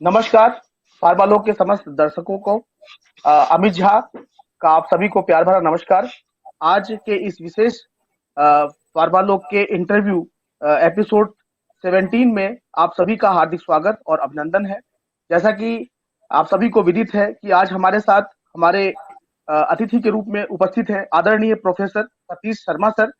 नमस्कार, फार्मालोक के समस्त दर्शकों को अमित झा का आप सभी को प्यार भरा नमस्कार। आज के इस विशेष फार्मालोक के इंटरव्यू एपिसोड 17 में आप सभी का हार्दिक स्वागत और अभिनंदन है। जैसा कि आप सभी को विदित है कि आज हमारे साथ हमारे अतिथि के रूप में उपस्थित है आदरणीय प्रोफेसर सतीश शर्मा सर,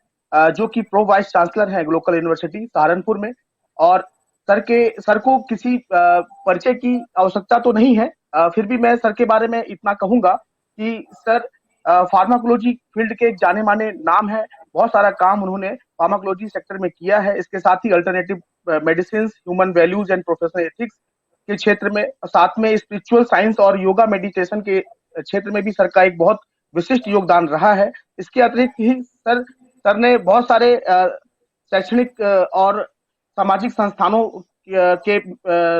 जो कि प्रो वाइस चांसलर हैं लोकल यूनिवर्सिटी सहारनपुर में। और सर को किसी परिचय की आवश्यकता तो नहीं है, फिर भी मैं सर के बारे में इतना कहूंगा कि सर फार्माकोलॉजी फील्ड के एक जाने माने नाम है। बहुत सारा काम उन्होंने फार्माकोलॉजी सेक्टर में किया है। इसके साथ ही alternative medicine, human values and professional ethics के क्षेत्र में, साथ में स्पिरिचुअल साइंस और योगा मेडिटेशन के क्षेत्र में भी सर का एक बहुत विशिष्ट योगदान रहा है। इसके अतिरिक्त ही सर ने बहुत सारे शैक्षणिक और सामाजिक संस्थानों के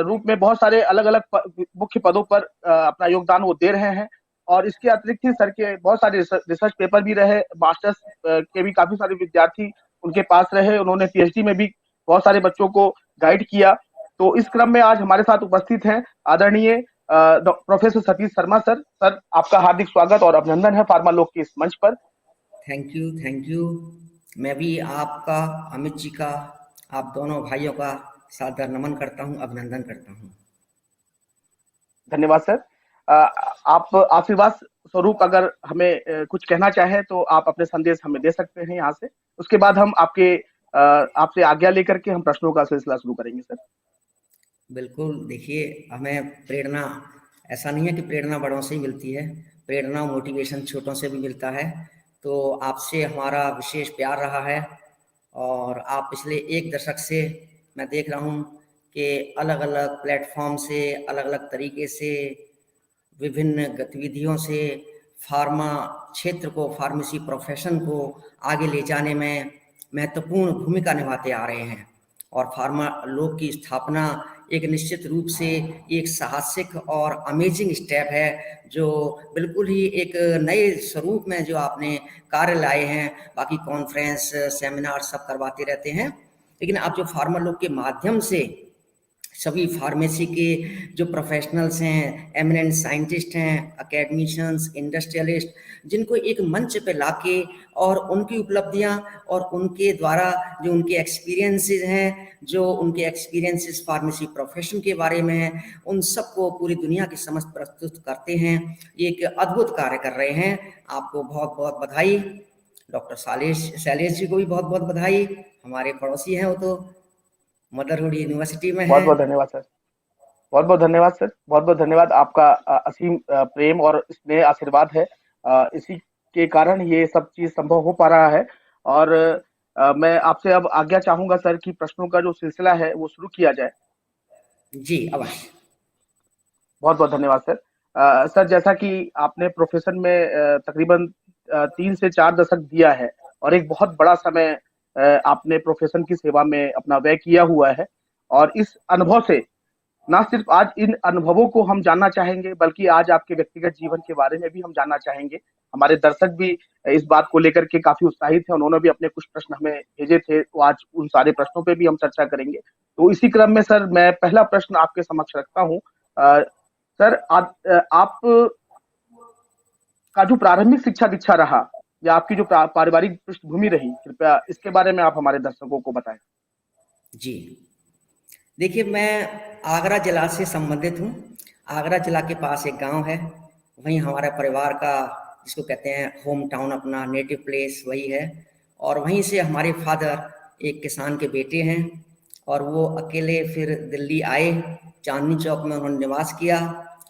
रूप में बहुत सारे अलग अलग मुख्य पदों पर अपना योगदान वो दे रहे हैं। और इसके अतिरिक्त ही सर के बहुत सारे रिसर्च पेपर भी रहे, मास्टर्स के भी काफी सारे विद्यार्थी उनके पास रहे। उन्होंने पीएचडी में भी बहुत सारे बच्चों को गाइड किया। तो इस क्रम में आज हमारे साथ उपस्थित हैं आदरणीय professor Satish Sharma sir. Sir, आपका हार्दिक स्वागत और अभिनंदन है फार्मालोक के इस मंच पर। Thank you, thank you. मैं भी आपका, अमित जी का, आप दोनों भाइयों का सादर नमन करता हूं, अभिनंदन करता हूं। धन्यवाद सर। आप आशीर्वाद स्वरूप अगर हमें कुछ कहना चाहें तो आप अपने संदेश हमें दे सकते हैं यहाँ से। उसके बाद हम आपसे आज्ञा लेकर के हम प्रश्नों का सिलसिला शुरू करेंगे सर। बिल्कुल, देखिए, हमें प्रेरणा, ऐसा नहीं है कि प्रेरणा बड़ों से ही मिलती है, प्रेरणा मोटिवेशन छोटों से भी मिलता है। तो आपसे हमारा विशेष प्यार रहा है और आप पिछले 1 दशक से मैं देख रहा हूँ कि अलग-अलग प्लेटफॉर्म से, अलग-अलग तरीके से, विभिन्न गतिविधियों से फार्मा क्षेत्र को, फार्मेसी प्रोफेशन को आगे ले जाने में महत्वपूर्ण भूमिका निभाते आ रहे हैं। और फार्मालोक की स्थापना एक निश्चित रूप से एक साहसिक और अमेजिंग स्टेप है, जो बिल्कुल ही एक नए स्वरूप में जो आपने कार्य लाए हैं। बाकी कॉन्फ्रेंस, सेमिनार सब करवाते रहते हैं, लेकिन आप जो फार्मालोक के माध्यम से सभी फार्मेसी के जो प्रोफेशनल्स हैं, एमिनेंट साइंटिस्ट हैं, एकेडमिशियंस, इंडस्ट्रियलिस्ट, जिनको एक मंच पे लाके और उनकी उपलब्धियां और उनके द्वारा जो उनके एक्सपीरियंसेस हैं, जो उनके एक्सपीरियंसेस फार्मेसी प्रोफेशन के बारे में हैं, उन सबको पूरी दुनिया के समक्ष प्रस्तुत करते हैं। ये एक अद्भुत कार्य कर रहे हैं। आपको बहुत बहुत बधाई। डॉक्टर शैलेश जी को भी बहुत बहुत बधाई। हमारे पड़ोसी हैं वो तो, मदरहुड यूनिवर्सिटी में बहुत है। बहुत धन्यवाद सर। बहुत बहुत धन्यवाद सर। बहुत बहुत धन्यवाद। आपका असीम प्रेम और स्नेह आशीर्वाद है। इसी के कारण ये सब चीज संभव हो पा रहा है। और मैं आपसे अब आज्ञा चाहूंगा सर कि प्रश्नों का जो सिलसिला है वो शुरू किया जाए। जी, अवश्य। बहुत बहुत धन्यवाद सर। सर, जैसा कि आपने प्रोफेशन में तकरीबन 3 से 4 दशक दिया है और एक बहुत बड़ा समय आपने प्रोफेशन की सेवा में अपना व्यय किया हुआ है। और इस अनुभव से ना सिर्फ आज इन अनुभवों को हम जानना चाहेंगे, बल्कि आज आपके व्यक्तिगत जीवन के बारे में भी हम जानना चाहेंगे। हमारे दर्शक भी इस बात को लेकर के काफी उत्साहित हैं। उन्होंने भी अपने कुछ प्रश्न हमें भेजे थे, तो आज उन सारे प्रश्नों पे भी हम चर्चा करेंगे। तो इसी क्रम में सर, मैं पहला प्रश्न आपके समक्ष रखता हूँ। सर, आप का जो प्रारंभिक शिक्षा दीक्षा रहा या आपकी जो पारिवारिक पृष्ठभूमि रही, कृपया इसके बारे में आप हमारे दर्शकों को बताएं। जी, देखिए, मैं आगरा जिला से संबंधित हूँ। आगरा जिला के पास एक गांव है, वहीं हमारे परिवार का, जिसको कहते हैं होम टाउन, अपना नेटिव प्लेस वही है। और वहीं से हमारे फादर एक किसान के बेटे हैं और वो अकेले फिर दिल्ली आए। चांदनी चौक में उन्होंने निवास किया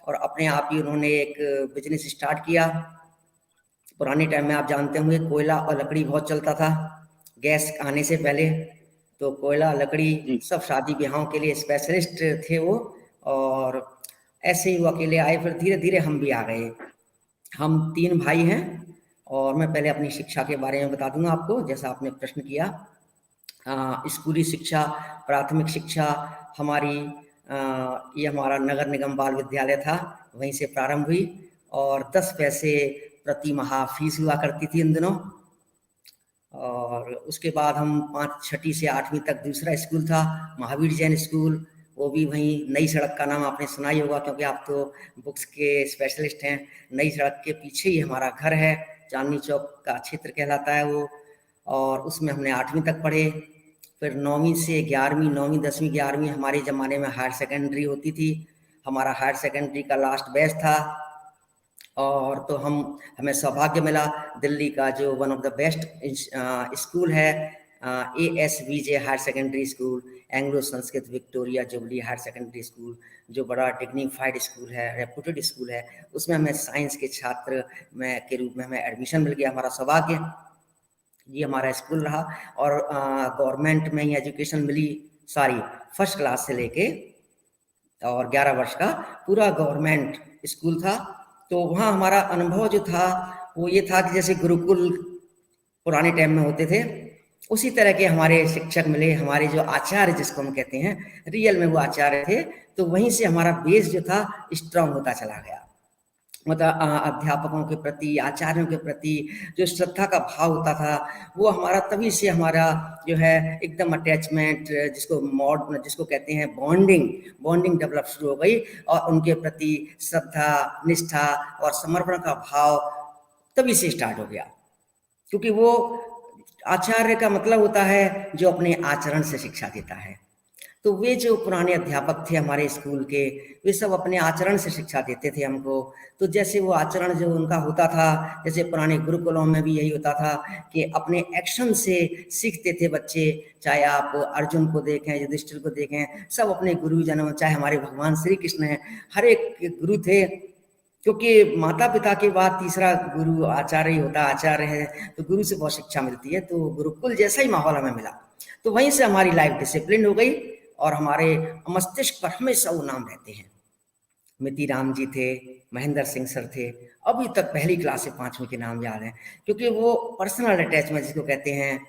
और अपने आप ही उन्होंने एक बिजनेस स्टार्ट किया। पुराने टाइम में आप जानते होंगे कोयला और लकड़ी बहुत चलता था, गैस आने से पहले। तो कोयला, लकड़ी, जी। सब शादी ब्याहों के लिए स्पेशलिस्ट थे वो। और ऐसे ही वो अकेले आए, फिर धीरे धीरे हम भी आ गए। हम 3 भाई हैं। और मैं पहले अपनी शिक्षा के बारे में बता दूंगा आपको, जैसा आपने प्रश्न किया। स्कूली शिक्षा, प्राथमिक शिक्षा हमारी, ये हमारा नगर निगम बाल विद्यालय था, वहीं से प्रारंभ हुई। और 10 पैसे प्रति माह फीस हुआ करती थी इन दिनों। और उसके बाद हम 5 छठी से 8वीं तक दूसरा स्कूल था, महावीर जैन स्कूल, वो भी वहीं नई सड़क का नाम आपने सुना ही होगा, क्योंकि आप तो बुक्स के स्पेशलिस्ट हैं। नई सड़क के पीछे ही हमारा घर है, चांदनी चौक का क्षेत्र कहलाता है वो, और उसमें हमने 8वीं तक पढ़े। फिर 9वीं से 11वीं, 9वीं 10वीं 11वीं हमारे ज़माने में हायर सेकेंडरी होती थी। हमारा हायर सेकेंडरी का लास्ट बैच था, और तो हमें सौभाग्य मिला दिल्ली का जो one of the best school है, ASVJ higher secondary school, Anglo Sanskrit Victoria Jubilee higher secondary school, जो बड़ा डिग्निफाइड स्कूल है, रेपुटेड स्कूल है, उसमें हमें साइंस के छात्र में के रूप में हमें एडमिशन मिल गया। हमारा सौभाग्य, ये हमारा स्कूल रहा। और गवर्नमेंट में ही एजुकेशन मिली सारी, फर्स्ट क्लास से लेके, और 11 वर्ष का पूरा गवर्नमेंट स्कूल था। तो वहाँ हमारा अनुभव जो था वो ये था कि जैसे गुरुकुल पुराने टाइम में होते थे, उसी तरह के हमारे शिक्षक मिले। हमारे जो आचार्य जिसको हम कहते हैं, रियल में वो आचार्य थे। तो वहीं से हमारा बेस जो था स्ट्रांग होता चला गया। मतलब अध्यापकों के प्रति, आचार्यों के प्रति जो श्रद्धा का भाव होता था, वो हमारा तभी से हमारा जो है एकदम अटैचमेंट, जिसको कहते हैं बॉन्डिंग डेवलप शुरू हो गई। और उनके प्रति श्रद्धा, निष्ठा और समर्पण का भाव तभी से स्टार्ट हो गया, क्योंकि वो आचार्य का मतलब होता है जो अपने आचरण से शिक्षा देता है। तो वे जो पुराने अध्यापक थे हमारे स्कूल के, वे सब अपने आचरण से शिक्षा देते थे हमको। तो जैसे वो आचरण जो उनका होता था, जैसे पुराने गुरुकुलों में भी यही होता था कि अपने एक्शन से सीखते थे बच्चे। चाहे आप अर्जुन को देखें, युधिष्ठिर को देखें, सब अपने गुरुजनों, चाहे हमारे भगवान श्री कृष्ण हैं, हर एक गुरु थे, क्योंकि माता पिता के बाद तीसरा गुरु आचार्य ही होता है। आचार्य है तो गुरु से बहुत शिक्षा मिलती है। तो गुरुकुल जैसा ही माहौल हमें मिला, तो वहीं से हमारी लाइफ डिसिप्लिन हो गई, और हमारे मस्तिष्क पर हमेशा वो नाम रहते हैं। मिति राम जी थे, महेंद्र सिंह सर थे, अभी तक पहली क्लास से 5वीं के नाम याद हैं, क्योंकि वो पर्सनल अटैचमेंट जिसको कहते हैं,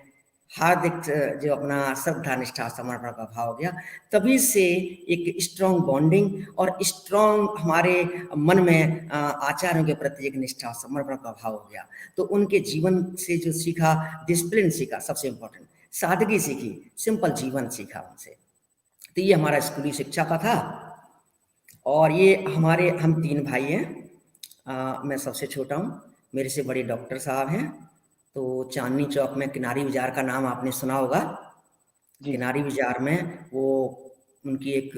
हार्दिक जो अपना श्रद्धा, निष्ठा, समर्पण का भाव हो गया। तभी से एक स्ट्रॉन्ग बॉन्डिंग और स्ट्रॉन्ग हमारे मन में आचार्यों के प्रति एक निष्ठा, समर्पण का भाव हो गया। तो उनके जीवन से जो सीखा, डिसिप्लिन सीखा, सबसे इंपॉर्टेंट सादगी सीखी, सिंपल जीवन सीखा उनसे। तो ये हमारा स्कूली शिक्षा का था। और ये हम 3 भाई हैं। मैं सबसे छोटा हूँ, मेरे से बड़े डॉक्टर साहब हैं। तो चांदनी चौक में किनारी बाजार का नाम आपने सुना होगा। जी। किनारी बाजार में वो उनकी एक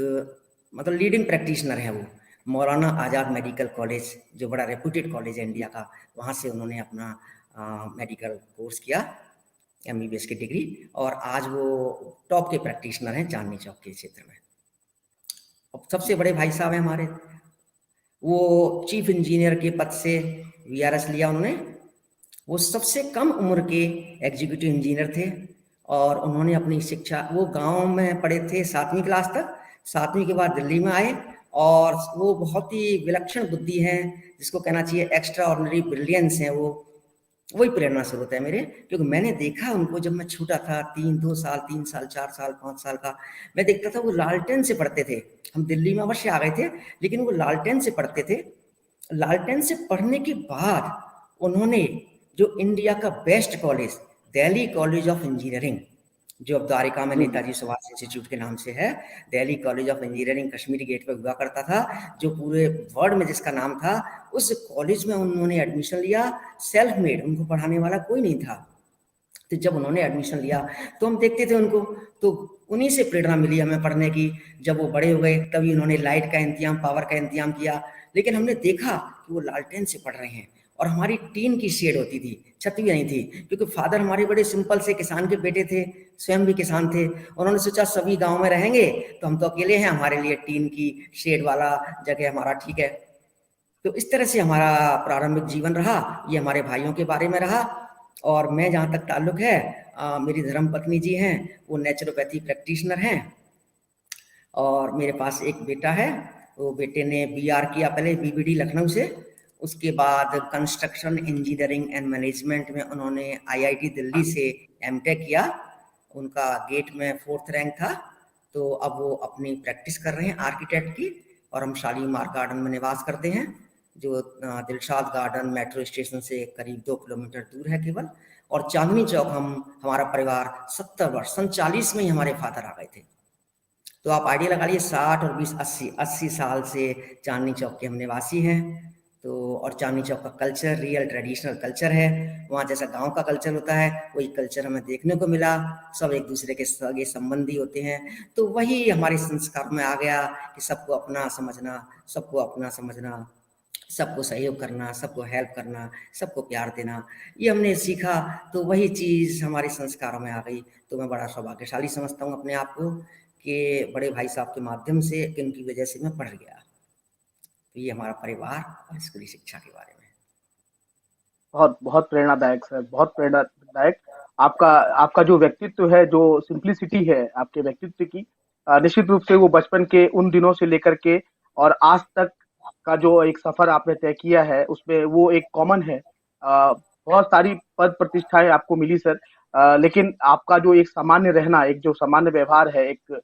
मतलब लीडिंग प्रैक्टिशनर है वो, मौलाना आज़ाद मेडिकल कॉलेज, जो बड़ा रेप्यूटेड कॉलेज है इंडिया का, वहाँ से उन्होंने अपना मेडिकल कोर्स किया, MBBS की डिग्री, और आज वो टॉप के प्रैक्टिशनर हैं चांदनी चौक के क्षेत्र में। अब सबसे बड़े भाई साहब हैं हमारे, वो चीफ इंजीनियर के पद से VRS लिया उन्होंने। वो सबसे कम उम्र के एग्जीक्यूटिव इंजीनियर थे, और उन्होंने अपनी शिक्षा, वो गांव में पढ़े थे 7वीं क्लास तक, 7वीं के बाद दिल्ली में आए। और वो बहुत ही विलक्षण बुद्धि हैं, जिसको कहना चाहिए एक्स्ट्रा ऑर्डिनरी ब्रिलियंस हैं वो। वही प्रेरणा स्रोत है मेरे, क्योंकि मैंने देखा उनको जब मैं छोटा था, 2 साल 3 साल 4 साल 5 साल का, मैं देखता था वो लालटेन से पढ़ते थे। हम दिल्ली में अवश्य आ गए थे, लेकिन वो लालटेन से पढ़ते थे। लालटेन से पढ़ने के बाद उन्होंने जो इंडिया का best college, Delhi college of engineering, जो अब द्वारिका में नेताजी सुभाष इंस्टीट्यूट के नाम से है, Delhi college of engineering Kashmiri gate पर हुआ करता था, जो पूरे वर्ल्ड में जिसका नाम था, उस कॉलेज में उन्होंने एडमिशन लिया। सेल्फ मेड, उनको पढ़ाने वाला कोई नहीं था। तो जब उन्होंने एडमिशन लिया तो हम देखते थे उनको, तो उन्हीं से प्रेरणा मिली हमें पढ़ने की। जब वो बड़े हो गए तभी उन्होंने लाइट का इंतजाम, पावर का इंतजाम किया, लेकिन हमने देखा कि वो लालटेन से पढ़ रहे हैं। और हमारी टीन की शेड होती थी, छत भी नहीं थी, क्योंकि फादर हमारे बड़े सिंपल से किसान के बेटे थे, स्वयं भी किसान थे। उन्होंने सोचा सभी गांव में रहेंगे तो हम तो अकेले हैं, हमारे लिए टीन की शेड वाला जगह हमारा ठीक है। तो इस तरह से हमारा प्रारंभिक जीवन रहा। ये हमारे भाइयों के बारे में रहा। और मैं जहाँ तक ताल्लुक है, मेरी धर्मपत्नी जी हैं, वो नेचुरोपैथी प्रैक्टिशनर हैं। और मेरे पास एक बेटा है, वो बेटे ने BR किया पहले BBD लखनऊ से, उसके बाद कंस्ट्रक्शन इंजीनियरिंग एंड मैनेजमेंट में उन्होंने IIT दिल्ली से MTech किया। उनका गेट में 4th रैंक था। तो अब वो अपनी प्रैक्टिस कर रहे हैं आर्किटेक्ट की। और हम शालीमार गार्डन में निवास करते हैं, जो दिलशाद गार्डन मेट्रो स्टेशन से करीब 2 किलोमीटर दूर है केवल। और चांदनी चौक हमारा परिवार 70 वर्ष, सन 40 में ही हमारे फादर आ गए थे। तो आप आइडिया लगा लीजिए 60 और 20 80 साल से चांदनी चौक के हम निवासी हैं। तो और चांदनी चौक का कल्चर रियल ट्रेडिशनल कल्चर है। वहाँ जैसा गांव का कल्चर होता है वही कल्चर हमें देखने को मिला। सब एक दूसरे के सगे संबंधी होते हैं। तो वही हमारे संस्कार में आ गया कि सबको अपना समझना, सबको अपना समझना, सबको सहयोग करना, सबको हेल्प करना, सबको प्यार देना, ये हमने सीखा। तो वही चीज़ हमारे संस्कारों में आ गई। तो मैं बड़ा सौभाग्यशाली समझता हूँ अपने आप को कि बड़े भाई साहब के माध्यम से, कि उनकी वजह से मैं पढ़ गया। तो ये हमारा परिवार और स्कूली शिक्षा के बारे में। बहुत बहुत प्रेरणादायक सर, बहुत प्रेरणादायक। आपका आपका जो व्यक्तित्व है, जो सिंप्लिसिटी है आपके व्यक्तित्व की, निश्चित रूप से वो बचपन के उन दिनों से लेकर के और आज तक का जो एक सफर आपने तय किया है, उसमें वो एक कॉमन है। बहुत सारी पद प्रतिष्ठाएं आपको मिली सर, लेकिन आपका जो एक सामान्य रहना, एक जो सामान्य व्यवहार है, एक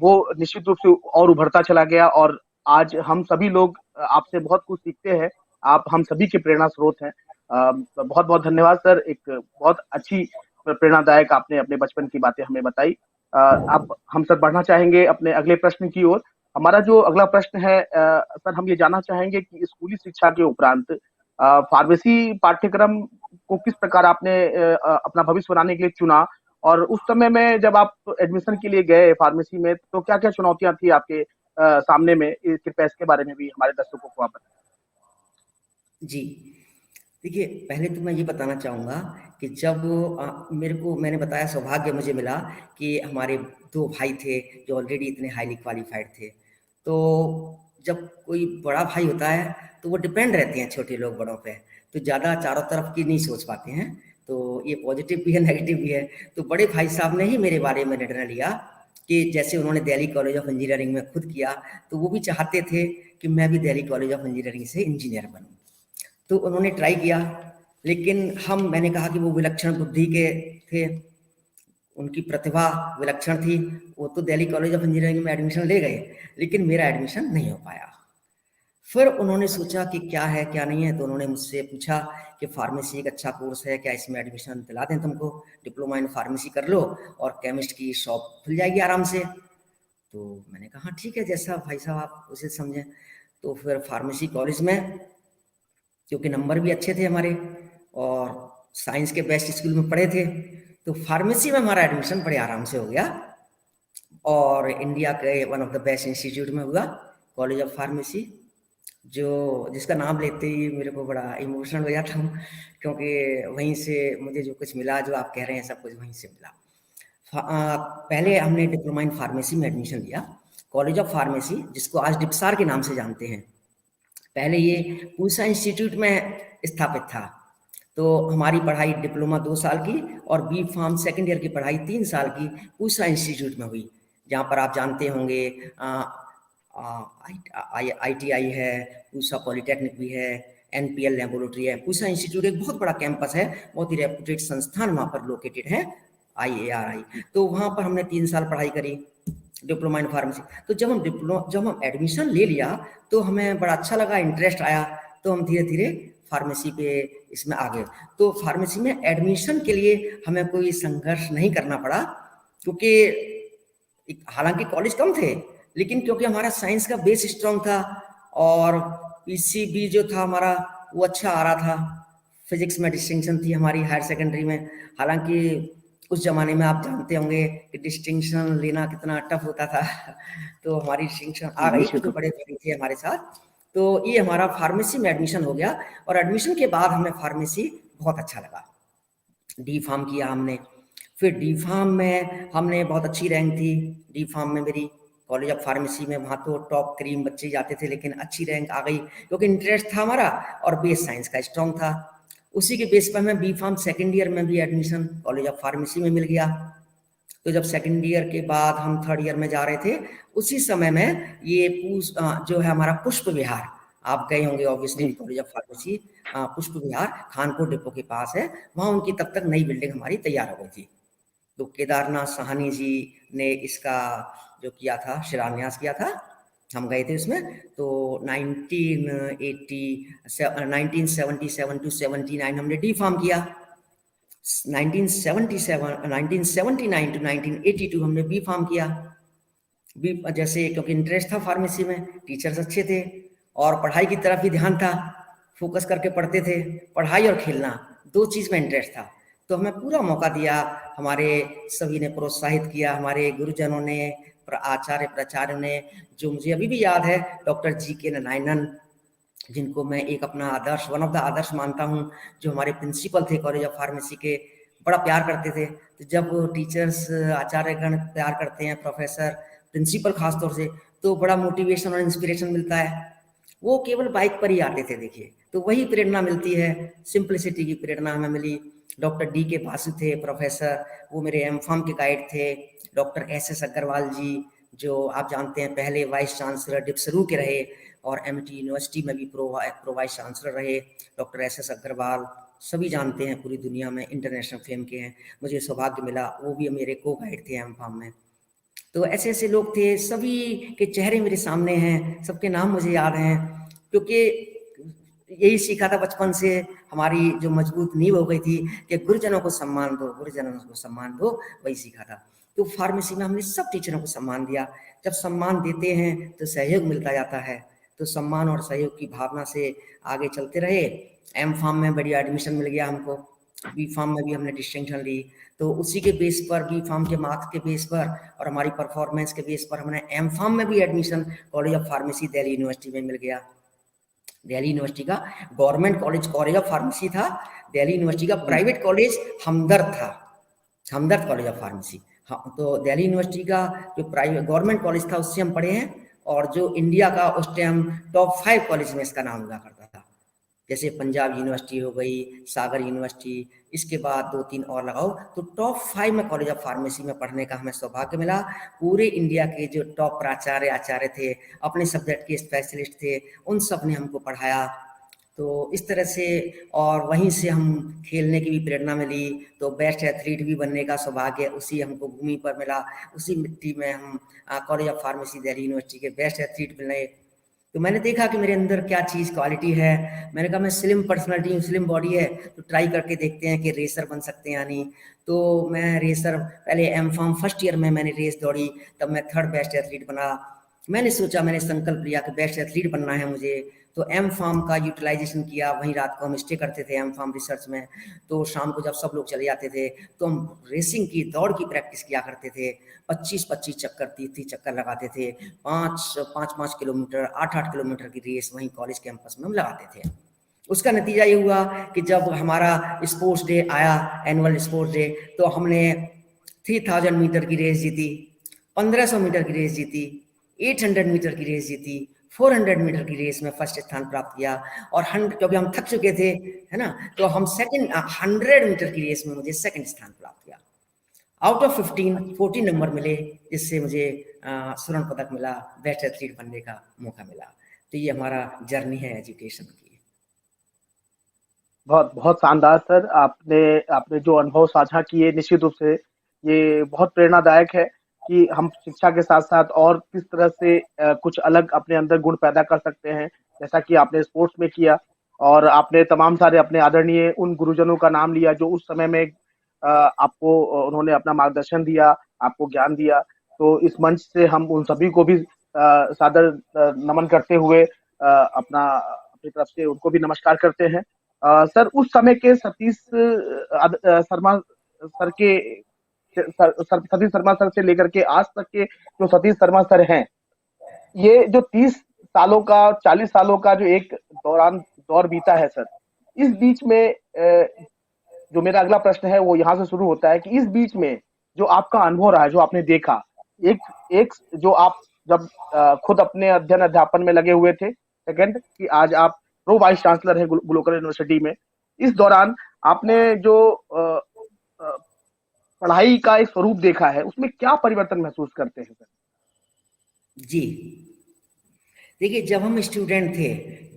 वो निश्चित रूप से और उभरता चला गया। और आज हम सभी लोग आपसे बहुत कुछ सीखते हैं। आप हम सभी के प्रेरणा स्रोत हैं। बहुत बहुत धन्यवाद सर, एक बहुत अच्छी प्रेरणादायक आपने अपने बचपन की बातें हमें बताई। अब हम सर बढ़ना चाहेंगे अपने अगले प्रश्न की ओर। हमारा जो अगला प्रश्न है सर, हम ये जानना चाहेंगे कि स्कूली शिक्षा के उपरांत फार्मेसी पाठ्यक्रम को किस प्रकार आपने अपना भविष्य बनाने के लिए चुना, और उस समय में जब आप एडमिशन के लिए गए फार्मेसी में, तो क्या क्या चुनौतियां थी आपके सामने में? कृपया इसके बारे में भी हमारे दर्शकों को आप बताएं। जी, देखिए पहले तो मैं ये बताना चाहूँगा कि जब मैंने बताया सौभाग्य मुझे मिला कि हमारे 2 भाई थे जो ऑलरेडी इतने हाईली क्वालिफ़ाइड थे। तो जब कोई बड़ा भाई होता है तो वो डिपेंड रहते हैं छोटे लोग बड़ों पे, तो ज़्यादा चारों तरफ की नहीं सोच पाते हैं। तो ये पॉज़िटिव भी है, नेगेटिव भी है। तो बड़े भाई साहब ने ही मेरे बारे में निर्णय लिया कि जैसे उन्होंने दिल्ली कॉलेज ऑफ इंजीनियरिंग में खुद किया, तो वो भी चाहते थे कि मैं भी दिल्ली कॉलेज ऑफ इंजीनियरिंग से इंजीनियर बनूँ। तो उन्होंने ट्राई किया, लेकिन मैंने कहा कि वो विलक्षण बुद्धि के थे, उनकी प्रतिभा विलक्षण थी। वो तो दिल्ली कॉलेज ऑफ इंजीनियरिंग में एडमिशन ले गए, लेकिन मेरा एडमिशन नहीं हो पाया। फिर उन्होंने सोचा कि क्या है क्या नहीं है, तो उन्होंने मुझसे पूछा कि फार्मेसी एक अच्छा कोर्स है, क्या इसमें एडमिशन दिला दें तुमको, डिप्लोमा इन फार्मेसी कर लो और केमिस्ट की शॉप खुल जाएगी आराम से। तो मैंने कहा हाँ ठीक है, जैसा भाई साहब आप उसे समझें। तो फिर फार्मेसी कॉलेज में, क्योंकि नंबर भी अच्छे थे हमारे और साइंस के बेस्ट स्कूल में पढ़े थे, तो फार्मेसी में हमारा एडमिशन बड़े आराम से हो गया और इंडिया के one of the best institute में हुआ, कॉलेज ऑफ फार्मेसी, जो जिसका नाम लेते ही मेरे को बड़ा इमोशनल हो जाता हूँ, क्योंकि वहीं से मुझे जो कुछ मिला, जो आप कह रहे हैं सब कुछ वहीं से मिला। पहले हमने डिप्लोमा इन फार्मेसी में एडमिशन लिया, कॉलेज ऑफ फार्मेसी, जिसको आज डिप्सार के नाम से जानते हैं। पहले ये पूसा इंस्टीट्यूट में स्थापित था। तो हमारी पढ़ाई डिप्लोमा 2 साल की और बी फार्म सेकेंड ईयर की पढ़ाई 3 साल की पूसा इंस्टीट्यूट में हुई, जहाँ पर आप जानते होंगे ITI है, पूसा पॉलिटेक्निक भी है, NPL लेबोरेटरी है। पूसा इंस्टीट्यूट एक बहुत बड़ा कैंपस है, बहुत ही रेपुटेड संस्थान वहाँ पर लोकेटेड है, IARI। तो वहाँ पर हमने 3 साल पढ़ाई करी, डिप्लोमा इन फार्मेसी। तो जब हम एडमिशन ले लिया तो हमें बड़ा अच्छा लगा, इंटरेस्ट आया, तो हम धीरे धीरे फार्मेसी पे इसमें आ गए। तो फार्मेसी में एडमिशन के लिए हमें कोई संघर्ष नहीं करना पड़ा, क्योंकि हालांकि कॉलेज कम थे, लेकिन क्योंकि हमारा साइंस का बेस स्ट्रांग था और PCB जो था हमारा वो अच्छा आ रहा था। फिजिक्स में डिस्टिंक्शन थी हमारी हायर सेकेंडरी में। हालांकि उस जमाने में आप जानते होंगे कि डिस्टिंक्शन लेना कितना टफ होता था तो हमारी डिस्टिंक्शन आ गई, निश्चित जो रूप बड़े बड़े थे हमारे साथ। तो ये हमारा फार्मेसी में एडमिशन हो गया और एडमिशन के बाद हमें फार्मेसी बहुत अच्छा लगा। डी फार्म किया हमने, फिर डी फार्म में हमने बहुत अच्छी रैंक थी। डी फार्म में मेरी कॉलेज ऑफ फार्मेसी में, वहाँ तो टॉप क्रीम बच्चे जाते थे, लेकिन अच्छी रैंक आ गई क्योंकि इंटरेस्ट था हमारा और बेस साइंस का स्ट्रॉन्ग था। उसी के बेस पर हमें बी फार्म सेकेंड ईयर में भी एडमिशन कॉलेज ऑफ फार्मेसी में मिल गया। तो जब सेकेंड ईयर के बाद हम थर्ड ईयर में जा रहे थे, उसी समय में ये जो है हमारा पुष्प विहार, आप गए होंगे ऑब्वियसली, कॉलेज ऑफ फार्मेसी पुष्प विहार खानपुर डिपो के पास है, वहाँ उनकी तब तक नई बिल्डिंग हमारी तैयार हो गई थी। तो केदारनाथ साहनी जी ने इसका जो किया था, शिलान्यास किया था, हम गए थे उसमें। तो 1977 टू 79 हमने डी फार्म किया, 1979 टू 1982 हमने बी फार्म किया। भी जैसे, क्योंकि इंटरेस्ट था फार्मेसी में, टीचर्स अच्छे थे और पढ़ाई की तरफ भी ध्यान था, फोकस करके पढ़ते थे, पढ़ाई और खेलना 2 चीज़ में इंटरेस्ट था। तो हमें पूरा मौका दिया, हमारे सभी ने प्रोत्साहित किया, हमारे गुरुजनों ने, आचार्य प्राचार्य ने, जो मुझे अभी भी याद है, डॉक्टर जी.के. नारायणन, जिनको मैं एक अपना आदर्श, वन ऑफ द आदर्श मानता हूँ, जो हमारे प्रिंसिपल थे कॉलेज ऑफ फार्मेसी के, बड़ा प्यार करते थे। तो जब टीचर्स, आचार्यगण प्यार करते हैं, प्रोफेसर, प्रिंसिपल खास तौर से, तो बड़ा मोटिवेशन और इंस्पिरेशन मिलता है। वो केवल बाइक पर ही आते थे देखिए, तो वही प्रेरणा मिलती है, सिंप्लिसिटी की प्रेरणा हमें मिली। डॉक्टर डी के बासु थे प्रोफेसर, वो मेरे एमफार्म के गाइड थे। डॉक्टर एस अग्रवाल जी, जो आप जानते हैं पहले वाइस चांसलर डिप्सरू के रहे और एमटी यूनिवर्सिटी में भी प्रो वाइस चांसलर रहे। डॉक्टर एस अग्रवाल सभी जानते हैं, पूरी दुनिया में इंटरनेशनल फेम के हैं। मुझे सौभाग्य मिला, वो भी मेरे को गाइड थे एमफार्म में। तो ऐसे ऐसे लोग थे, सभी के चेहरे मेरे सामने हैं, सबके नाम मुझे याद हैं, क्योंकि यही सीखा था बचपन से, हमारी जो मजबूत नींव हो गई थी कि गुरुजनों को सम्मान दो, गुरुजनों को सम्मान दो, वही सीखा था। तो फार्मेसी में हमने सब टीचरों को सम्मान दिया। जब सम्मान देते हैं तो सहयोग मिलता जाता है, तो सम्मान और सहयोग की भावना से आगे चलते रहे। एम फार्म में बढ़िया एडमिशन मिल गया हमको, बी फार्म में भी हमने डिस्टिंक्शन ली, तो उसी के बेस पर, बी फार्म के मार्क्स के बेस पर और हमारी परफॉर्मेंस के बेस पर हमने एम फार्म में भी admission college of pharmacy Delhi university में मिल गया। दिल्ली यूनिवर्सिटी का गवर्नमेंट कॉलेज ऑफ फार्मेसी था, दिल्ली यूनिवर्सिटी का प्राइवेट कॉलेज हमदर्द था, हमदर्द कॉलेज ऑफ फार्मेसी। हाँ, तो दिल्ली यूनिवर्सिटी का जो प्राइवेट गवर्नमेंट कॉलेज था उससे हम पढ़े हैं, और जो इंडिया का उस टाइम टॉप 5 कॉलेज में इसका नाम हुआ करता था, जैसे पंजाब यूनिवर्सिटी हो गई, सागर यूनिवर्सिटी, इसके बाद 2-3 और लगाओ, तो टॉप 5 में कॉलेज ऑफ फार्मेसी में पढ़ने का हमें सौभाग्य मिला। पूरे इंडिया के जो टॉप प्राचार्य आचार्य थे, अपने सब्जेक्ट के स्पेशलिस्ट थे, उन सब ने हमको पढ़ाया। तो इस तरह से, और वहीं से हम खेलने की भी प्रेरणा मिली, तो बेस्ट एथलीट भी बनने का सौभाग्य उसी हमको भूमि पर मिला, उसी मिट्टी में हम college of pharmacy Delhi university के बेस्ट एथलीट बने। तो मैंने देखा कि मेरे अंदर क्या चीज़ क्वालिटी है, मैंने कहा मैं स्लिम पर्सनालिटी हूँ, स्लिम बॉडी है, तो ट्राई करके देखते हैं कि रेसर बन सकते हैं या नहीं। तो मैं रेसर, पहले एम फार्म फर्स्ट ईयर में मैंने रेस दौड़ी, तब मैं 3rd बेस्ट एथलीट बना। मैंने सोचा, मैंने संकल्प लिया कि बेस्ट एथलीट बनना है मुझे, तो एम फार्म का यूटिलाइजेशन किया। वहीं रात को हम स्टे करते थे एम फार्म रिसर्च में, तो शाम को जब सब लोग चले जाते थे तो हम रेसिंग की, दौड़ की प्रैक्टिस किया करते थे। 25-25 चक्कर, 30-30 चक्कर लगाते थे, 5-5 किलोमीटर, 8-8 किलोमीटर की रेस वहीं कॉलेज कैंपस में हम लगाते थे। उसका नतीजा ये हुआ कि जब हमारा स्पोर्ट्स डे आया, एनुअल स्पोर्ट्स डे, तो हमने 3000 मीटर की रेस जीती, 1500 मीटर की रेस जीती, 800 मीटर की रेस जीती, 400 मीटर की रेस में फर्स्ट स्थान प्राप्त किया, और 100, क्योंकि हम थक चुके थे, है ना, तो हम सेकंड 100 मीटर की रेस में मुझे सेकंड स्थान प्राप्त किया। आउट ऑफ 14 नंबर मिले, जिससे मुझे स्वर्ण पदक मिला, बेस्ट एथलीट बनने का मौका मिला। तो ये हमारा जर्नी है एजुकेशन की। बहुत बहुत शानदार सर, आपने आपने जो अनुभव साझा किए, निश्चित रूप से ये बहुत प्रेरणादायक है कि हम शिक्षा के साथ साथ और किस तरह से कुछ अलग अपने अंदर गुण पैदा कर सकते हैं, जैसा कि आपने स्पोर्ट्स में किया। और आपने तमाम सारे अपने आदरणीय उन गुरुजनों का नाम लिया जो उस समय में आपको उन्होंने अपना मार्गदर्शन दिया, आपको ज्ञान दिया। तो इस मंच से हम उन सभी को भी सादर नमन करते हुए अपनी तरफ से उनको भी नमस्कार करते हैं। सर, उस समय के सतीश शर्मा सर के सतीश शर्मा सर से लेकर के आज तक के जो सतीश शर्मा सर हैं, ये जो 30 सालों का, 40 सालों का जो एक दौर बीता है सर, इस बीच में जो मेरा अगला प्रश्न है वो यहाँ से शुरू होता है कि इस बीच में जो आपका अनुभव रहा है, जो आपने देखा, एक एक जो आप जब खुद अपने अध्ययन अध्यापन में लगे हुए थे, सेकंड कि आज आप प्रो वाइस चांसलर है ग्लोकल यूनिवर्सिटी में, इस दौरान आपने जो पढ़ाई का एक स्वरूप देखा है, उसमें क्या परिवर्तन महसूस करते हैं सर? जी, देखिए, जब हम स्टूडेंट थे,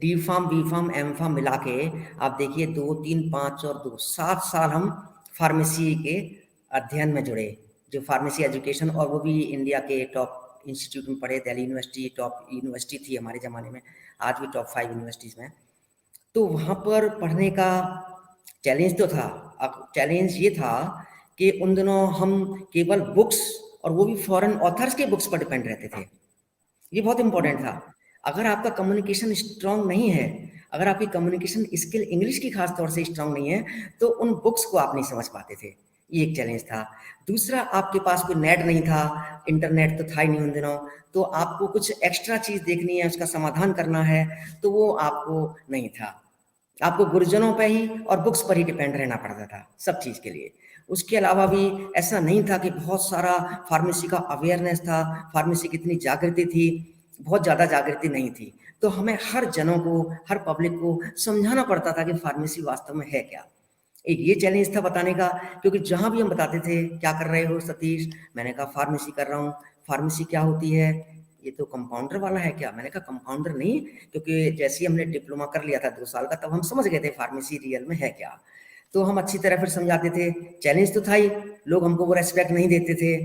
D pharm, B pharm, M pharm मिला के, आप देखिए 2, 3, 5 और 2, 7 साल हम फार्मेसी के अध्ययन में जुड़े, जो फार्मेसी एजुकेशन, और वो भी इंडिया के टॉप इंस्टीट्यूट में पढ़े। दिल्ली यूनिवर्सिटी टॉप यूनिवर्सिटी थी हमारे ज़माने में, आज भी टॉप 5 यूनिवर्सिटीज़ में। तो वहाँ पर पढ़ने का चैलेंज तो था। अब चैलेंज ये था कि उन दिनों हम केवल बुक्स और वो भी फॉरेन ऑथर्स के बुक्स पर डिपेंड रहते थे। ये बहुत इंपॉर्टेंट था। अगर आपका कम्युनिकेशन स्ट्रांग नहीं है, अगर आपकी कम्युनिकेशन स्किल इंग्लिश की खास तौर से स्ट्रांग नहीं है, तो उन बुक्स को आप नहीं समझ पाते थे। ये एक चैलेंज था। दूसरा, आपके पास कोई नेट नहीं था, इंटरनेट तो था ही नहीं उन दिनों, तो आपको कुछ एक्स्ट्रा चीज़ देखनी है, उसका समाधान करना है, तो वो आपको नहीं था। आपको गुरुजनों पे ही और बुक्स पर ही डिपेंड रहना पड़ता था सब चीज़ के लिए। उसके अलावा भी ऐसा नहीं था कि बहुत सारा फार्मेसी का अवेयरनेस था, फार्मेसी की इतनी जागृति थी, बहुत ज़्यादा जागृति नहीं थी। तो हमें हर जनों को, हर पब्लिक को समझाना पड़ता था कि फार्मेसी वास्तव में है क्या। एक ये चैलेंज था बताने का, क्योंकि जहाँ भी हम बताते थे, क्या कर रहे हो सतीश? मैंने कहा फार्मेसी कर रहा हूँ। फार्मेसी क्या होती है? ये तो कंपाउंडर वाला है क्या? मैंने कहा कंपाउंडर नहीं, क्योंकि जैसे ही हमने डिप्लोमा कर लिया था 2 साल का, तब हम समझ गए थे फार्मेसी रियल में है क्या। तो हम अच्छी तरह फिर समझाते थे। चैलेंज तो था ही, लोग हमको वो रेस्पेक्ट नहीं देते थे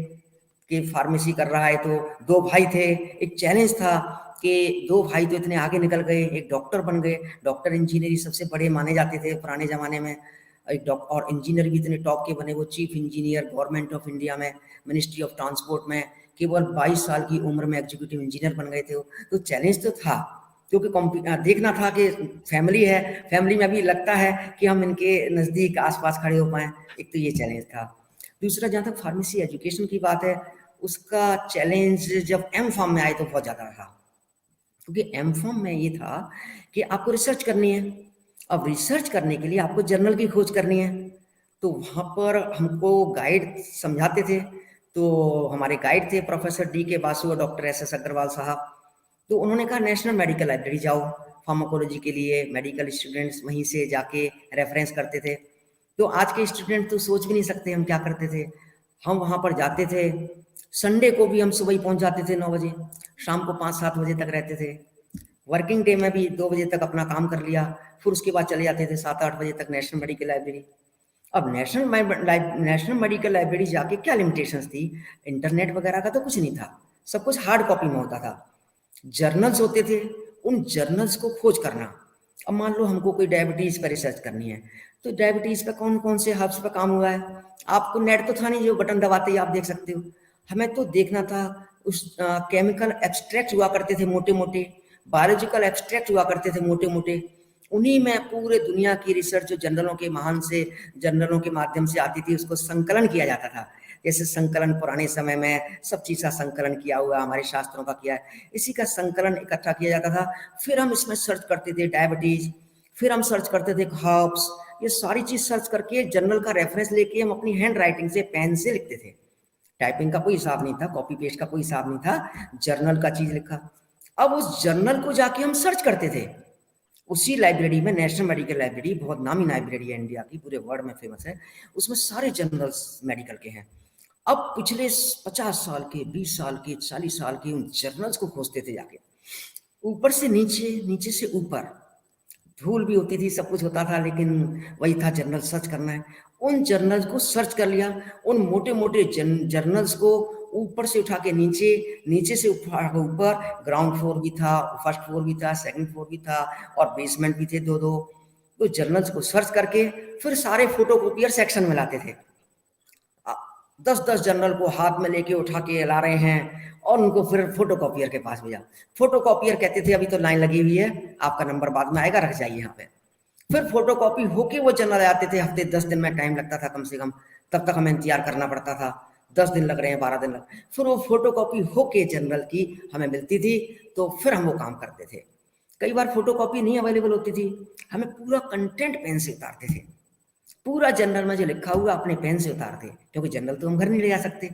कि फार्मेसी कर रहा है। तो 2 भाई थे, एक चैलेंज था कि 2 भाई तो इतने आगे निकल गए, एक डॉक्टर बन गए। डॉक्टर इंजीनियर सबसे बड़े माने जाते थे पुराने ज़माने में। एक और इंजीनियर भी इतने टॉप के बने, वो chief engineer government of India में, मिनिस्ट्री ऑफ ट्रांसपोर्ट में, केवल 22 साल की उम्र में एग्जीक्यूटिव इंजीनियर बन गए थे वो। तो चैलेंज तो था, क्योंकि देखना था कि फैमिली है, फैमिली में अभी लगता है कि हम इनके नज़दीक आसपास खड़े हो पाएँ। एक तो ये चैलेंज था। दूसरा, जहाँ तक फार्मेसी एजुकेशन की बात है, उसका चैलेंज जब एम फार्म में आए तो बहुत ज़्यादा रहा, क्योंकि एम फार्म में ये था कि आपको रिसर्च करनी है। अब रिसर्च करने के लिए आपको जर्नल की खोज करनी है, तो वहाँ पर हमको गाइड समझाते थे। तो हमारे गाइड थे प्रोफेसर डी के बासु और डॉक्टर एस एस अग्रवाल साहब। तो उन्होंने कहा नेशनल मेडिकल लाइब्रेरी जाओ फार्माकोलॉजी के लिए। मेडिकल स्टूडेंट्स वहीं से जाके रेफरेंस करते थे। तो आज के स्टूडेंट तो सोच भी नहीं सकते हम क्या करते थे। हम वहाँ पर जाते थे, संडे को भी हम सुबह ही पहुँच जाते थे 9 बजे, शाम को 5-7 बजे तक रहते थे। वर्किंग डे में भी 2 बजे तक अपना काम कर लिया, फिर उसके बाद चले जाते थे 7-8 बजे तक नेशनल मेडिकल लाइब्रेरी। अब नेशनल मेडिकल लाइब्रेरी जाके क्या लिमिटेशंस थी? इंटरनेट वगैरह का तो कुछ नहीं था, सब कुछ हार्ड कॉपी में होता था। जर्नल्स होते थे, उन जर्नल्स को खोज करना। अब मान लो हमको कोई डायबिटीज़ पर रिसर्च करनी है, तो डायबिटीज़ पे कौन-कौन से हर्ब्स पे काम हुआ है? आपको नेट तो था नहीं जो बटन दबाते ही आप देख सकते हो। हमें तो देखना था उस केमिकल एब्स्ट्रैक्ट हुआ करते थे मोटे-मोटे, बायोलॉजिकल एब्स्ट्रैक्ट हुआ करते थे मोटे-मोटे। उन्हीं में पूरे दुनिया की रिसर्च जो जर्नलों के महान से जर्नलों के माध्यम से आती थी, उसको संकलन किया जाता था। जैसे संकलन पुराने समय में सब चीज़ का संकलन किया हुआ हमारे शास्त्रों का किया है, इसी का संकलन इकट्ठा किया जाता था। फिर हम इसमें सर्च करते थे डायबिटीज, फिर हम सर्च करते थे हर्ब्स, ये सारी चीज़ सर्च करके जर्नल का रेफरेंस लेके हम अपनी हैंड राइटिंग से पेन से लिखते थे। टाइपिंग का कोई हिसाब नहीं था, कॉपी पेस्ट का कोई हिसाब नहीं था, जर्नल का चीज़ लिखा। अब उस जर्नल को जाके हम सर्च करते थे उसी लाइब्रेरी में। नेशनल मेडिकल लाइब्रेरी बहुत नामी लाइब्रेरी है इंडिया की, पूरे वर्ल्ड में फेमस है। उसमें सारे जर्नल्स मेडिकल के हैं। अब पिछले 50 साल के, 20 साल के, 40 साल के उन जर्नल्स को खोजते थे जाके, ऊपर से नीचे, नीचे से ऊपर। धूल भी होती थी, सब कुछ होता था, लेकिन वही था जर्नल सर्च करना है। उन जर्नल्स को सर्च कर लिया, उन मोटे मोटे जर्नल्स को ऊपर से उठा के नीचे, नीचे से उठा के ऊपर। ग्राउंड फ्लोर भी था, फर्स्ट फ्लोर भी था, सेकंड फ्लोर भी था, और बेसमेंट भी थे 2-2। तो जर्नल्स को सर्च करके फिर सारे फोटोकॉपियर सेक्शन में लाते थे। 10-10 जर्नल को हाथ में लेके उठा के ला रहे हैं, और उनको फिर फोटोकॉपियर के पास भेजा। फोटोकॉपियर कहते थे अभी तो लाइन लगी हुई है, आपका नंबर बाद में आएगा, रख जाइए यहाँ पे। फिर फोटोकॉपी होके वो जर्नल आते थे, हफ्ते 10 दिन में टाइम लगता था कम से कम, तब तक हमें इंतजार करना पड़ता था। 10 दिन लग रहे हैं, 12 दिन लग, फिर वो फोटोकॉपी होके जर्नल की हमें मिलती थी, तो फिर हम वो काम करते थे। कई बार फोटोकॉपी नहीं अवेलेबल होती थी, हमें पूरा कंटेंट पेन से उतारते थे। पूरा जनरल में जो लिखा हुआ अपने पेन से उतारते, क्योंकि जनरल तो हम घर नहीं ले जा सकते।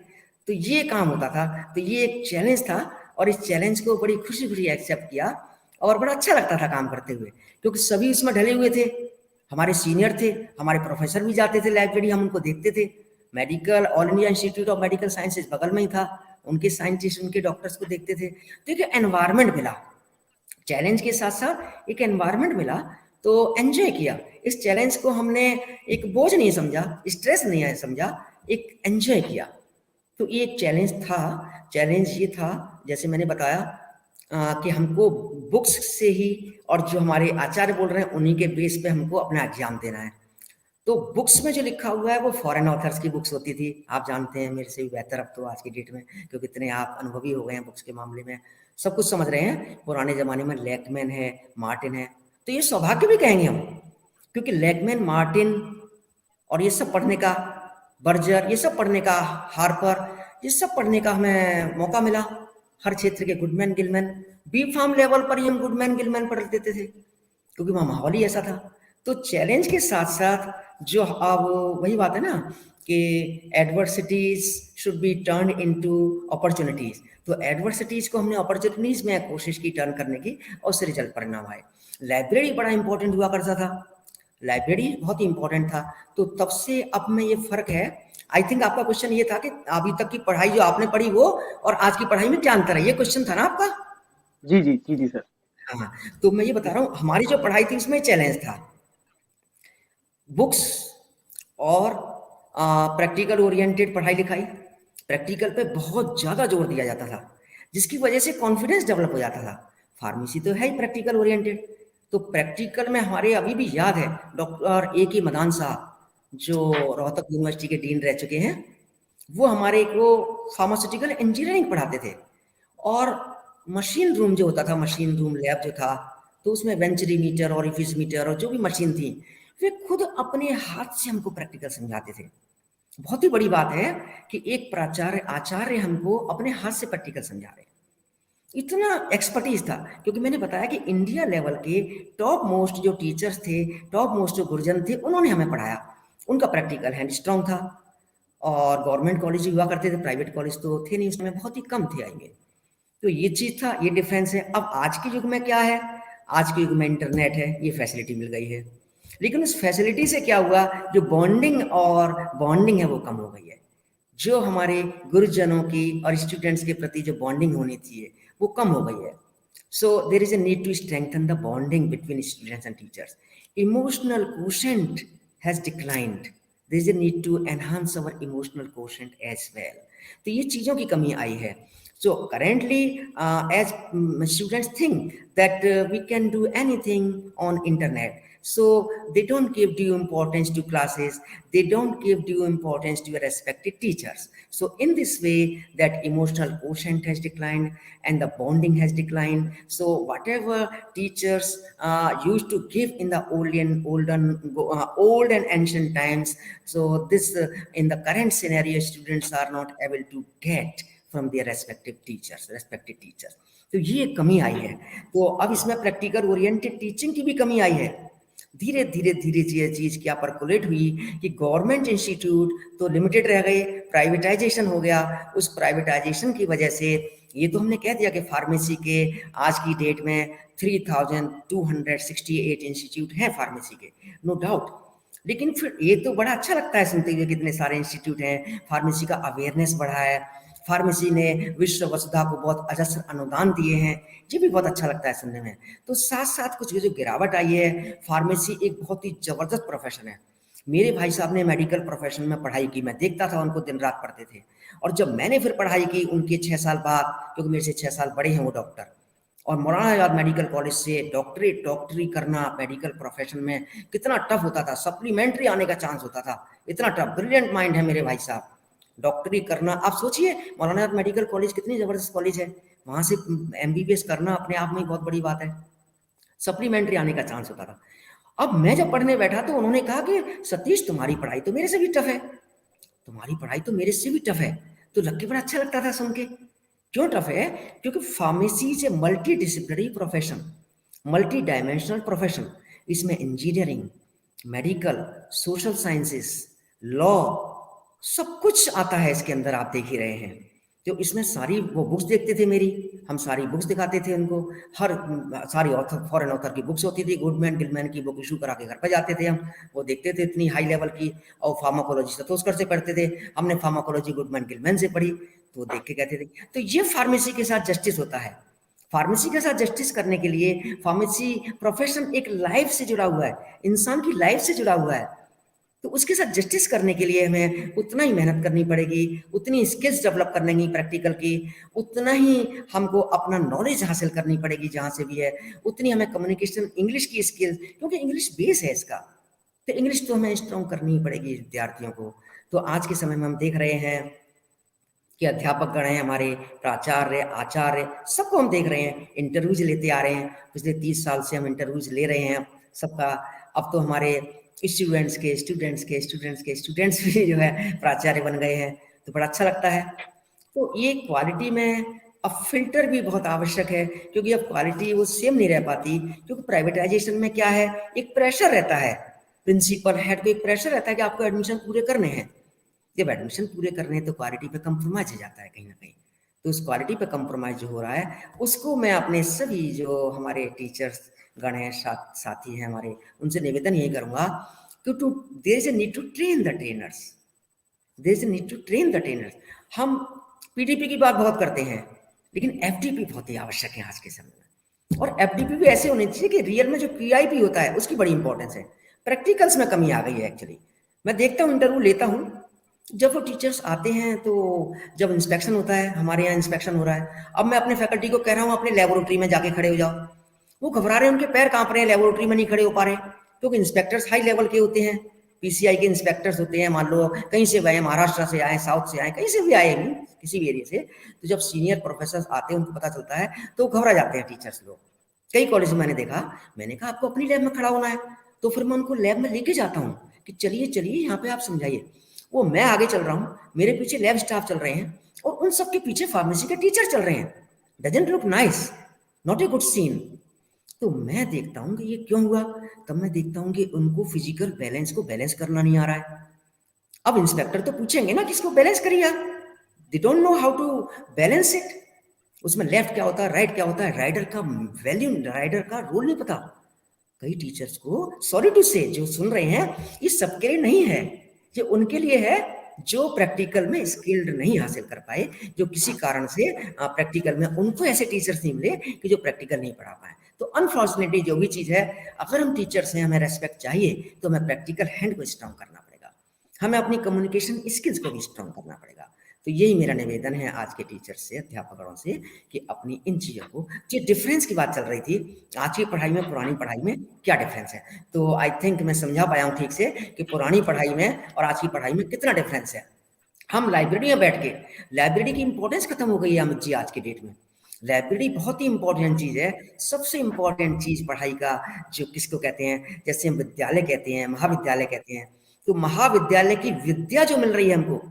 तो ये काम होता था। तो ये एक चैलेंज था, और इस चैलेंज को बड़ी खुशी खुशी एक्सेप्ट किया, और बड़ा अच्छा लगता था काम करते हुए, क्योंकि सभी इसमें ढले हुए थे। हमारे सीनियर थे, हमारे प्रोफेसर भी जाते थे लाइब्रेरी, हम उनको देखते थे। Medical all India institute of medical sciences बगल में ही था, उनके साइंटिस्ट, उनके डॉक्टर्स को देखते थे। तो एक एनवायरमेंट मिला, चैलेंज के साथ साथ एक एनवायरनमेंट मिला, तो एंजॉय किया। इस चैलेंज को हमने एक बोझ नहीं समझा, स्ट्रेस नहीं समझा, एक एंजॉय किया। तो ये एक चैलेंज था। चैलेंज ये था, जैसे मैंने बताया कि हमको बुक्स से ही, और जो हमारे आचार्य बोल रहे हैं उन्हीं के बेस पे हमको अपना एग्जाम देना है। तो बुक्स में जो लिखा हुआ है वो फॉरेन ऑथर्स की बुक्स होती थी, आप जानते हैं मेरे से भी बेहतर अब तो आज की डेट में, क्योंकि इतने आप अनुभवी हो गए हैं बुक्स के मामले में, सब कुछ समझ रहे हैं। पुराने ज़माने में लैकमैन है, मार्टिन है, तो ये सौभाग्य भी कहेंगे हम, क्योंकि लैकमैन, मार्टिन और ये सब पढ़ने का, बर्जर, ये सब पढ़ने का, हार्पर, ये सब पढ़ने का हमें मौका मिला। हर क्षेत्र के Goodman Gilman, B pharm level पर ही हम गुडमैन गिलमैन पढ़ लेते थे, क्योंकि वहाँ माहौल ही ऐसा था। तो चैलेंज के साथ साथ जो अब वही बात है ना कि adversities should be turn into opportunities, तो एडवर्सिटीज को हमने अपॉर्चुनिटीज में कोशिश की टर्न करने की, और उससे रिजल्ट परिणाम आए। लाइब्रेरी बड़ा इंपॉर्टेंट हुआ करता था, लाइब्रेरी बहुत ही इंपॉर्टेंट था, तो तब से अब में ये फर्क है। आई थिंक आपका क्वेश्चन ये था कि अभी तक की पढ़ाई जो आपने पढ़ी वो और आज की पढ़ाई में क्या अंतर है, ये क्वेश्चन था ना आपका? जी जी जी जी सर। हाँ, तो मैं ये बता रहा हूँ हमारी जो पढ़ाई थी उसमें चैलेंज था, बुक्स और प्रैक्टिकल ओरिएंटेड पढ़ाई लिखाई, प्रैक्टिकल पे बहुत ज़्यादा जोर दिया जाता था, जिसकी वजह से कॉन्फिडेंस डेवलप हो जाता था। फार्मेसी तो है ही प्रैक्टिकल ओरिएंटेड, तो प्रैक्टिकल में हमारे अभी भी याद है डॉक्टर A.K. मदान साहब, जो रोहतक यूनिवर्सिटी के डीन रह चुके हैं, वो हमारे को फार्मास्यूटिकल इंजीनियरिंग पढ़ाते थे। और मशीन रूम जो होता था, मशीन रूम लैब जो था, तो उसमें वेंचुरी मीटर, ऑरिफिस मीटर और जो भी मशीन थी, वे खुद अपने हाथ से हमको प्रैक्टिकल समझाते थे। बहुत ही बड़ी बात है कि एक प्राचार्य, आचार्य हमको अपने हाथ से प्रैक्टिकल समझा रहे हैं, इतना एक्सपर्टीज था। क्योंकि मैंने बताया कि इंडिया लेवल के टॉप मोस्ट जो टीचर्स थे, टॉप मोस्ट जो गुरुजन थे, उन्होंने हमें पढ़ाया, उनका प्रैक्टिकल हैंड स्ट्रॉन्ग था। और गवर्नमेंट कॉलेज हुआ करते थे, प्राइवेट कॉलेज तो थे नहीं उसमें, बहुत ही कम थे आएंगे। तो ये चीज था, ये डिफरेंस है। अब आज के युग में क्या है, आज के युग में इंटरनेट है, ये फैसिलिटी मिल गई है, लेकिन उस फैसिलिटी से क्या हुआ, जो बॉन्डिंग है वो कम हो गई है। जो हमारे गुरुजनों की और स्टूडेंट्स के प्रति जो बॉन्डिंग होनी चाहिए वो कम हो गई है। So there is a need to strengthen the bonding between students and teachers. Emotional quotient has declined. There is a need to enhance our emotional quotient as well. तो ये चीज़ों की कमी आई है। So currently, as students think that we can do anything on internet, so they don't give due importance to classes, they don't give due importance to your respected teachers. So in this way, that emotional quotient has declined and the bonding has declined. So whatever teachers used to give in the old and ancient times, so this in the current scenario, students are not able to get from their respective teachers. तो ये कमी आई है। तो अब इसमें practical oriented teaching की भी कमी आई है। धीरे धीरे ये चीज क्या परकुलेट हुई कि गवर्नमेंट इंस्टीट्यूट तो लिमिटेड रह गए, प्राइवेटाइजेशन हो गया। उस प्राइवेटाइजेशन की वजह से ये तो हमने कह दिया कि फार्मेसी के आज की डेट में 3268 इंस्टीट्यूट हैं फार्मेसी के, नो डाउट। लेकिन फिर ये तो बड़ा अच्छा लगता है सुनते हुए, कितने सारे इंस्टीट्यूट हैं, फार्मेसी का अवेयरनेस बढ़ा है, फार्मेसी ने विश्व वसुधा को बहुत अजस्र अनुदान दिए हैं, ये भी बहुत अच्छा लगता है सुनने में। तो साथ साथ कुछ जो गिरावट आई है, फार्मेसी एक बहुत ही जबरदस्त प्रोफेशन है। मेरे भाई साहब ने मेडिकल प्रोफेशन में पढ़ाई की, मैं देखता था उनको दिन रात पढ़ते थे। और जब मैंने फिर पढ़ाई की उनके 6 साल बाद, क्योंकि मेरे से 6 साल बड़े हैं वो डॉक्टर, और मौलाना आजाद मेडिकल कॉलेज से डॉक्टरी करना मेडिकल प्रोफेशन में कितना टफ होता था, सप्लीमेंट्री आने का चांस होता था, इतना टफ। ब्रिलियंट माइंड है मेरे भाई साहब, डॉक्टरी करना, आप सोचिए मौलाना आजाद मेडिकल कॉलेज कितनी जबरदस्त कॉलेज है, वहां से MBBS करना अपने आप में ही बहुत बड़ी बात है। सप्लीमेंट्री आने का चांस होता था। अब मैं जब पढ़ने बैठा तो उन्होंने कहा कि सतीश तुम्हारी पढ़ाई तो मेरे से भी टफ है, तुम्हारी पढ़ाई तो मेरे से भी टफ है। तो लग के बड़ा अच्छा लगता था सुन के। क्यों टफ है? क्योंकि pharmacy is a multi disciplinary profession, multi dimensional profession. इसमें engineering, medical, social sciences, law, सब कुछ आता है इसके अंदर, आप देख ही रहे हैं। तो इसमें सारी वो बुक्स देखते थे मेरी, हम सारी बुक्स दिखाते थे उनको, हर सारी ऑथर, फॉरेन ऑथर की बुक्स होती थी, गुडमैन गिलमैन की बुक इशू करा के घर पे जाते थे हम, वो देखते थे इतनी हाई लेवल की। और फार्माकोलॉजी सतोषकर से पढ़ते थे, हमने फार्माकोलॉजी गुडमैन गिलमैन से पढ़ी, तो वो देख के कहते थे। तो ये फार्मेसी के साथ जस्टिस होता है। फार्मेसी के साथ जस्टिस करने के लिए फार्मेसी प्रोफेशन एक लाइफ से जुड़ा हुआ है, इंसान की लाइफ से जुड़ा हुआ है। तो उसके साथ जस्टिस करने के लिए हमें उतना ही मेहनत करनी पड़ेगी, उतनी स्किल्स डेवलप करने की प्रैक्टिकल की, उतना ही हमको अपना नॉलेज हासिल करनी पड़ेगी जहाँ से भी है, उतनी हमें कम्युनिकेशन, इंग्लिश की स्किल्स, क्योंकि इंग्लिश बेस है इसका। तो इंग्लिश तो हमें स्ट्रॉन्ग करनी ही पड़ेगी विद्यार्थियों को। तो आज के समय में हम देख रहे हैं कि अध्यापक गण हैं हमारे, प्राचार्य, आचार्य, सबको हम देख रहे हैं, इंटरव्यूज लेते आ रहे हैं। पिछले 30 साल से हम इंटरव्यूज ले रहे हैं सबका। अब तो हमारे स्टूडेंट्स भी जो है प्राचार्य बन गए हैं, तो बड़ा अच्छा लगता है। तो ये क्वालिटी में अब फिल्टर भी बहुत आवश्यक है, क्योंकि अब क्वालिटी वो सेम नहीं रह पाती, क्योंकि प्राइवेटाइजेशन में क्या है, एक प्रेशर रहता है, प्रिंसिपल हेड को एक प्रेशर रहता है कि आपको एडमिशन पूरे करने हैं। जब एडमिशन पूरे करने हैं तो क्वालिटी पे कंप्रोमाइज हो जाता है कहीं ना कहीं। तो उस क्वालिटी पे कंप्रोमाइज जो हो रहा है, उसको मैं अपने सभी जो हमारे टीचर्स गण हैं, साथी हैं हमारे, उनसे निवेदन यही करूंगा कि there is a need to train the trainers, there is a need to train the trainers. हम पीडीपी की बात बहुत करते हैं, लेकिन एफडीपी बहुत ही आवश्यक है आज के समय में। और एफडीपी भी ऐसे होने चाहिए कि रियल में जो पीआईपी होता है उसकी बड़ी इंपॉर्टेंस है। प्रैक्टिकल्स में कमी आ गई है एक्चुअली। मैं देखता हूँ, इंटरव्यू लेता हूँ, जब वो टीचर्स आते हैं तो जब इंस्पेक्शन होता है, हमारे यहाँ इंस्पेक्शन हो रहा है, अब मैं अपने फैकल्टी को कह रहा हूँ अपने लेबोरेटरी में जाके खड़े हो जाओ, वो घबरा रहे हैं, उनके पैर कांप रहे हैं, लेबोरेटरी में नहीं खड़े हो पा रहे, क्योंकि इंस्पेक्टर्स हाई लेवल के होते हैं, पीसीआई के इंस्पेक्टर्स होते हैं, मान लो कहीं से गए, महाराष्ट्र से आए, साउथ से आए, कहीं से भी आए, नहीं किसी भी एरिया से, तो जब सीनियर प्रोफेसर आते हैं उनको पता चलता है तो घबरा जाते हैं टीचर्स लोग। कई कॉलेज में मैंने देखा, मैंने कहा आपको अपनी लैब में खड़ा होना है, तो फिर मैं उनको लैब में लेके जाता हूँ कि चलिए चलिए यहाँ पे आप समझाइए। वो मैं आगे चल रहा हूँ, मेरे पीछे लैब स्टाफ चल रहे हैं, और उन सबके पीछे फार्मेसी के टीचर चल रहे हैं। Doesn't look nice, not a good scene. तो मैं देखता हूँ कि ये क्यों हुआ, तब मैं देखता हूँ कि उनको फिजिकल बैलेंस को बैलेंस करना नहीं आ रहा है। अब इंस्पेक्टर तो पूछेंगे ना किसको बैलेंस करिए आप, they don't know how to balance it. उसमें लेफ्ट क्या होता है, राइट क्या होता है, राइडर का वैल्यू, राइडर का रोल नहीं पता। कई टीचर्स को, सॉरी टू से, जो सुन रहे हैं, ये सबके लिए नहीं है, ये उनके लिए है जो प्रैक्टिकल में स्किल्ड नहीं हासिल कर पाए, जो किसी कारण से प्रैक्टिकल में उनको ऐसे टीचर्स नहीं मिले कि जो प्रैक्टिकल नहीं पढ़ा पाए। तो अनफॉर्चुनेटली जो भी चीज है, अगर हम टीचर्स हैं, हमें रेस्पेक्ट चाहिए, तो हमें प्रैक्टिकल हैंड को स्ट्रॉन्ग करना पड़ेगा, हमें अपनी कम्युनिकेशन स्किल्स को भी स्ट्रॉन्ग करना पड़ेगा। तो यही मेरा निवेदन है आज के टीचर्स से, अध्यापकों से, कि अपनी इन चीज़ों को, जो डिफरेंस की बात चल रही थी, आज की पढ़ाई में पुरानी पढ़ाई में क्या डिफरेंस है, तो आई थिंक मैं समझा पाया हूँ ठीक से कि पुरानी पढ़ाई में और आज की पढ़ाई में कितना डिफरेंस है। हम लाइब्रेरी में बैठ के, लाइब्रेरी की इंपॉर्टेंस खत्म हो गई है अमित जी आज के डेट में। लाइब्रेरी बहुत ही इंपॉर्टेंट चीज है, सबसे इंपॉर्टेंट चीज पढ़ाई का, जो किसको कहते हैं, जैसे हम विद्यालय कहते हैं, महाविद्यालय कहते हैं, तो महाविद्यालय की विद्या जो मिल रही है हमको,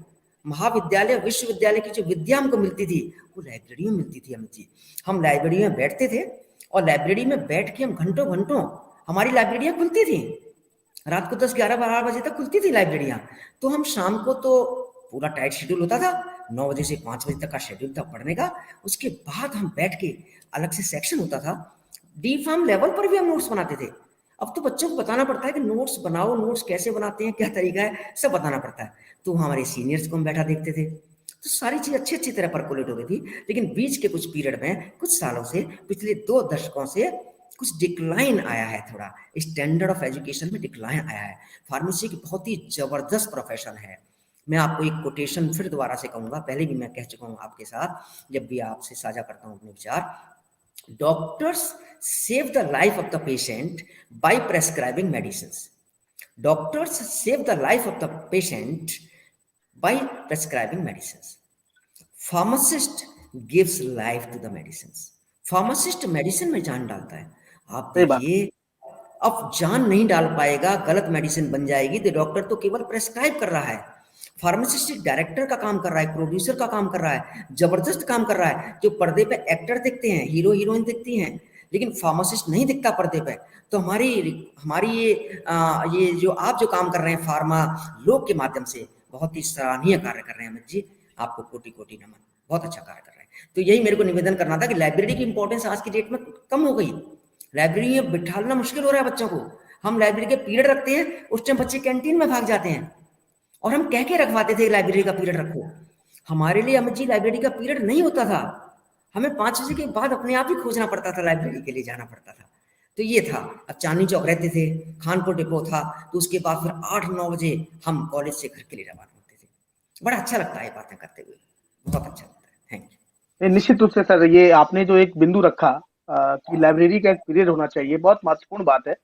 महाविद्यालय विश्वविद्यालय की जो विद्या हमको मिलती थी, वो लाइब्रेरी में मिलती थी अमित जी। हम लाइब्रेरी में बैठते थे, और लाइब्रेरी में बैठ के हम घंटों घंटों, हमारी लाइब्रेरियां खुलती थी, रात को 10-11-12 बजे तक खुलती थी लाइब्रेरियां। तो हम शाम को तो पूरा टाइट शेड्यूल होता था, 9 बजे से 5 बजे तक का शेड्यूल था पढ़ने का। उसके बाद हम बैठ के, अलग से सेक्शन होता था, डी फार्म लेवल पर भी हम नोट्स बनाते थे। अब तो बच्चों को बताना पड़ता है कि नोट्स बनाओ, नोट्स कैसे बनाते हैं, क्या तरीका है, सब बताना पड़ता है। तो हमारे सीनियर्स को हम बैठा देखते थे, तो सारी चीज अच्छी अच्छी तरह परकोलेट हो गई थी। लेकिन बीच के कुछ पीरियड में, कुछ सालों से, पिछले 2 दशकों से कुछ डिक्लाइन आया है, थोड़ा स्टैंडर्ड ऑफ एजुकेशन में डिक्लाइन आया है। फार्मेसी की बहुत ही जबरदस्त प्रोफेशन है। मैं आपको एक कोटेशन फिर दोबारा से कहूंगा, पहले भी मैं कह चुका हूं आपके साथ, जब भी आपसे साझा करता हूं अपने विचार। Doctors save the life of the patient by prescribing medicine. Doctors save the life of the patient by prescribing medicine. Pharmacist gives life to the medicine. Pharmacist medicine में जान डालता है। आप सही बात। देखिए, अब जान नहीं डाल पाएगा, गलत मेडिसिन बन जाएगी, तो डॉक्टर तो केवल प्रेस्क्राइब कर रहा है। फार्मासिस्ट डायरेक्टर का काम कर रहा है, प्रोड्यूसर का काम कर रहा है, जबरदस्त काम कर रहा है। जो पर्दे पे एक्टर दिखते हैं, हीरो हीरोइन दिखती हैं, लेकिन फार्मासिस्ट नहीं दिखता पर्दे पे। तो हमारी ये जो आप जो काम कर रहे हैं फार्मा लोग के माध्यम से, बहुत ही सराहनीय कार्य कर रहे हैं अमित जी, आपको कोटि कोटि नमन, बहुत अच्छा कार्य कर रहे हैं। तो यही मेरे को निवेदन करना था कि लाइब्रेरी की इंपॉर्टेंस आज की डेट में कम हो गई। लाइब्रेरी में बिठाना मुश्किल हो रहा है बच्चों को। हम लाइब्रेरी के पीरियड रखते हैं, उस टाइम बच्चे कैंटीन में भाग जाते हैं, और हम कह के रखवाते थे लाइब्रेरी का पीरियड रखो। हमारे लिए अमित जी लाइब्रेरी का पीरियड नहीं होता था, हमें 5 बजे के बाद अपने आप ही खोजना पड़ता था, लाइब्रेरी के लिए जाना पड़ता था। तो ये था। अब चांदनी चौक रहते थे, खानपुर डिपो था, तो उसके बाद फिर 8-9 बजे हम कॉलेज से घर के लिए रवाना होते थे। बड़ा अच्छा लगता है बातें करते हुए, बहुत अच्छा लगता है। Thank you. निश्चित रूप से सर, ये आपने जो एक बिंदु रखा कि लाइब्रेरी का एक पीरियड होना चाहिए, बहुत महत्वपूर्ण बात है।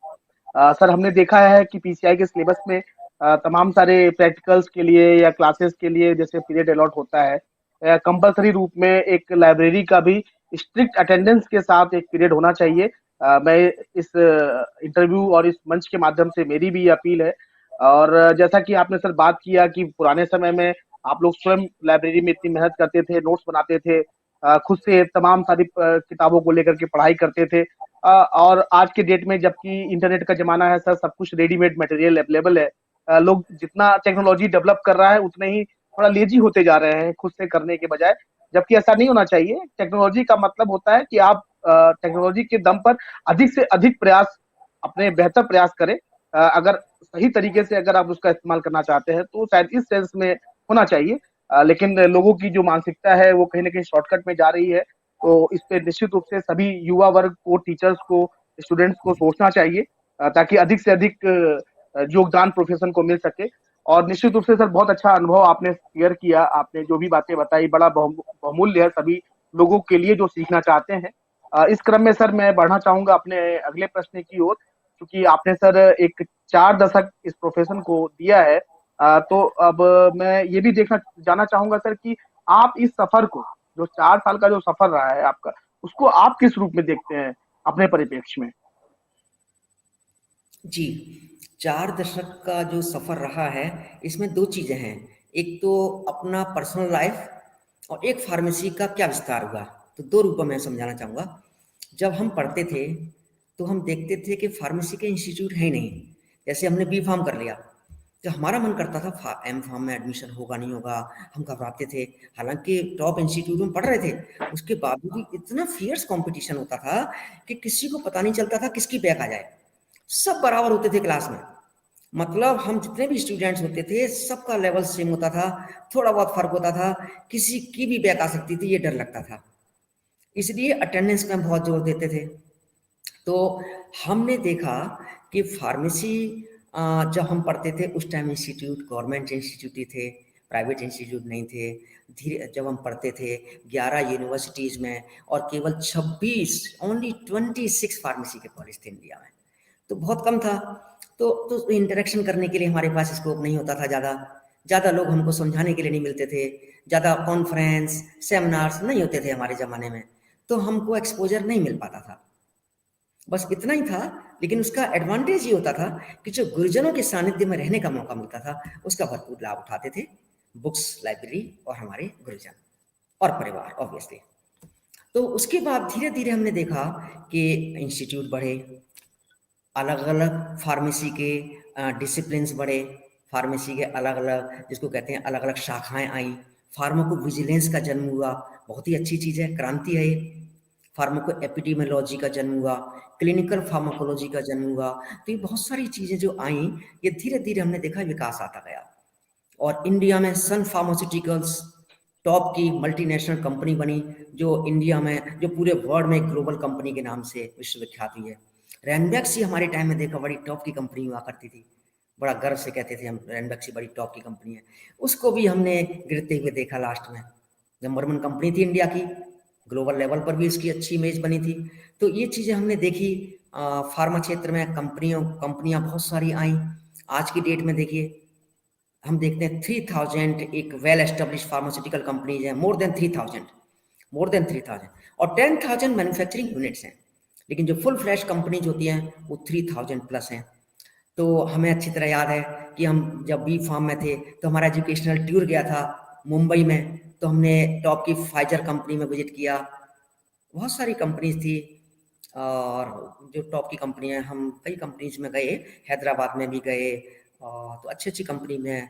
सर हमने देखा है कि पीसीआई के सिलेबस में तमाम सारे प्रैक्टिकल्स के लिए या क्लासेस के लिए जैसे पीरियड अलॉट होता है, कंपल्सरी रूप में एक लाइब्रेरी का भी स्ट्रिक्ट अटेंडेंस के साथ एक पीरियड होना चाहिए। मैं इस इंटरव्यू और इस मंच के माध्यम से मेरी भी ये अपील है। और जैसा कि आपने सर बात किया कि पुराने समय में आप लोग स्वयं लाइब्रेरी में इतनी मेहनत करते थे, नोट्स बनाते थे, खुद से तमाम सारी किताबों को लेकर के पढ़ाई करते थे। और आज के डेट में जबकि इंटरनेट का जमाना है सर, सब कुछ रेडीमेड मटेरियल अवेलेबल है। लोग जितना टेक्नोलॉजी डेवलप कर रहा है उतने ही थोड़ा लेजी होते जा रहे हैं खुद से करने के बजाय, जबकि ऐसा नहीं होना चाहिए। टेक्नोलॉजी का मतलब होता है कि आप टेक्नोलॉजी के दम पर अधिक से अधिक प्रयास, अपने बेहतर प्रयास करें। अगर सही तरीके से अगर आप उसका इस्तेमाल करना चाहते हैं तो शायद इस सेंस में होना चाहिए। लेकिन लोगों की जो मानसिकता है वो कहीं ना कहीं शॉर्टकट में जा रही है। तो इस पे निश्चित रूप से सभी युवा वर्ग को, टीचर्स को, स्टूडेंट्स को सोचना चाहिए, ताकि अधिक से अधिक योगदान प्रोफेशन को मिल सके। और निश्चित रूप से सर बहुत अच्छा अनुभव आपने शेयर किया, आपने जो भी बातें बताई बड़ा बहुमूल्य है सभी लोगों के लिए जो सीखना चाहते हैं। इस क्रम में सर मैं बढ़ना चाहूंगा अपने अगले प्रश्न की ओर, क्योंकि आपने सर एक 4 दशक इस प्रोफेशन को दिया है। तो अब मैं ये भी देखना जानना चाहूंगा सर कि आप इस सफर को, जो 4 साल का जो सफर रहा है आपका, उसको आप किस रूप में देखते हैं अपने परिप्रेक्ष्य में? जी, 4 दशक का जो सफ़र रहा है, इसमें 2 चीज़ें हैं। एक तो अपना पर्सनल लाइफ़ और एक फ़ार्मेसी का क्या विस्तार हुआ। तो 2 रूपों में समझाना चाहूँगा। जब हम पढ़ते थे, तो हम देखते थे कि फ़ार्मेसी के इंस्टीट्यूट है ही नहीं। जैसे हमने बी फ़ार्म कर लिया, तो हमारा मन करता था एम फ़ार्म में एडमिशन होगा, नहीं होगा, हम घबराते थे। हालाँकि टॉप इंस्टीट्यूट में पढ़ रहे थे, उसके बावजूद भी इतना फ़ियर्स कॉम्पिटिशन होता था कि किसी को पता नहीं चलता था किसकी बैक आ जाए। सब बराबर होते थे क्लास में। मतलब हम जितने भी स्टूडेंट्स होते थे, सबका लेवल सेम होता था, थोड़ा बहुत फ़र्क होता था, किसी की भी बैक आ सकती थी, ये डर लगता था। इसलिए अटेंडेंस पे हम बहुत जोर देते थे। तो हमने देखा कि फार्मेसी जब हम पढ़ते थे उस टाइम इंस्टीट्यूट गवर्नमेंट इंस्टीट्यूट ही थे, प्राइवेट इंस्टीट्यूट नहीं थे। धीरे जब हम पढ़ते थे 11 यूनिवर्सिटीज़ में और केवल 26 ओनली 26 फार्मेसी के कॉलेज थे इंडिया में। तो बहुत कम था। तो इंटरेक्शन करने के लिए हमारे पास स्कोप नहीं होता था ज़्यादा। ज़्यादा लोग हमको समझाने के लिए नहीं मिलते थे। ज़्यादा कॉन्फ्रेंस, सेमिनार्स नहीं होते थे हमारे ज़माने में। तो हमको एक्सपोज़र नहीं मिल पाता था। बस इतना ही था, लेकिन उसका एडवांटेज ये होता था कि जो गुरुजनों के सानिध्य में रहने का मौका मिलता था, उसका भरपूर लाभ उठाते थे बुक्स, लाइब्रेरी और हमारे गुरुजन और परिवार ऑब्वियसली। तो उसके बाद धीरे-धीरे हमने देखा कि इंस्टीट्यूट बढ़े, अलग-अलग फार्मेसी के डिसिप्लिन्स बढ़े, फार्मेसी के अलग-अलग जिसको कहते हैं अलग-अलग शाखाएँ आईं, फार्माकोविजिलेंस का जन्म हुआ, बहुत ही अच्छी चीज़ है, क्रांति है ये। फार्माको एपिडेमियोलॉजी का जन्म हुआ, क्लिनिकल फार्माकोलॉजी का जन्म हुआ, तो ये बहुत सारी चीज़ें जो आईं, ये धीरे-धीरे हमने देखा विकास आता गया। और इंडिया में सन फार्मास्यूटिकल्स टॉप की मल्टीनेशनल कंपनी बनी, जो इंडिया में, जो पूरे वर्ल्ड में एक ग्लोबल कंपनी के नाम से विश्वविख्यात हुई है। रैनबैक्सी हमारे टाइम में देखा बड़ी टॉप की कंपनी हुआ करती थी। बड़ा गर्व से कहते थे हम रैनबैक्सी बड़ी टॉप की कंपनी है। उसको भी हमने गिरते हुए देखा लास्ट में। नंबर 1 कंपनी थी इंडिया की, ग्लोबल लेवल पर भी इसकी अच्छी इमेज बनी थी। तो ये चीज़ें हमने देखी। फार्मा क्षेत्र में कंपनियाँ बहुत सारी आईं। आज की डेट में देखिए, हम देखते हैं 3000 एक वेल एस्टेब्लिश्ड फार्मास्यूटिकल कंपनीज हैं, मोर देन 3000 और 10,000 मैन्युफैक्चरिंग यूनिट्स हैं। लेकिन जो फुल फ्लैश कंपनीज होती हैं वो 3000 प्लस हैं। तो हमें अच्छी तरह याद है कि हम जब बी फार्म में थे तो हमारा एजुकेशनल टूर गया था मुंबई में, तो हमने टॉप की फाइजर कंपनी में विजिट किया। बहुत सारी कंपनीज थी और जो टॉप की कंपनी है, हम कई कंपनीज में गए, हैदराबाद में भी गए। तो अच्छी अच्छी कंपनी में,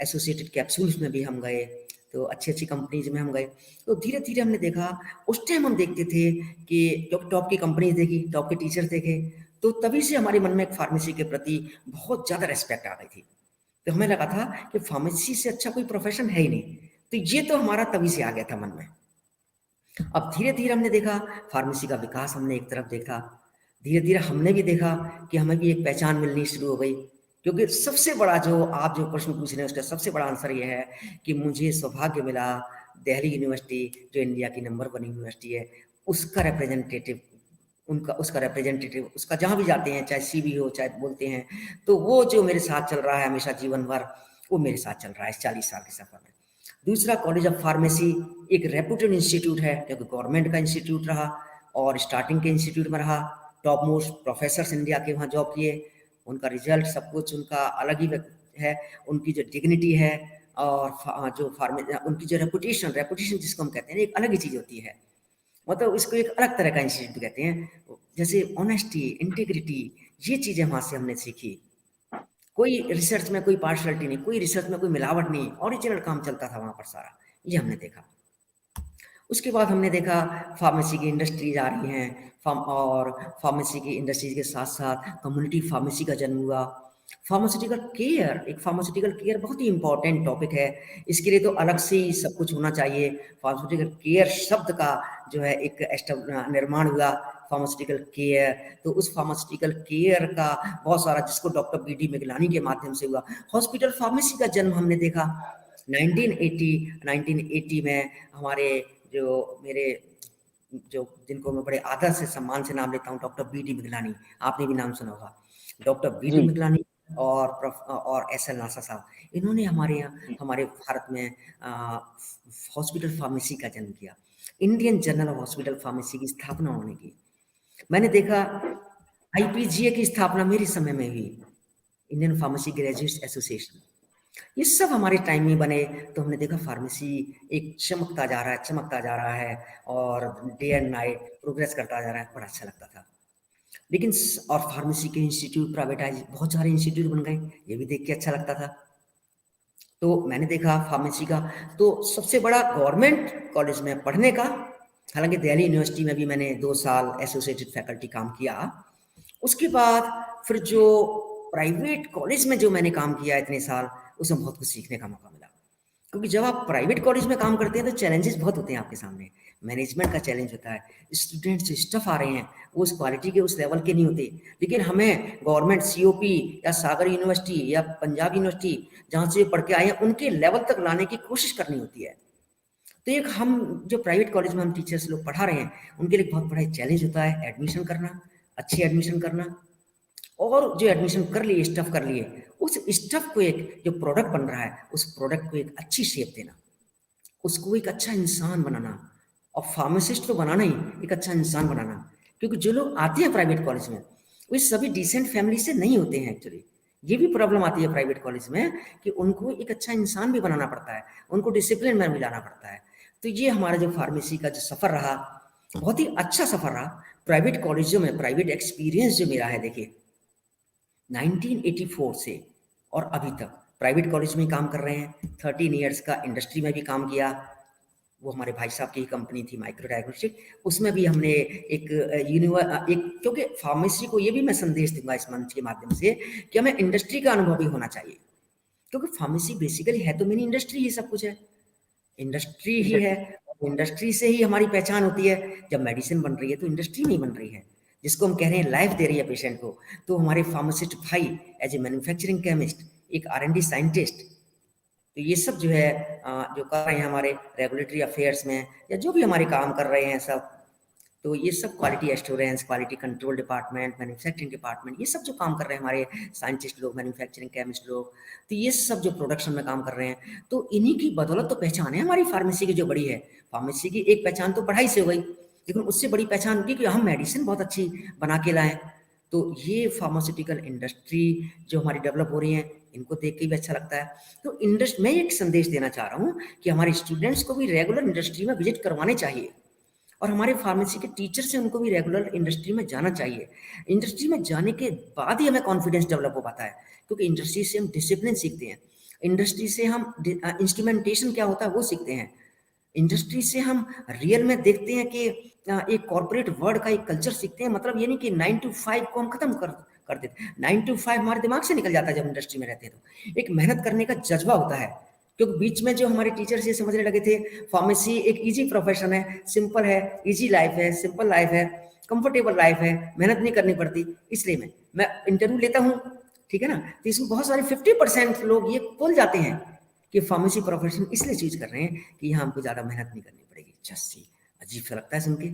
एसोसिएटेड कैप्सूल्स में भी हम गए, तो अच्छी अच्छी कंपनीज में हम गए। तो धीरे धीरे हमने देखा, उस टाइम हम देखते थे कि जब टॉप की कंपनीज देखी, टॉप के टीचर्स देखे, तो तभी से हमारे मन में एक फार्मेसी के प्रति बहुत ज़्यादा रिस्पेक्ट आ गई थी। तो हमें लगा था कि फार्मेसी से अच्छा कोई प्रोफेशन है ही नहीं। तो ये तो हमारा तभी से आ गया था मन में। अब धीरे-धीरे हमने देखा फार्मेसी का विकास, हमने एक तरफ देखा, धीरे-धीरे हमने भी देखा कि हमें भी एक पहचान मिलनी शुरू हो गई। क्योंकि सबसे बड़ा जो आप जो प्रश्न पूछ रहे हैं उसका सबसे बड़ा आंसर ये है कि मुझे सौभाग्य मिला दिल्ली यूनिवर्सिटी जो इंडिया की नंबर 1 यूनिवर्सिटी है, उसका रिप्रेजेंटेटिव उनका उसका रिप्रेजेंटेटिव, उसका जहाँ भी जाते हैं, चाहे सीवी हो, चाहे बोलते हैं, तो वो जो मेरे साथ चल रहा है हमेशा जीवन भर, वो मेरे साथ चल रहा है इस 40 साल के सफर में। दूसरा, कॉलेज ऑफ फार्मेसी एक रेपुटेड इंस्टीट्यूट है, क्योंकि गवर्नमेंट का इंस्टीट्यूट रहा और स्टार्टिंग के इंस्टीट्यूट में रहा, टॉप मोस्ट प्रोफेसर्स इंडिया के वहाँ जॉब किए, उनका रिजल्ट सब कुछ उनका अलग ही है, उनकी जो डिग्निटी है और जो उनकी जो रेपुटेशन जिसको हम कहते हैं, एक अलग ही चीज़ होती है, मतलब इसको एक अलग तरह का इंस्टीट्यूट कहते हैं। जैसे ऑनेस्टी, इंटीग्रिटी, ये चीज़ें वहाँ से हमने सीखी। कोई रिसर्च में कोई पार्शलिटी नहीं, कोई रिसर्च में कोई मिलावट नहीं, ओरिजिनल काम चलता था वहाँ पर सारा, ये हमने देखा। उसके बाद हमने देखा फार्मेसी की इंडस्ट्रीज आ रही हैं, और फार्मेसी की इंडस्ट्रीज के साथ साथ कम्युनिटी फार्मेसी का जन्म हुआ। फार्मास्यूटिकल केयर, एक फार्मास्यूटिकल केयर बहुत ही इंपॉर्टेंट टॉपिक है, इसके लिए तो अलग से ही सब कुछ होना चाहिए। फार्मास्यूटिकल केयर शब्द का जो है एक निर्माण हुआ, फार्मास्यूटिकल केयर, तो उस फार्मास्यूटिकल केयर का बहुत सारा, जिसको डॉक्टर बी.डी. मिगलानी के माध्यम से हुआ। हॉस्पिटल फार्मेसी का जन्म हमने देखा 1980 में। हमारे जो मेरे जो जिनको मैं बड़े आदर से सम्मान से नाम लेता हूँ, डॉक्टर बी.डी. मिगलानी, आपने भी नाम सुना होगा। Doctor BD. जी मिगलानी और एस.एल. नासा साहब, इन्होंने हमारे यहाँ, जी हमारे भारत में हॉस्पिटल फार्मेसी का जन्म किया। Indian journal of hospital pharmacy की स्थापना उन्होंने की। मैंने देखा आईपीजीए की स्थापना मेरे समय में हुई, इंडियन फार्मेसी ग्रेजुएट्स एसोसिएशन। ये सब हमारे टाइम में बने, तो हमने देखा फार्मेसी एक चमकता जा रहा है, चमकता जा रहा है, और डे एंड नाइट प्रोग्रेस करता जा रहा है, बड़ा अच्छा लगता था। लेकिन और फार्मेसी के इंस्टीट्यूट प्राइवेटाइज, बहुत सारे इंस्टीट्यूट बन गए, ये भी देख के अच्छा लगता था। तो मैंने देखा फार्मेसी का, तो सबसे बड़ा गवर्नमेंट कॉलेज में पढ़ने का, हालांकि दिल्ली यूनिवर्सिटी में भी मैंने 2 साल एसोसिएटेड फैकल्टी काम किया। उसके बाद फिर जो प्राइवेट कॉलेज में जो मैंने काम किया इतने साल, उसमें बहुत कुछ सीखने का मौका मिला। क्योंकि जब आप प्राइवेट कॉलेज में काम करते हैं तो चैलेंजेस बहुत होते हैं आपके सामने। मैनेजमेंट का चैलेंज होता है, स्टूडेंट जो स्टफ आ रहे हैं वो उस क्वालिटी के, उस लेवल के नहीं होते। लेकिन हमें गवर्नमेंट सीओपी या सागर यूनिवर्सिटी या पंजाब यूनिवर्सिटी, जहाँ से पढ़ के आए हैं, उनके लेवल तक लाने की कोशिश करनी होती है। तो एक हम जो प्राइवेट कॉलेज में हम टीचर्स लोग पढ़ा रहे हैं, उनके लिए बहुत बड़ा चैलेंज होता है एडमिशन करना, अच्छी एडमिशन करना, और जो एडमिशन कर लिए, स्टफ कर लिए, उस स्टफ को एक जो प्रोडक्ट बन रहा है, उस प्रोडक्ट को एक अच्छी शेप देना, उसको एक अच्छा इंसान बनाना, और फार्मासिस्ट तो बनाना ही, एक अच्छा इंसान बनाना। क्योंकि जो लोग आते हैं प्राइवेट कॉलेज में, वे सभी डिसेंट फैमिली से नहीं होते हैं एक्चुअली। ये भी प्रॉब्लम आती है प्राइवेट कॉलेज में कि उनको एक अच्छा इंसान भी बनाना पड़ता है, उनको डिसिप्लिन में भी लाना पड़ता है। तो ये हमारा जो फार्मेसी का जो सफ़र रहा, बहुत ही अच्छा सफ़र रहा। प्राइवेट कॉलेजों में प्राइवेट एक्सपीरियंस जो मेरा है, देखिए 1984 से और अभी तक प्राइवेट कॉलेज में काम कर रहे हैं। 13 इयर्स का इंडस्ट्री में भी काम किया, वो हमारे भाई साहब की कंपनी थी माइक्रो डायग्नोस्टिक, उसमें भी हमने एक क्योंकि फार्मेसी को ये भी मैं संदेश दूंगा इस मंच के माध्यम से कि हमें इंडस्ट्री का अनुभव भी होना चाहिए। क्योंकि फार्मेसी बेसिकली है तो मेरी इंडस्ट्री ही सब कुछ है, इंडस्ट्री ही है, इंडस्ट्री से ही हमारी पहचान होती है। जब मेडिसिन बन रही है तो इंडस्ट्री नहीं बन रही है, जिसको हम कह रहे हैं लाइफ दे रही है पेशेंट को। तो हमारे फार्मासिस्ट भाई एज ए मैन्युफैक्चरिंग केमिस्ट, एक R&D साइंटिस्ट, तो ये सब जो है जो कर रहे हैं हमारे रेगुलेटरी अफेयर्स में, या जो भी हमारे काम कर रहे हैं सब, तो ये सब quality assurance, quality control department, manufacturing department, ये सब जो काम कर रहे हैं हमारे साइंटिस्ट लोग, मैन्युफैक्चरिंग केमिस्ट लोग, तो ये सब जो प्रोडक्शन में काम कर रहे हैं, तो इन्हीं की बदौलत तो पहचान है हमारी फार्मेसी की जो बड़ी है। फार्मेसी की एक पहचान तो पढ़ाई से हो गई, लेकिन उससे बड़ी पहचान की कि हम मेडिसिन बहुत अच्छी बना के लाएं। तो ये फार्मास्यूटिकल इंडस्ट्री जो हमारी डेवलप हो रही है, इनको देख के भी अच्छा लगता है। तो मैं एक संदेश देना चाह रहा हूँ कि हमारे स्टूडेंट्स को भी रेगुलर इंडस्ट्री में विजिट करवाने चाहिए, और हमारे फार्मेसी के टीचर से उनको भी रेगुलर इंडस्ट्री में जाना चाहिए। इंडस्ट्री में जाने के बाद ही हमें कॉन्फिडेंस डेवलप हो पाता है, क्योंकि इंडस्ट्री से हम डिसिप्लिन सीखते हैं, इंडस्ट्री से हम इंस्ट्रूमेंटेशन क्या होता है वो सीखते हैं, इंडस्ट्री से हम रियल में देखते हैं कि एक कॉर्पोरेट वर्ल्ड का एक कल्चर सीखते हैं। मतलब ये नहीं कि 9 to 5 को हम खत्म कर देते, 9 to 5 हमारे दिमाग से निकल जाता है जब इंडस्ट्री में रहते हैं। तो एक मेहनत करने का जज्बा होता है, क्योंकि बीच में जो हमारे टीचर्स ये समझने लगे थे फार्मेसी एक इजी प्रोफेशन है, सिंपल है, इजी लाइफ है, सिंपल लाइफ है, कंफर्टेबल लाइफ है, मेहनत नहीं करनी पड़ती। इसलिए मैं इंटरव्यू लेता हूँ, ठीक है ना, तो इसमें बहुत सारे 50% लोग ये बोल जाते हैं कि फार्मेसी प्रोफेशन इसलिए चूज कर रहे हैं कि यहाँ हमको ज़्यादा मेहनत नहीं करनी पड़ेगी। जस्सी अजीब सा लगता है सुन के,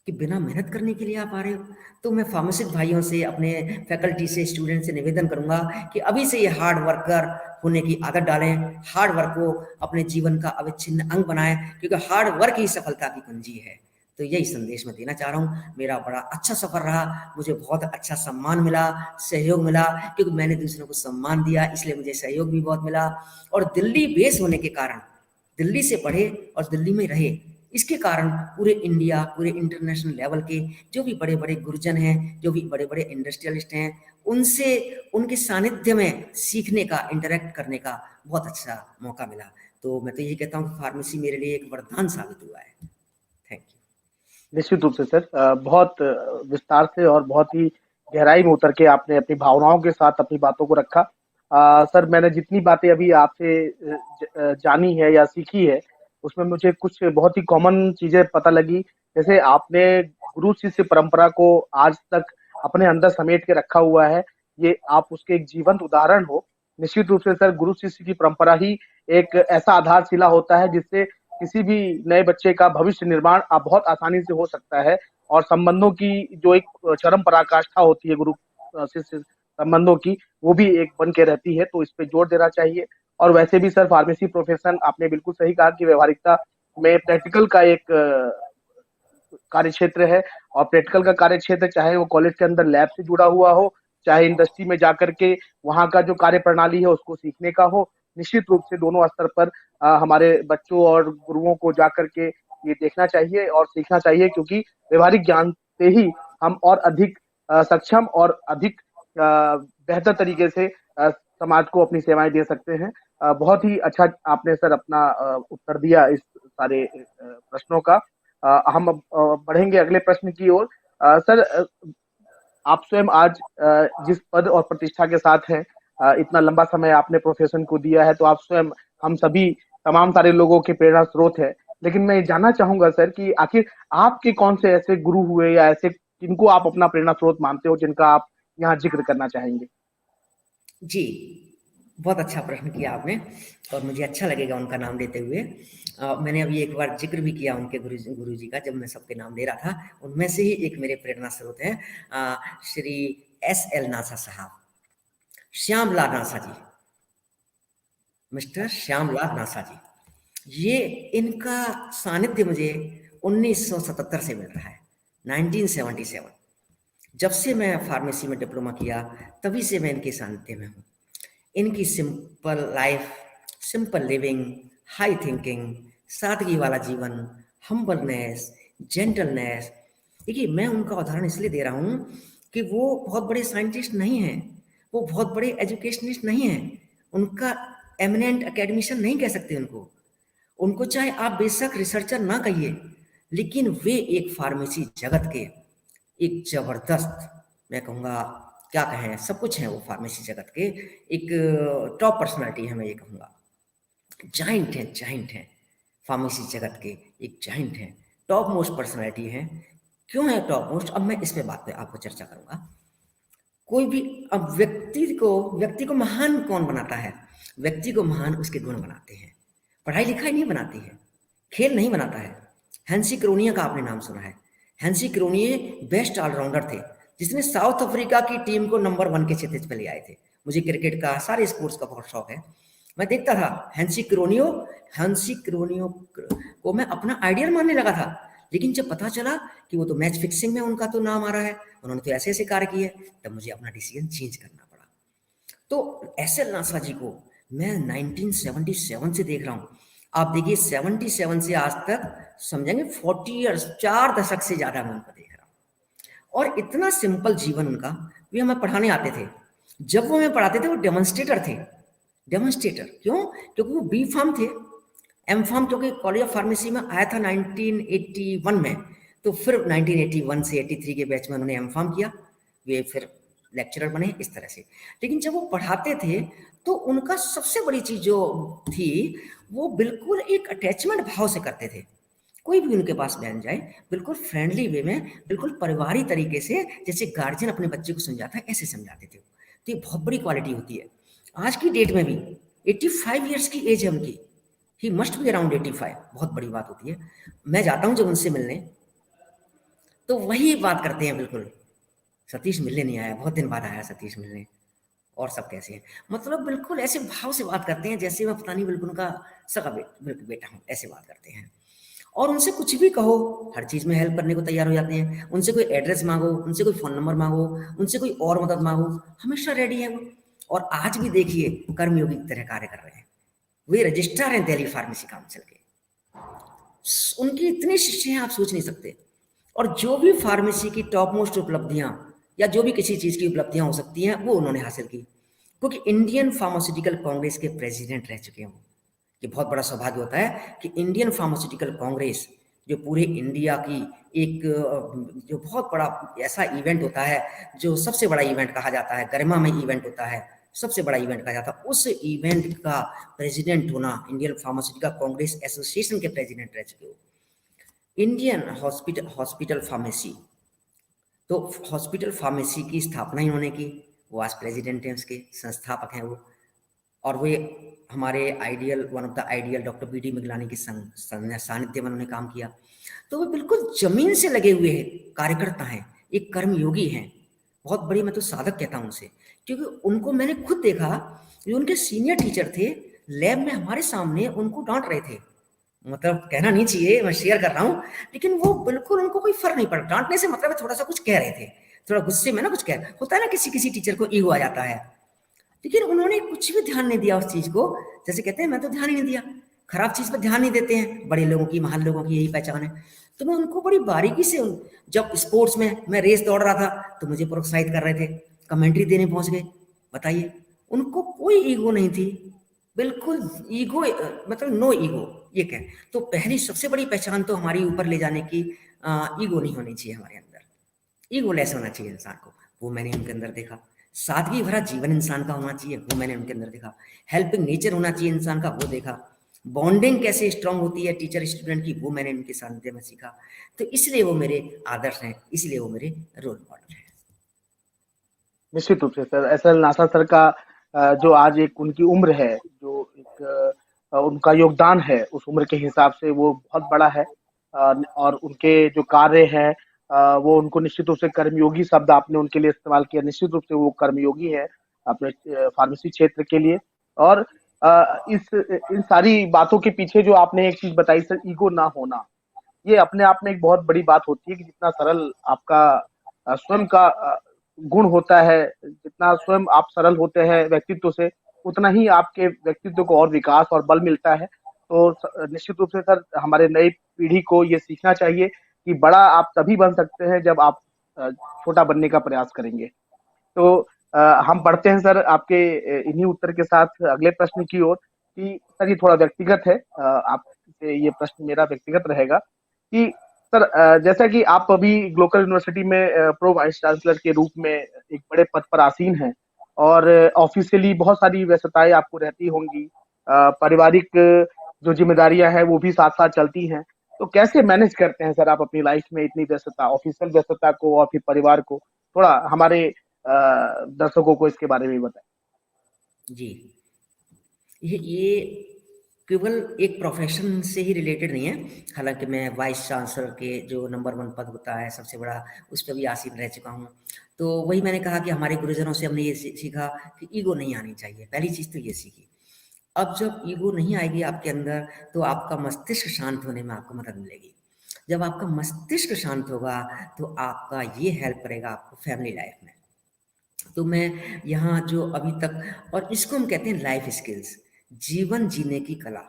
कि बिना मेहनत करने के लिए आप आ रहे हो। तो मैं फार्मासिस्ट भाइयों से, अपने फैकल्टी से, स्टूडेंट से निवेदन करूंगा कि अभी से ये हार्ड वर्कर होने की आदत डालें, हार्ड वर्क को अपने जीवन का अविच्छिन्न अंग बनाएं, क्योंकि हार्ड वर्क ही सफलता की कुंजी है। तो यही संदेश मैं देना चाह रहा हूँ। मेरा बड़ा अच्छा सफर रहा, मुझे बहुत अच्छा सम्मान मिला, सहयोग मिला, क्योंकि मैंने दूसरों को सम्मान दिया, इसलिए मुझे सहयोग भी बहुत मिला। और दिल्ली बेस होने के कारण, दिल्ली से पढ़े और दिल्ली में रहे, इसके कारण पूरे इंडिया, पूरे इंटरनेशनल लेवल के जो भी बड़े बड़े गुरुजन हैं, जो भी बड़े बड़े इंडस्ट्रियलिस्ट हैं, उनसे, उनके सानिध्य में सीखने का, इंटरेक्ट करने का बहुत अच्छा मौका मिला। तो मैं तो यही कहता हूँ कि फार्मेसी मेरे लिए एक वरदान साबित हुआ है। Thank you. निश्चित रूप से सर, बहुत विस्तार से और बहुत ही गहराई में उतर के आपने अपनी भावनाओं के साथ अपनी बातों को रखा। सर, मैंने जितनी बातें अभी आपसे जानी है या सीखी है, उसमें मुझे कुछ बहुत ही कॉमन चीजें पता लगी। जैसे आपने गुरु शिष्य परंपरा को आज तक अपने अंदर समेट के रखा हुआ है, ये आप उसके एक जीवंत उदाहरण हो। निश्चित रूप से सर, गुरु शिष्य की परंपरा ही एक ऐसा आधारशिला होता है जिससे किसी भी नए बच्चे का भविष्य निर्माण बहुत आसानी से हो सकता है। और संबंधों की जो एक चरम पराकाष्ठा होती है गुरु शिष्य संबंधों की, वो भी एक बन के रहती है। तो इस पे जोर देना चाहिए। और वैसे भी सर, फार्मेसी प्रोफेशन, आपने बिल्कुल सही कहा कि व्यवहारिकता में प्रैक्टिकल का एक कार्य क्षेत्र है। और प्रैक्टिकल का कार्य क्षेत्र चाहे वो कॉलेज के अंदर लैब से जुड़ा हुआ हो, चाहे इंडस्ट्री में जाकर के वहाँ का जो कार्य प्रणाली है उसको सीखने का हो, निश्चित रूप से दोनों स्तर पर हमारे बच्चों और गुरुओं को जाकर के ये देखना चाहिए और सीखना चाहिए, क्योंकि व्यवहारिक ज्ञान से ही हम और अधिक सक्षम और अधिक बेहतर तरीके से समाज को अपनी सेवाएं दे सकते हैं। बहुत ही अच्छा आपने सर अपना उत्तर दिया इस सारे प्रश्नों का। हम अब बढ़ेंगे अगले प्रश्न की ओर। सर, आप स्वयं आज जिस पद और प्रतिष्ठा के साथ हैं, इतना लंबा समय आपने प्रोफेशन को दिया है, तो आप स्वयं हम सभी तमाम सारे लोगों के प्रेरणा स्रोत है। लेकिन मैं ये जानना चाहूंगा सर कि आखिर आपके कौन से ऐसे गुरु हुए या ऐसे किनको आप अपना प्रेरणा स्रोत मानते हो, जिनका आप यहाँ जिक्र करना चाहेंगे? जी, बहुत अच्छा प्रश्न किया आपने, और मुझे अच्छा लगेगा उनका नाम लेते हुए। मैंने अभी एक बार जिक्र भी किया उनके गुरुजी का, जब मैं सबके नाम ले रहा था। उनमें से ही एक मेरे प्रेरणा स्रोत हैं, श्री SL नासा साहब, श्यामलाल नासा जी, मिस्टर श्यामलाल नासा जी। ये, इनका सानिध्य मुझे 1977 से मिल रहा है, 1977। जब से मैं फार्मेसी में डिप्लोमा किया, तभी से मैं इनके सानिध्य में हूँ। इनकी simple life, simple living, high thinking, सादगी वाला जीवन, हम्बलनेस, जेंटलनेस। देखिए, मैं उनका उदाहरण इसलिए दे रहा हूँ कि वो बहुत बड़े साइंटिस्ट नहीं हैं, वो बहुत बड़े एजुकेशनिस्ट नहीं हैं, उनका एमिनेंट एकेडमिशियन नहीं कह सकते उनको। उनको चाहे आप बेशक रिसर्चर ना कहिए, लेकिन वे एक फार्मेसी जगत के एक जबरदस्त, मैं कहूँगा, क्या कहें, सब कुछ है वो फार्मेसी जगत के, एक टॉप पर्सनालिटी है, मैं ये कहूँगा। जाइंट है, जाइंट है, फार्मेसी जगत के एक जाइंट है, टॉप मोस्ट पर्सनालिटी है। क्यों है टॉप मोस्ट? अब मैं इस पे बात पे आपको चर्चा करूंगा। कोई भी, अब व्यक्ति को महान कौन बनाता है? व्यक्ति को महान उसके गुण बनाते हैं, पढ़ाई लिखाई नहीं बनाती है, खेल नहीं बनाता है। हैंसी क्रोनिया का आपने नाम सुना है। हैंसी क्रोनिये बेस्ट ऑलराउंडर थे, जिसने साउथ अफ्रीका की टीम को नंबर 1 के क्षेत्र पे ले आए थे। मुझे क्रिकेट का, सारे स्पोर्ट्स का बहुत शौक है। मैं देखता था हैंसी क्रोनियो को मैं अपना आइडियल मानने लगा था। लेकिन जब पता चला कि वो तो मैच फिक्सिंग में उनका तो नाम आ रहा है, उन्होंने तो ऐसे ऐसे कार्य किए, तब मुझे अपना डिसीजन चेंज करना पड़ा। तो SL नासा जी को मैं 1977 से देख रहा हूँ। आप देखिए, 77 से आज तक समझेंगे 40 ईयर्स, 4 दशक से ज्यादा मैं उनको देख रहा हूँ। और इतना सिंपल जीवन उनका। वे हमें पढ़ाने आते थे, जब वो हमें पढ़ाते थे वो डेमोन्स्ट्रेटर थे। डेमोन्स्ट्रेटर क्यों? क्योंकि वो बी फार्म थे, एम फार्म क्योंकि कॉलेज ऑफ फार्मेसी में आया था 1981 में, तो फिर 1981 से 83 के बैच में उन्होंने एम फार्म किया, वे फिर लेक्चरर बने इस तरह से। लेकिन जब वो पढ़ाते थे तो उनका सबसे बड़ी चीज जो थी, वो बिल्कुल एक अटैचमेंट भाव से करते थे। कोई भी उनके पास बहन जाए, बिल्कुल फ्रेंडली वे में, बिल्कुल परिवारी तरीके से, जैसे गार्जियन अपने बच्चे को समझाता है ऐसे समझाते थे। तो ये बहुत बड़ी क्वालिटी होती है। आज की डेट में भी 85 ईयर्स की एज है उनकी, ही मस्ट बी अराउंड 85, बहुत बड़ी बात होती है। मैं जाता हूँ जब उनसे मिलने, तो वही बात करते हैं बिल्कुल, सतीश मिलने नहीं आया, बहुत दिन बाद आया सतीश मिलने, और सब कैसे हैं? मतलब बिल्कुल ऐसे भाव से बात करते हैं जैसे मैं पता नहीं बिल्कुल उनका सगा बेटा हूँ, ऐसे बात करते हैं। और उनसे कुछ भी कहो, हर चीज़ में हेल्प करने को तैयार हो जाते हैं। उनसे कोई एड्रेस माँगो, उनसे कोई फ़ोन नंबर माँगो, उनसे कोई और मदद माँगो, हमेशा रेडी है वो। और आज भी देखिए कर्मयोगी की तरह कार्य कर रहे हैं। वे रजिस्ट्रार हैं दिल्ली फार्मेसी काउंसिल के। उनकी इतनी शिष्य हैं आप सोच नहीं सकते। और जो भी फार्मेसी की टॉप मोस्ट उपलब्धियां या जो भी किसी चीज की उपलब्धियां हो सकती हैं वो उन्होंने हासिल की, क्योंकि इंडियन फार्मास्यूटिकल कांग्रेस के प्रेसिडेंट रह चुके हैं वो। ये बहुत बड़ा सौभाग्य होता है कि इंडियन फार्मास्यूटिकल कांग्रेस जो पूरे इंडिया की एक जो बहुत बड़ा ऐसा इवेंट होता है, जो सबसे बड़ा इवेंट कहा जाता है, गरिमामय इवेंट होता है, सबसे बड़ा इवेंट कहा जाता है, उस इवेंट का प्रेसिडेंट होना, इंडियन फार्मास्यूटिकल कांग्रेस एसोसिएशन के प्रेसिडेंट रह चुके हो। इंडियन हॉस्पिटल फार्मेसी, तो हॉस्पिटल फार्मेसी की स्थापना इन्होंने की, वो आज प्रेसिडेंट हैं, उसके संस्थापक हैं वो। और वे हमारे ideal, one of the ideal doctor B D Miglani के सानिध्य में उन्होंने काम किया। तो वो बिल्कुल जमीन से लगे हुए कार्यकर्ता हैं, एक कर्मयोगी हैं, बहुत बड़ी, मैं तो साधक कहता हूँ उनसे, क्योंकि उनको मैंने खुद देखा, जो उनके सीनियर टीचर थे, लैब में हमारे सामने उनको डांट रहे थे। मतलब कहना नहीं चाहिए, मैं शेयर कर रहा हूँ, लेकिन वो बिल्कुल उनको कोई फर्क नहीं पड़ा। डांटने से मतलब थोड़ा सा कुछ कह रहे थे, थोड़ा गुस्से में ना कुछ कह, होता है ना किसी किसी टीचर को ईगो आ जाता है, लेकिन उन्होंने कुछ भी ध्यान नहीं दिया उस चीज को। जैसे कहते हैं मैं तो ध्यान ही नहीं दिया, खराब चीज पर ध्यान नहीं देते हैं, बड़े लोगों की, महान लोगों की यही पहचान है। तो मैं उनको बड़ी बारीकी से, जब स्पोर्ट्स में मैं रेस दौड़ रहा था तो मुझे प्रोत्साहित कर रहे थे, कमेंट्री देने पहुंच गए। बताइए, उनको कोई ईगो नहीं थी, बिल्कुल ईगो, मतलब नो ईगो, ये कहें तो पहली सबसे बड़ी पहचान तो हमारी ऊपर ले जाने की, ईगो नहीं होनी चाहिए हमारे अंदर, ईगो लेस होना चाहिए इंसान को, वो मैंने उनके अंदर देखा। सादगी भरा जीवन इंसान का होना चाहिए, वो मैंने उनके अंदर देखा। हेल्पिंग नेचर होना चाहिए इंसान का, वो देखा। बॉन्डिंग कैसे स्ट्रांग होती है टीचर स्टूडेंट की, वो मैंने उनके सानिध्य में सीखा। तो इसलिए वो मेरे आदर्श हैं, इसलिए वो मेरे रोल मॉडल हैं। निश्चित रूप से sir, S L NASA sir का जो आज एक उनकी उम्र है, जो एक उनका योगदान है, उस उम्र के हिसाब से वो बहुत बड़ा है। और उनके जो कार्य हैं, वो उनको निश्चित रूप से कर्मयोगी शब्द आपने उनके लिए इस्तेमाल किया, निश्चित रूप से वो कर्मयोगी है अपने फार्मेसी क्षेत्र के लिए। और इस इन सारी बातों के पीछे जो आपने एक चीज बताई सर, ईगो ना होना, ये अपने आप में एक बहुत बड़ी बात होती है कि जितना सरल आपका स्वयं का गुण होता है, जितना स्वयं आप सरल होते हैं व्यक्तित्व से, उतना ही आपके व्यक्तित्व को और विकास और बल मिलता है। तो निश्चित रूप से सर, हमारे नई पीढ़ी को ये सीखना चाहिए कि बड़ा आप तभी बन सकते हैं जब आप छोटा बनने का प्रयास करेंगे। तो हम बढ़ते हैं सर आपके इन्हीं उत्तर के साथ अगले प्रश्न की ओर, कि सर ये थोड़ा व्यक्तिगत है, आपसे ये प्रश्न मेरा व्यक्तिगत रहेगा कि सर, जैसा कि आप अभी ग्लोकल यूनिवर्सिटी में प्रो वाइस चांसलर के रूप में एक बड़े पद पर आसीन हैं, और ऑफिशियली बहुत सारी व्यस्तताएं आपको रहती होंगी, पारिवारिक जो जिम्मेदारियां हैं वो भी साथ साथ चलती हैं। तो कैसे मैनेज करते हैं सर आप अपनी लाइफ में इतनी व्यस्तता, ऑफिशियल व्यस्तता को और फिर परिवार को? थोड़ा हमारे दर्शकों को इसके बारे में बताएं। जी, ये केवल एक प्रोफेशन से ही रिलेटेड नहीं है। हालांकि मैं वाइस चांसलर के जो नंबर 1 पद होता है सबसे बड़ा, उस पर भी आसीन रह चुका हूँ। तो वही मैंने कहा कि हमारे गुरुजनों से हमने ये सीखा कि ईगो नहीं आनी चाहिए, पहली चीज़ तो ये सीखी। अब जब ईगो नहीं आएगी आपके अंदर, तो आपका मस्तिष्क शांत होने में आपको मदद मिलेगी। जब आपका मस्तिष्क शांत होगा तो आपका ये हेल्प करेगा आपको फैमिली लाइफ में। तो मैं यहाँ जो अभी तक, और इसको हम कहते हैं लाइफ स्किल्स, जीवन जीने की कला।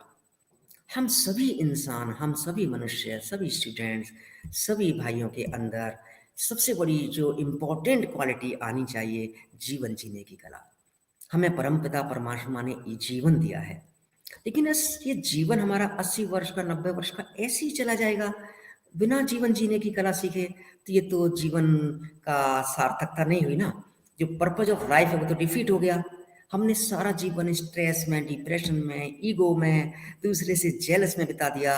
हम सभी इंसान, हम सभी मनुष्य, सभी स्टूडेंट्स, सभी भाइयों के अंदर सबसे बड़ी जो इम्पोर्टेंट क्वालिटी आनी चाहिए, जीवन जीने की कला। हमें परमपिता परमात्मा ने ये जीवन दिया है, लेकिन ये जीवन हमारा 80 वर्ष का, 90 वर्ष का ऐसे ही चला जाएगा बिना जीवन जीने की कला सीखे, तो ये तो जीवन का सार्थकता नहीं हुई ना। जो पर्पज ऑफ लाइफ है वो तो डिफीट हो गया। हमने सारा जीवन स्ट्रेस में, डिप्रेशन में, ईगो में, दूसरे से जेलस में बिता दिया,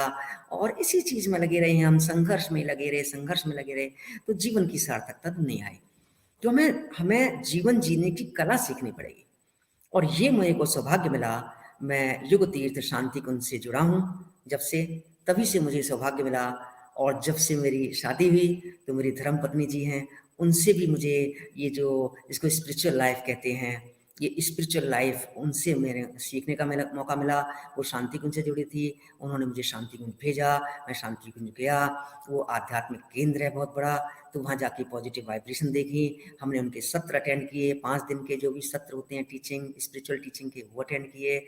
और इसी चीज में लगे रहे हैं हम, संघर्ष में लगे रहे, संघर्ष में लगे रहे, तो जीवन की सार्थकता तो नहीं आई। तो हमें हमें जीवन जीने की कला सीखनी पड़ेगी। और ये मेरे को सौभाग्य मिला, मैं युग तीर्थ शांति कुंज से जुड़ा हूँ जब से, तभी से मुझे सौभाग्य मिला। और जब से मेरी शादी हुई तो मेरी धर्मपत्नी जी हैं, उनसे भी मुझे ये जो इसको स्पिरिचुअल लाइफ कहते हैं, ये स्पिरिचुअल लाइफ उनसे मेरे सीखने का मेरा मौका मिला। वो शांति कुंज से जुड़ी थी, उन्होंने मुझे शांति कुंज भेजा, मैं शांति कुंज गया। वो आध्यात्मिक केंद्र है बहुत बड़ा, तो वहाँ जाके पॉजिटिव वाइब्रेशन देखी। हमने उनके सत्र अटेंड किए, 5 दिन के जो भी सत्र होते हैं टीचिंग, स्पिरिचुअल टीचिंग के, वो अटेंड किए।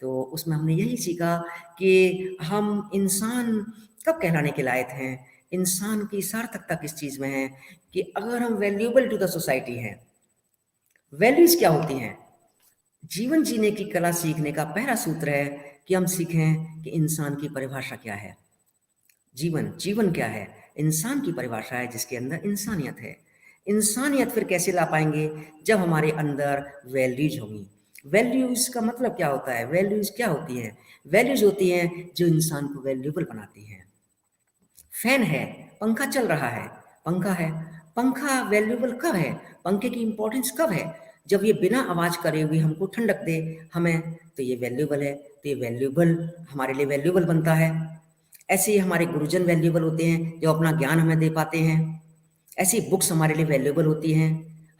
तो उसमें हमने यही सीखा कि हम इंसान कब कहलाने के लायक हैं, इंसान की सार्थकता किस चीज़ में है, कि अगर हम वैल्यूएबल टू द सोसाइटी हैं। वैल्यूज क्या होती हैं? जीवन जीने की कला सीखने का पहला सूत्र है कि हम सीखें कि इंसान की परिभाषा क्या है। जीवन क्या है? इंसान की परिभाषा है जिसके अंदर इंसानियत है। इंसानियत फिर कैसे ला पाएंगे? जब हमारे अंदर वैल्यूज होंगी। वैल्यूज का मतलब क्या होता है? वैल्यूज क्या होती हैं? वैल्यूज होती हैं जो इंसान को वैल्यूएबल बनाती हैं। फैन है, पंखा चल रहा है, पंखा है, पंखा वैल्यूएबल कब है? पंखे की इंपॉर्टेंस कब है? जब ये बिना आवाज करे हुए हमको ठंडक दे हमें, तो ये वैल्यूएबल है। तो ये वैल्यूएबल हमारे लिए वैल्यूएबल बनता है। ऐसे ही हमारे गुरुजन वैल्यूएबल होते हैं जो अपना ज्ञान हमें दे पाते हैं। ऐसी बुक्स हमारे लिए वैल्यूएबल होती हैं।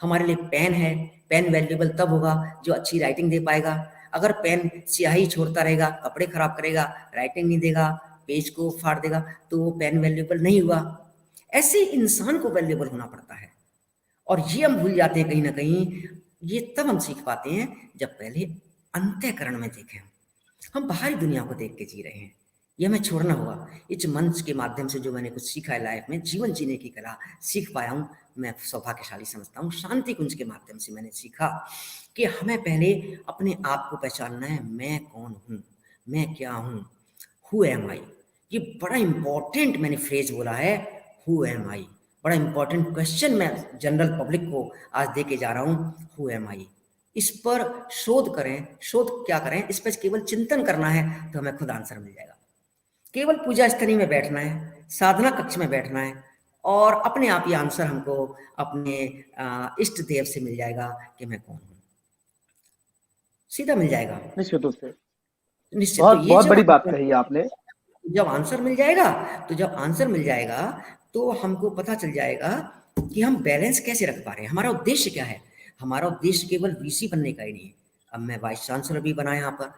हमारे लिए पेन है, पेन वैल्यूएबल तब होगा जो अच्छी राइटिंग दे पाएगा। अगर पेन स्याही छोड़ता रहेगा, कपड़े खराब करेगा, राइटिंग नहीं देगा, पेज को फाड़ देगा, तो वो पेन वैल्यूएबल नहीं हुआ। ऐसे इंसान को वैल्यूएबल होना पड़ता है। और ये हम भूल जाते हैं कहीं ना कहीं। ये तब हम सीख पाते हैं जब पहले अंतःकरण में देखें। हम बाहरी दुनिया को देख के जी रहे हैं, ये हमें छोड़ना होगा। इस मंच के माध्यम से जो मैंने कुछ सीखा है लाइफ में, जीवन जीने की कला सीख पाया हूँ, मैं सौभाग्यशाली समझता हूँ। शांति कुंज के माध्यम से मैंने सीखा कि हमें पहले अपने आप को पहचानना है। मैं कौन हूँ, मैं क्या हूँ, हु एम आई। ये बड़ा इंपॉर्टेंट मैंने फ्रेज बोला है, हु एम आई। बड़ा इंपॉर्टेंट क्वेश्चन मैं जनरल पब्लिक को आज दे के जा रहा हूँ, हु एम आई। इस पर शोध करें। शोध क्या करें? इस पर केवल चिंतन करना है तो हमें खुद आंसर मिल जाएगा। केवल पूजा स्थली में बैठना है, साधना कक्ष में बैठना है, और अपने आप ये आंसर हमको अपने इष्ट देव से मिल जाएगा कि मैं कौन हूँ। सीधा मिल जाएगा, निश्चित रूप से। निश्चित। तो बहुत ये बहुत जब बड़ी बात कही आपने। जब आंसर मिल जाएगा, जब आंसर मिल जाएगा तो हमको पता चल जाएगा कि हम बैलेंस कैसे रख पा रहे हैं, हमारा उद्देश्य क्या है। हमारा उद्देश्य केवल वीसी बनने का ही नहीं है। अब मैं वाइस चांसलर भी बना यहाँ पर।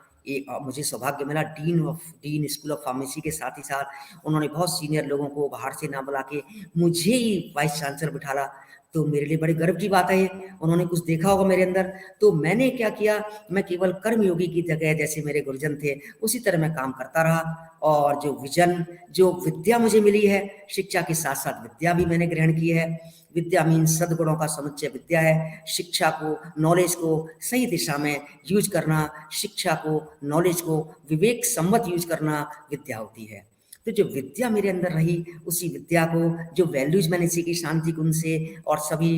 मुझे सौभाग्य मिला डीन स्कूल ऑफ फार्मेसी के साथ ही साथ उन्होंने बहुत सीनियर लोगों को बाहर से ना बुला के मुझे ही वाइस चांसलर बिठाला। तो मेरे लिए बड़े गर्व की बात है ये। उन्होंने कुछ देखा होगा मेरे अंदर। तो मैंने क्या किया, मैं केवल कर्मयोगी की जगह जैसे मेरे गुरुजन थे उसी तरह मैं काम करता रहा। और जो विजन, जो विद्या मुझे मिली है, शिक्षा के साथ साथ विद्या भी मैंने ग्रहण की है। विद्या मीन्स सद्गुणों का समुच्चय विद्या है। शिक्षा को, नॉलेज को सही दिशा में यूज करना, शिक्षा को, नॉलेज को विवेक सम्मत यूज करना विद्या होती है। तो जो विद्या मेरे अंदर रही, उसी विद्या को, जो वैल्यूज मैंने सीखी शांति कुंज से और सभी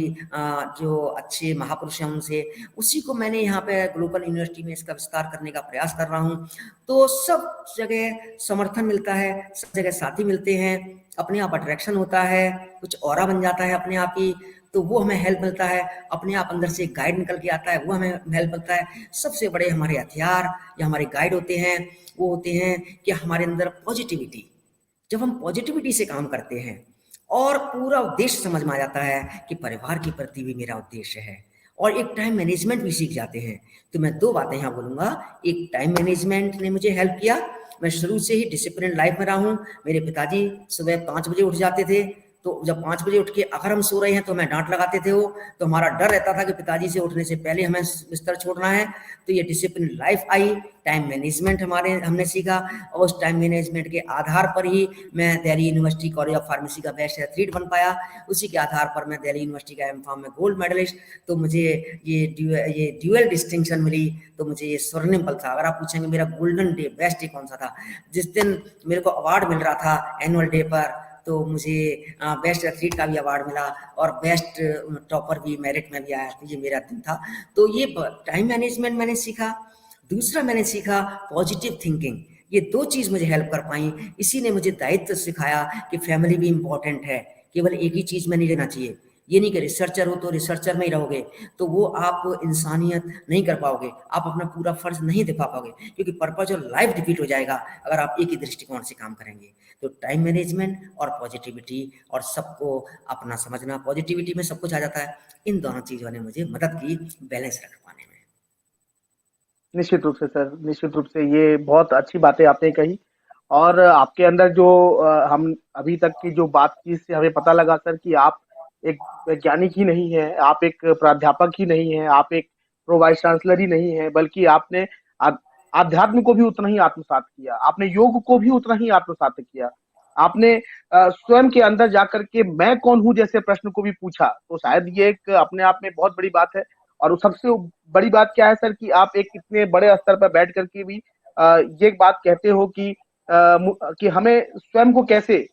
जो अच्छे महापुरुष हैं उनसे, उसी को मैंने यहाँ पे ग्लोबल यूनिवर्सिटी में इसका विस्तार करने का प्रयास कर रहा हूँ। तो सब जगह समर्थन मिलता है, सब जगह साथी मिलते हैं, अपने आप अट्रैक्शन होता है, कुछ ऑरा बन जाता है अपने आप ही, तो वो हमें हेल्प मिलता है। अपने आप अंदर से गाइड निकल के आता है, वो हमें हेल्प मिलता है। सबसे बड़े हमारे हथियार या हमारे गाइड होते हैं, वो होते हैं कि हमारे अंदर पॉजिटिविटी। जब हम पॉजिटिविटी से काम करते हैं और पूरा उद्देश्य समझ में आ जाता है कि परिवार के प्रति भी मेरा उद्देश्य है, और एक टाइम मैनेजमेंट भी सीख जाते हैं। तो मैं 2 बातें यहाँ बोलूँगा। एक, टाइम मैनेजमेंट ने मुझे हेल्प किया। मैं शुरू से ही डिसिप्लिन लाइफ में रहा हूँ। मेरे पिताजी सुबह 5 बजे उठ जाते थे, तो जब 5 बजे उठ के अगर हम सो रहे हैं तो हमें डांट लगाते थे वो। तो हमारा डर रहता था कि पिताजी से उठने से पहले हमें बिस्तर छोड़ना है। तो ये discipline life I, time management हमने सीखा, और उस टाइम मैनेजमेंट के आधार पर ही मैं Delhi university college of pharmacy का बेस्ट एथलीट बन पाया। उसी के आधार पर मैं दिल्ली यूनिवर्सिटी का एमफार्म में गोल्ड मेडलिस्ट। तो मुझे ये ड्यूअल डिस्टिंक्शन मिली, तो मुझे ये स्वर्णिम पल था। अगर आप पूछेंगे मेरा गोल्डन डे, बेस्ट डे कौन सा था, जिस दिन मेरे को अवार्ड मिल रहा था एनुअल डे पर, तो मुझे बेस्ट एथलीट का भी अवार्ड मिला और बेस्ट टॉपर भी मेरिट में भी आया। तो ये मेरा दिन था। तो ये टाइम मैनेजमेंट मैंने सीखा। दूसरा मैंने सीखा पॉजिटिव थिंकिंग। ये 2 चीज़ मुझे हेल्प कर पाई। इसी ने मुझे दायित्व सिखाया कि फैमिली भी इम्पोर्टेंट है, केवल एक ही चीज़ में नहीं रहना चाहिए। ये नहीं कि रिसर्चर हो तो रिसर्चर में ही रहोगे, तो वो आप इंसानियत नहीं कर पाओगे, आप अपना पूरा फर्ज नहीं दिखा पाओगे, क्योंकि पर्पज और लाइफ डिफीट हो जाएगा अगर आप एक ही दृष्टिकोण से काम करेंगे। तो टाइम मैनेजमेंट और पॉजिटिविटी और सबको अपना समझना, पॉजिटिविटी में सब कुछ आ जाता है। इन दोनों चीज़ों ने मुझे मदद की बैलेंस रख पाने में। निश्चित रूप से सर, निश्चित रूप से ये बहुत अच्छी बातें आपने कही। और आपके अंदर जो हम अभी तक की जो बातचीत से हमें पता लगा सर कि आप एक वैज्ञानिक ही नहीं है, आप एक प्राध्यापक ही नहीं है, आप एक प्रो वाइस चांसलर ही नहीं है, बल्कि आपने आध्यात्म को भी उतना ही आत्मसात किया, आपने योग को भी उतना ही आत्मसात किया। आपने स्वयं के अंदर जाकर के मैं कौन हूँ जैसे प्रश्न को भी पूछा, तो शायद ये एक अपने आप में बहुत बड़ी बात है। और सबसे बड़ी बात क्या है सर कि आप एक इतने बड़े स्तर पर बैठ करके भी ये बात कहते हो कि हमें स्वयं को कैसे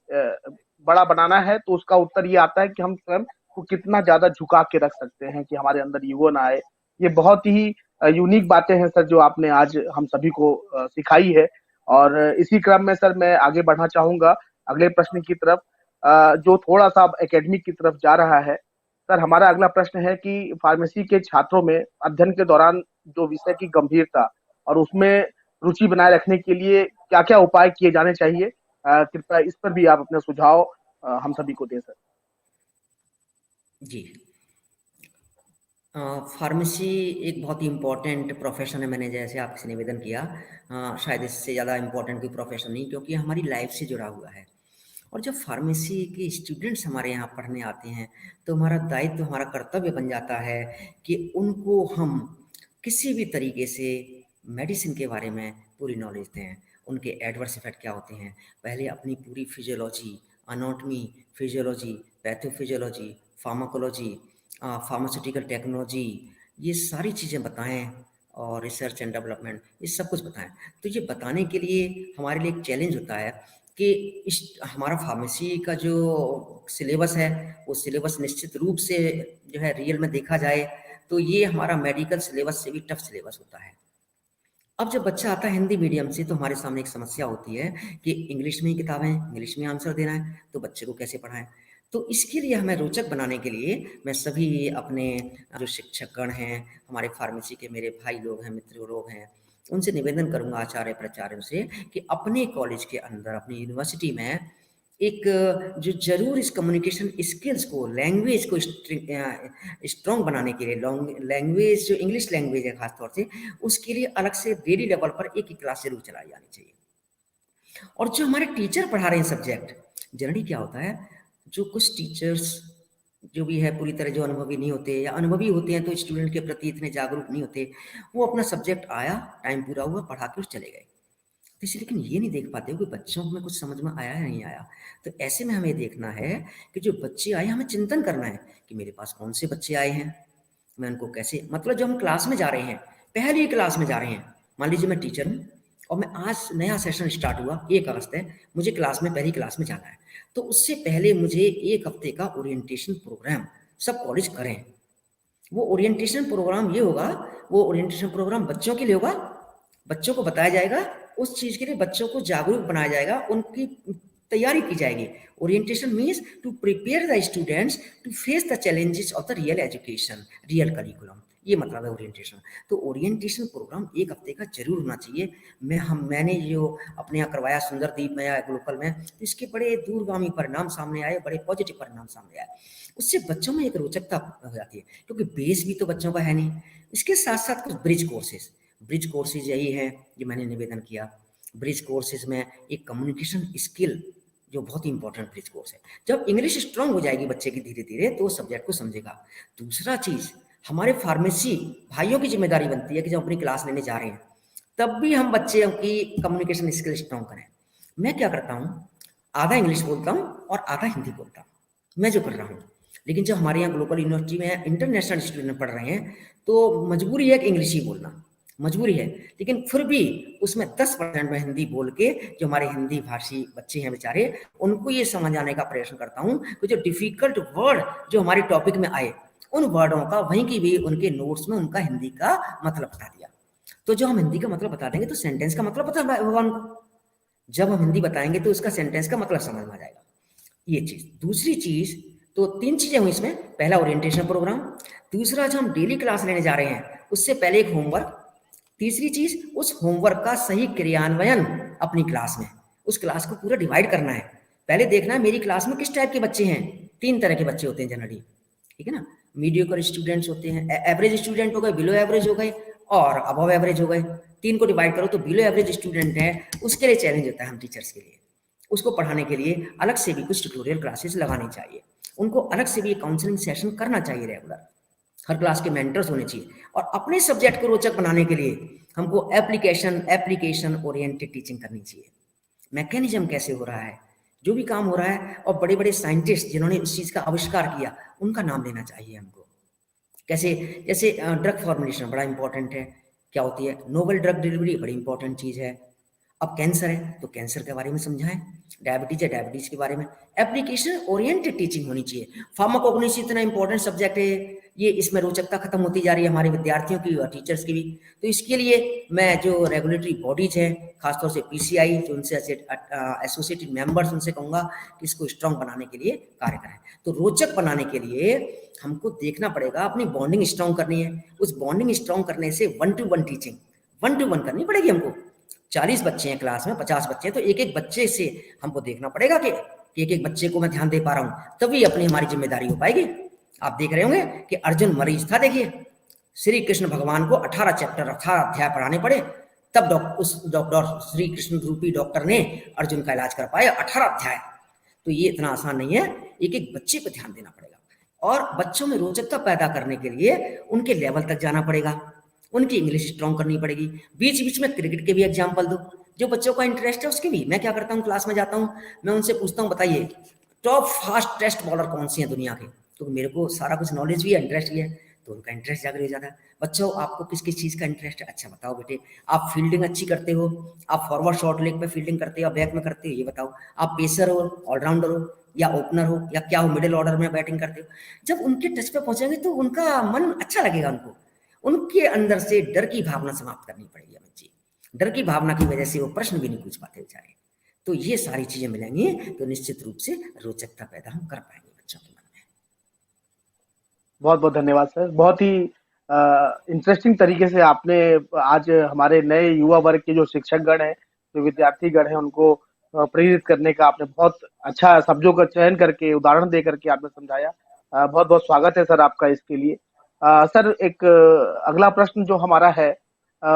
बड़ा बनाना है, तो उसका उत्तर ये आता है कि हम स्वयं को कितना ज्यादा झुका के रख सकते हैं कि हमारे अंदर ईगो ना आए। ये बहुत ही यूनिक बातें हैं सर जो आपने आज हम सभी को सिखाई है। और इसी क्रम में सर मैं आगे बढ़ना चाहूंगा अगले प्रश्न की तरफ, जो थोड़ा सा एकेडमिक की तरफ जा रहा है। सर हमारा अगला प्रश्न है कि फार्मेसी के छात्रों में अध्ययन के दौरान जो विषय की गंभीरता और उसमें रुचि बनाए रखने के लिए क्या क्या उपाय किए जाने चाहिए, कृपया इस पर भी आप अपने सुझाव हम सभी को दें सर। जी, फार्मेसी एक बहुत ही इम्पोर्टेंट प्रोफेशन है। मैंने जैसे आपसे निवेदन किया, शायद इससे ज़्यादा इम्पोर्टेंट कोई प्रोफेशन नहीं, क्योंकि हमारी लाइफ से जुड़ा हुआ है। और जब फार्मेसी के स्टूडेंट्स हमारे यहाँ पढ़ने आते हैं, तो हमारा दायित्व, हमारा कर्तव्य बन जाता है कि उनको हम किसी भी तरीके से मेडिसिन के बारे में पूरी नॉलेज दें। उनके एडवर्स इफेक्ट क्या होते हैं, पहले अपनी पूरी physiology, anatomy, physiology, pathophysiology, pharmacology, pharmaceutical technology, ये सारी चीज़ें बताएं, और रिसर्च एंड डेवलपमेंट, ये सब कुछ बताएं। तो ये बताने के लिए हमारे लिए एक चैलेंज होता है कि इस हमारा फार्मेसी का जो सिलेबस है, वो सिलेबस निश्चित रूप से जो है रियल में देखा जाए तो ये हमारा मेडिकल सिलेबस से भी टफ सिलेबस होता है। अब जब बच्चा आता है हिंदी मीडियम से, तो हमारे सामने एक समस्या होती है कि इंग्लिश में ही किताबें हैं, इंग्लिश में आंसर देना है, तो बच्चे को कैसे पढ़ाएं। तो इसके लिए हमें रोचक बनाने के लिए मैं सभी अपने जो शिक्षकगण हैं, हमारे फार्मेसी के मेरे भाई लोग हैं, मित्र लोग हैं, उनसे निवेदन करूंगा, आचार्य प्राचार्यों से, कि अपने कॉलेज के अंदर, अपनी यूनिवर्सिटी में एक जो जरूर इस कम्युनिकेशन स्किल्स को, लैंग्वेज को स्ट्रॉन्ग बनाने के लिए, लैंग्वेज जो इंग्लिश लैंग्वेज है खासतौर से, उसके लिए अलग से डेली लेवल पर एक ही क्लास जरूर चलाई जानी चाहिए। और जो हमारे टीचर पढ़ा रहे हैं सब्जेक्ट, जनरली क्या होता है, जो कुछ टीचर्स जो भी है पूरी तरह जो अनुभवी नहीं होते, या अनुभवी होते हैं तो स्टूडेंट के प्रति इतने जागरूक नहीं होते, वो अपना सब्जेक्ट आया, टाइम पूरा हुआ, पढ़ा के चले गए। तो इसे लेकिन ये नहीं देख पाते हो कि बच्चों में कुछ समझ में आया या नहीं आया। तो ऐसे में हमें देखना है कि जो बच्चे आए, हमें चिंतन करना है कि मेरे पास कौन से बच्चे आए हैं, मैं उनको कैसे, मतलब जब हम क्लास में जा रहे हैं, पहली क्लास में जा रहे हैं, मान लीजिए मैं टीचर हूँ और मैं आज नया सेशन स्टार्ट हुआ, 1 अगस्त है, मुझे क्लास में पहली क्लास में जाना है, तो उससे पहले मुझे 1 हफ्ते का ओरिएंटेशन प्रोग्राम सब कॉलेज करें। वो ओरिएंटेशन प्रोग्राम ये होगा, वो ओरिएंटेशन प्रोग्राम बच्चों के लिए होगा, बच्चों को बताया जाएगा, उस चीज़ के लिए बच्चों को जागरूक बनाया जाएगा, उनकी तैयारी की जाएगी। Orientation means to prepare the students to face the challenges of the real education, real curriculum, ये मतलब है ओरिएंटेशन। तो ओरिएंटेशन प्रोग्राम 1 हफ्ते का जरूर होना चाहिए। मैंने जो अपने यहाँ करवाया सुंदरदीप में या ग्लोबल में, तो इसके बड़े दूरगामी परिणाम सामने आए, बड़े पॉजिटिव परिणाम सामने आए। उससे बच्चों में एक रोचकता हो जाती है, क्योंकि बेस भी तो बच्चों का है नहीं। इसके साथ साथ कुछ ब्रिज कोर्सेज यही है जो मैंने निवेदन किया। ब्रिज कोर्सेज में एक कम्युनिकेशन स्किल जो बहुत ही इंपॉर्टेंट ब्रिज कोर्स है। जब इंग्लिश स्ट्रांग हो जाएगी बच्चे की धीरे धीरे, तो वो सब्जेक्ट को समझेगा। दूसरा चीज, हमारे फार्मेसी भाइयों की जिम्मेदारी बनती है कि जब अपनी क्लास लेने जा रहे हैं, तब भी हम बच्चों की कम्युनिकेशन स्किल स्ट्रांग करें। मैं क्या करता हूँ, आधा इंग्लिश बोलता हूँ और आधा हिंदी बोलता हूँ, मैं जो कर रहा हूँ। लेकिन जब हमारे यहाँ ग्लोबल यूनिवर्सिटी में इंटरनेशनल स्टूडेंट पढ़ रहे हैं, तो मजबूरी है कि इंग्लिश ही बोलना, मजबूरी है। लेकिन फिर भी उसमें 10% में हिंदी बोल के, जो हमारे हिंदी भाषी बच्चे हैं बेचारे, उनको ये समझाने का प्रयत्न करता हूँ कि जो डिफिकल्ट वर्ड जो हमारे टॉपिक में आए, उन वर्डों का वहीं की भी उनके नोट्स में उनका हिंदी का मतलब बता दिया। तो जो हम हिंदी का मतलब बता देंगे, तो सेंटेंस का मतलब बता होगा उनको। जब हम हिंदी बताएंगे तो उसका सेंटेंस का मतलब समझ में आ जाएगा। ये चीज। दूसरी चीज, तो 3 चीज़ें हुई इसमें, पहला ओरिएंटेशन प्रोग्राम, दूसरा जो हम डेली क्लास लेने जा रहे हैं उससे पहले एक होमवर्क, तीसरी चीज़ उस होमवर्क का सही क्रियान्वयन अपनी क्लास में, उस क्लास को पूरा डिवाइड करना है। पहले देखना है मेरी क्लास में किस टाइप के बच्चे हैं। 3 तरह के बच्चे होते हैं जनरली, ठीक है ना। मीडियोकर स्टूडेंट्स होते हैं, एवरेज स्टूडेंट हो गए, बिलो एवरेज हो गए और अबव एवरेज हो गए। 3 को डिवाइड करो तो बिलो एवरेज स्टूडेंट है, उसके लिए चैलेंज होता है हम टीचर्स के लिए। उसको पढ़ाने के लिए अलग से भी कुछ ट्यूटोरियल क्लासेस लगानी चाहिए, उनको अलग से भी काउंसलिंग सेशन करना चाहिए रेगुलर, हर क्लास के मेंटर्स होने चाहिए। और अपने सब्जेक्ट को रोचक बनाने के लिए हमको एप्लीकेशन ओरिएंटेड टीचिंग करनी चाहिए। मैकेनिज्म कैसे हो रहा है, जो भी काम हो रहा है, और बड़े बड़े साइंटिस्ट जिन्होंने इस चीज़ का आविष्कार किया उनका नाम लेना चाहिए हमको। कैसे, जैसे ड्रग फॉर्मुलेशन बड़ा इंपॉर्टेंट है, क्या होती है नोवेल ड्रग डिलीवरी, बड़ी इंपॉर्टेंट चीज़ है। अब कैंसर है तो कैंसर के बारे में समझाएं, डायबिटीज है डायबिटीज के बारे में। एप्लीकेशन ओरिएंटेड टीचिंग होनी चाहिए। फार्माकोग्नोसी इतना इंपॉर्टेंट सब्जेक्ट है, ये इसमें रोचकता खत्म होती जा रही है हमारे विद्यार्थियों की और टीचर्स की भी। तो इसके लिए मैं जो रेगुलेटरी बॉडीज हैं, खासतौर से पीसीआई जो उनसे एसोसिएटेड मेंबर्स, उनसे कहूँगा कि इसको स्ट्रॉन्ग बनाने के लिए कार्य करें। तो रोचक बनाने के लिए हमको देखना पड़ेगा, अपनी बॉन्डिंग स्ट्रॉन्ग करनी है। उस बॉन्डिंग स्ट्रॉन्ग करने से 1-to-1 टीचिंग 1-to-1 करनी पड़ेगी हमको। 40 बच्चे हैं क्लास में, 50 बच्चे हैं, तो एक एक बच्चे से हमको देखना पड़ेगा कि एक एक बच्चे को मैं ध्यान दे पा रहा हूँ, तभी अपनी हमारी जिम्मेदारी हो पाएगी। आप देख रहे होंगे कि अर्जुन मरीज था, देखिए श्री कृष्ण भगवान को 18 चैप्टर 18 अध्याय पढ़ाने पड़े, तब उस डॉक्टर श्री कृष्ण रूपी डॉक्टर ने अर्जुन का इलाज कर पाया 18 अध्याय। तो ये इतना आसान नहीं है, एक एक बच्चे पर ध्यान देना पड़ेगा। और बच्चों में रोचकता पैदा करने के लिए उनके लेवल तक जाना पड़ेगा, उनकी इंग्लिश स्ट्रॉन्ग करनी पड़ेगी। बीच बीच में क्रिकेट के भी एग्जाम्पल दो, जो बच्चों का इंटरेस्ट है उसके भी। मैं क्या करता हूँ, क्लास में जाता हूँ, मैं उनसे पूछता हूँ बताइए टॉप फास्ट टेस्ट बॉलर कौन सी है दुनिया के। तो मेरे को सारा कुछ नॉलेज भी है, इंटरेस्ट भी है, तो उनका इंटरेस्ट जाकर हो जाता है। बच्चों आपको किस किस चीज़ का इंटरेस्ट है, अच्छा बताओ बेटे। आप फील्डिंग अच्छी करते हो, आप फॉरवर्ड शॉर्ट लेग पे फील्डिंग करते हो या बैक में करते हो, ये बताओ। आप पेसर हो, ऑलराउंडर हो या ओपनर हो या क्या हो, मिडिल ऑर्डर में बैटिंग करते हो। जब उनके टच पे पहुंचेंगे तो उनका मन अच्छा लगेगा, उनको उनके अंदर से डर की भावना समाप्त करनी पड़ेगी हमें जी। डर की भावना की वजह से वो प्रश्न भी नहीं पूछ पाते बेचारे। तो ये सारी चीजें मिलेंगी तो निश्चित रूप से रोचकता पैदा हम कर पाएंगे बच्चों के मन में। बहुत बहुत धन्यवाद सर। बहुत ही इंटरेस्टिंग तरीके से आपने आज हमारे नए युवा वर्ग के जो शिक्षकगण हैं, जो विद्यार्थीगण हैं, उनको प्रेरित करने का आपने बहुत अच्छा शब्दों का चयन करके, उदाहरण दे करके आपने समझाया। बहुत बहुत स्वागत है सर आपका इसके लिए। सर एक अगला प्रश्न जो हमारा है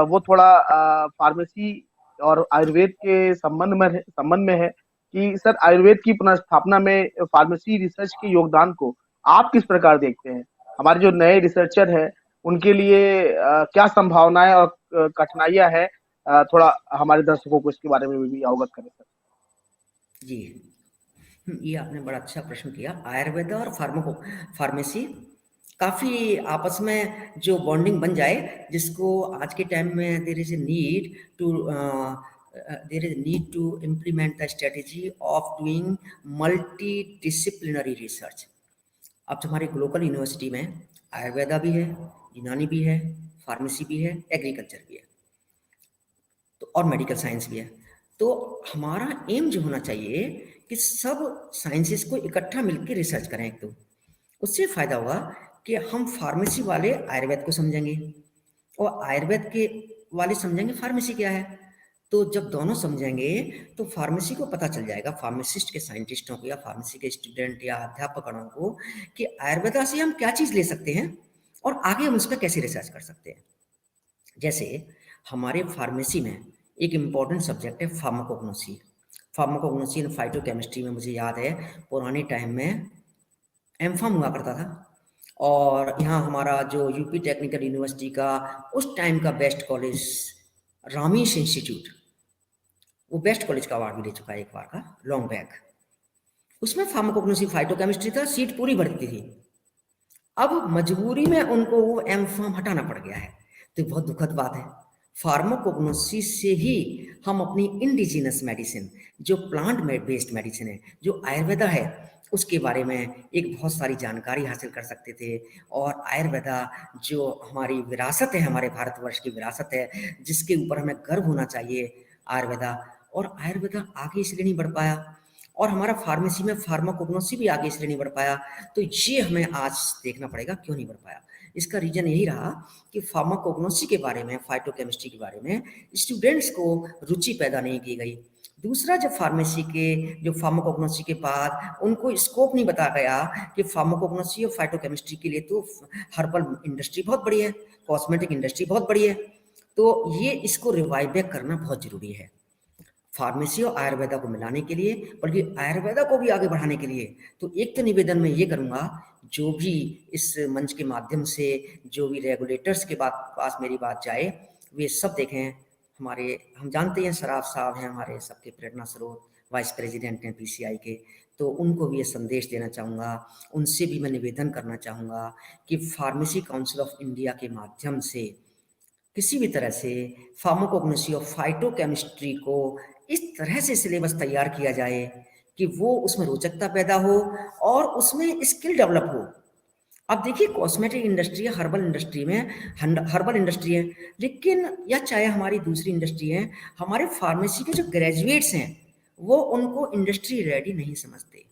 वो थोड़ा फार्मेसी और आयुर्वेद के संबंध में है कि सर आयुर्वेद की पुनर्स्थापना में फार्मेसी रिसर्च के योगदान को आप किस प्रकार देखते हैं? हमारे जो नए रिसर्चर हैं उनके लिए क्या संभावनाएं और कठिनाइयां हैं? थोड़ा हमारे दर्शकों को इसके बारे में भी अवगत करें सर। जी, ये आपने बड़ा अच्छा प्रश्न किया। आयुर्वेद और फार्मेसी काफ़ी आपस में जो बॉन्डिंग बन जाए, जिसको आज के टाइम में there is need to implement the strategy of doing multi disciplinary research. अब हमारे ग्लोबल यूनिवर्सिटी में आयुर्वेदा भी है, यूनानी भी है, फार्मेसी भी है, एग्रीकल्चर भी है, तो और मेडिकल साइंस भी है। तो हमारा एम जो होना चाहिए कि सब साइंसेस को इकट्ठा मिलकर रिसर्च करें। एक तो उससे फायदा होगा कि हम फार्मेसी वाले आयुर्वेद को समझेंगे और आयुर्वेद के वाले समझेंगे फार्मेसी क्या है। तो जब दोनों समझेंगे तो फार्मेसी को पता चल जाएगा, फार्मासिस्ट के साइंटिस्टों को या फार्मेसी के स्टूडेंट या अध्यापकों को, कि आयुर्वेदा से हम क्या चीज़ ले सकते हैं और आगे हम उस पर कैसे रिसर्च कर सकते हैं। जैसे हमारे फार्मेसी में एक इम्पॉर्टेंट सब्जेक्ट है फार्माकोग्नोसी। फार्माकोग्नोसी एंड फाइटोकेमिस्ट्री में मुझे याद है पुराने टाइम में एमफार्म हुआ करता था, और यहाँ हमारा जो यूपी टेक्निकल यूनिवर्सिटी का उस टाइम का बेस्ट कॉलेज रामीश इंस्टीट्यूट, वो बेस्ट कॉलेज का अवार्ड भी ले चुका है एक बार का, लॉन्ग बैक। उसमें फार्माकोग्नोसी फाइटोकेमिस्ट्री था, सीट पूरी भरती थी। अब मजबूरी में उनको वो एमफार्म हटाना पड़ गया है, तो बहुत दुखद बात है। फार्माकोग्नोसी से ही हम अपनी इंडिजिनस मेडिसिन, जो प्लांट बेस्ड मेडिसिन है, जो आयुर्वेदा है, उसके बारे में एक बहुत सारी जानकारी हासिल कर सकते थे। और आयुर्वेदा जो हमारी विरासत है, हमारे भारतवर्ष की विरासत है, जिसके ऊपर हमें गर्व होना चाहिए आयुर्वेदा। और आयुर्वेदा आगे इसलिए नहीं बढ़ पाया, और हमारा फार्मेसी में फार्माकोग्नोसी भी आगे इसलिए नहीं बढ़ पाया। तो ये हमें आज देखना पड़ेगा क्यों नहीं बढ़ पाया। इसका रीजन यही रहा कि फार्माकोग्नोसी के बारे में, फाइटोकेमिस्ट्री के बारे में स्टूडेंट्स को रुचि पैदा नहीं की गई। दूसरा, जब फार्मेसी के जो फार्माकोग्नोसी के बाद उनको स्कोप नहीं बताया गया कि फार्माकोग्नोसी और फाइटोकेमिस्ट्री के लिए तो हर्बल इंडस्ट्री बहुत बड़ी है, कॉस्मेटिक इंडस्ट्री बहुत बड़ी है, तो ये इसको रिवाइव बैक करना बहुत जरूरी है फार्मेसी और आयुर्वेदा को मिलाने के लिए, बल्कि आयुर्वेदा को भी आगे बढ़ाने के लिए। तो एक तो निवेदन मैं ये करूँगा, जो भी इस मंच के माध्यम से जो भी रेगुलेटर्स के पास मेरी बात जाए, वे सब देखें। हमारे, हम जानते हैं सराफ साहब हैं हमारे सबके प्रेरणा स्रोत, वाइस प्रेसिडेंट हैं पीसीआई के, तो उनको भी ये संदेश देना चाहूँगा, उनसे भी मैं निवेदन करना चाहूँगा कि फार्मेसी काउंसिल ऑफ इंडिया के माध्यम से किसी भी तरह से फार्माकोग्नोसी और फाइटोकेमिस्ट्री को इस तरह से सिलेबस तैयार किया जाए कि वो उसमें रोचकता पैदा हो और उसमें स्किल डेवलप हो। अब देखिए, कॉस्मेटिक इंडस्ट्री है, हर्बल इंडस्ट्री में, हर्बल इंडस्ट्री है, लेकिन या चाहे हमारी दूसरी इंडस्ट्री है, हमारे फार्मेसी के जो ग्रेजुएट्स हैं वो उनको इंडस्ट्री रेडी नहीं समझते।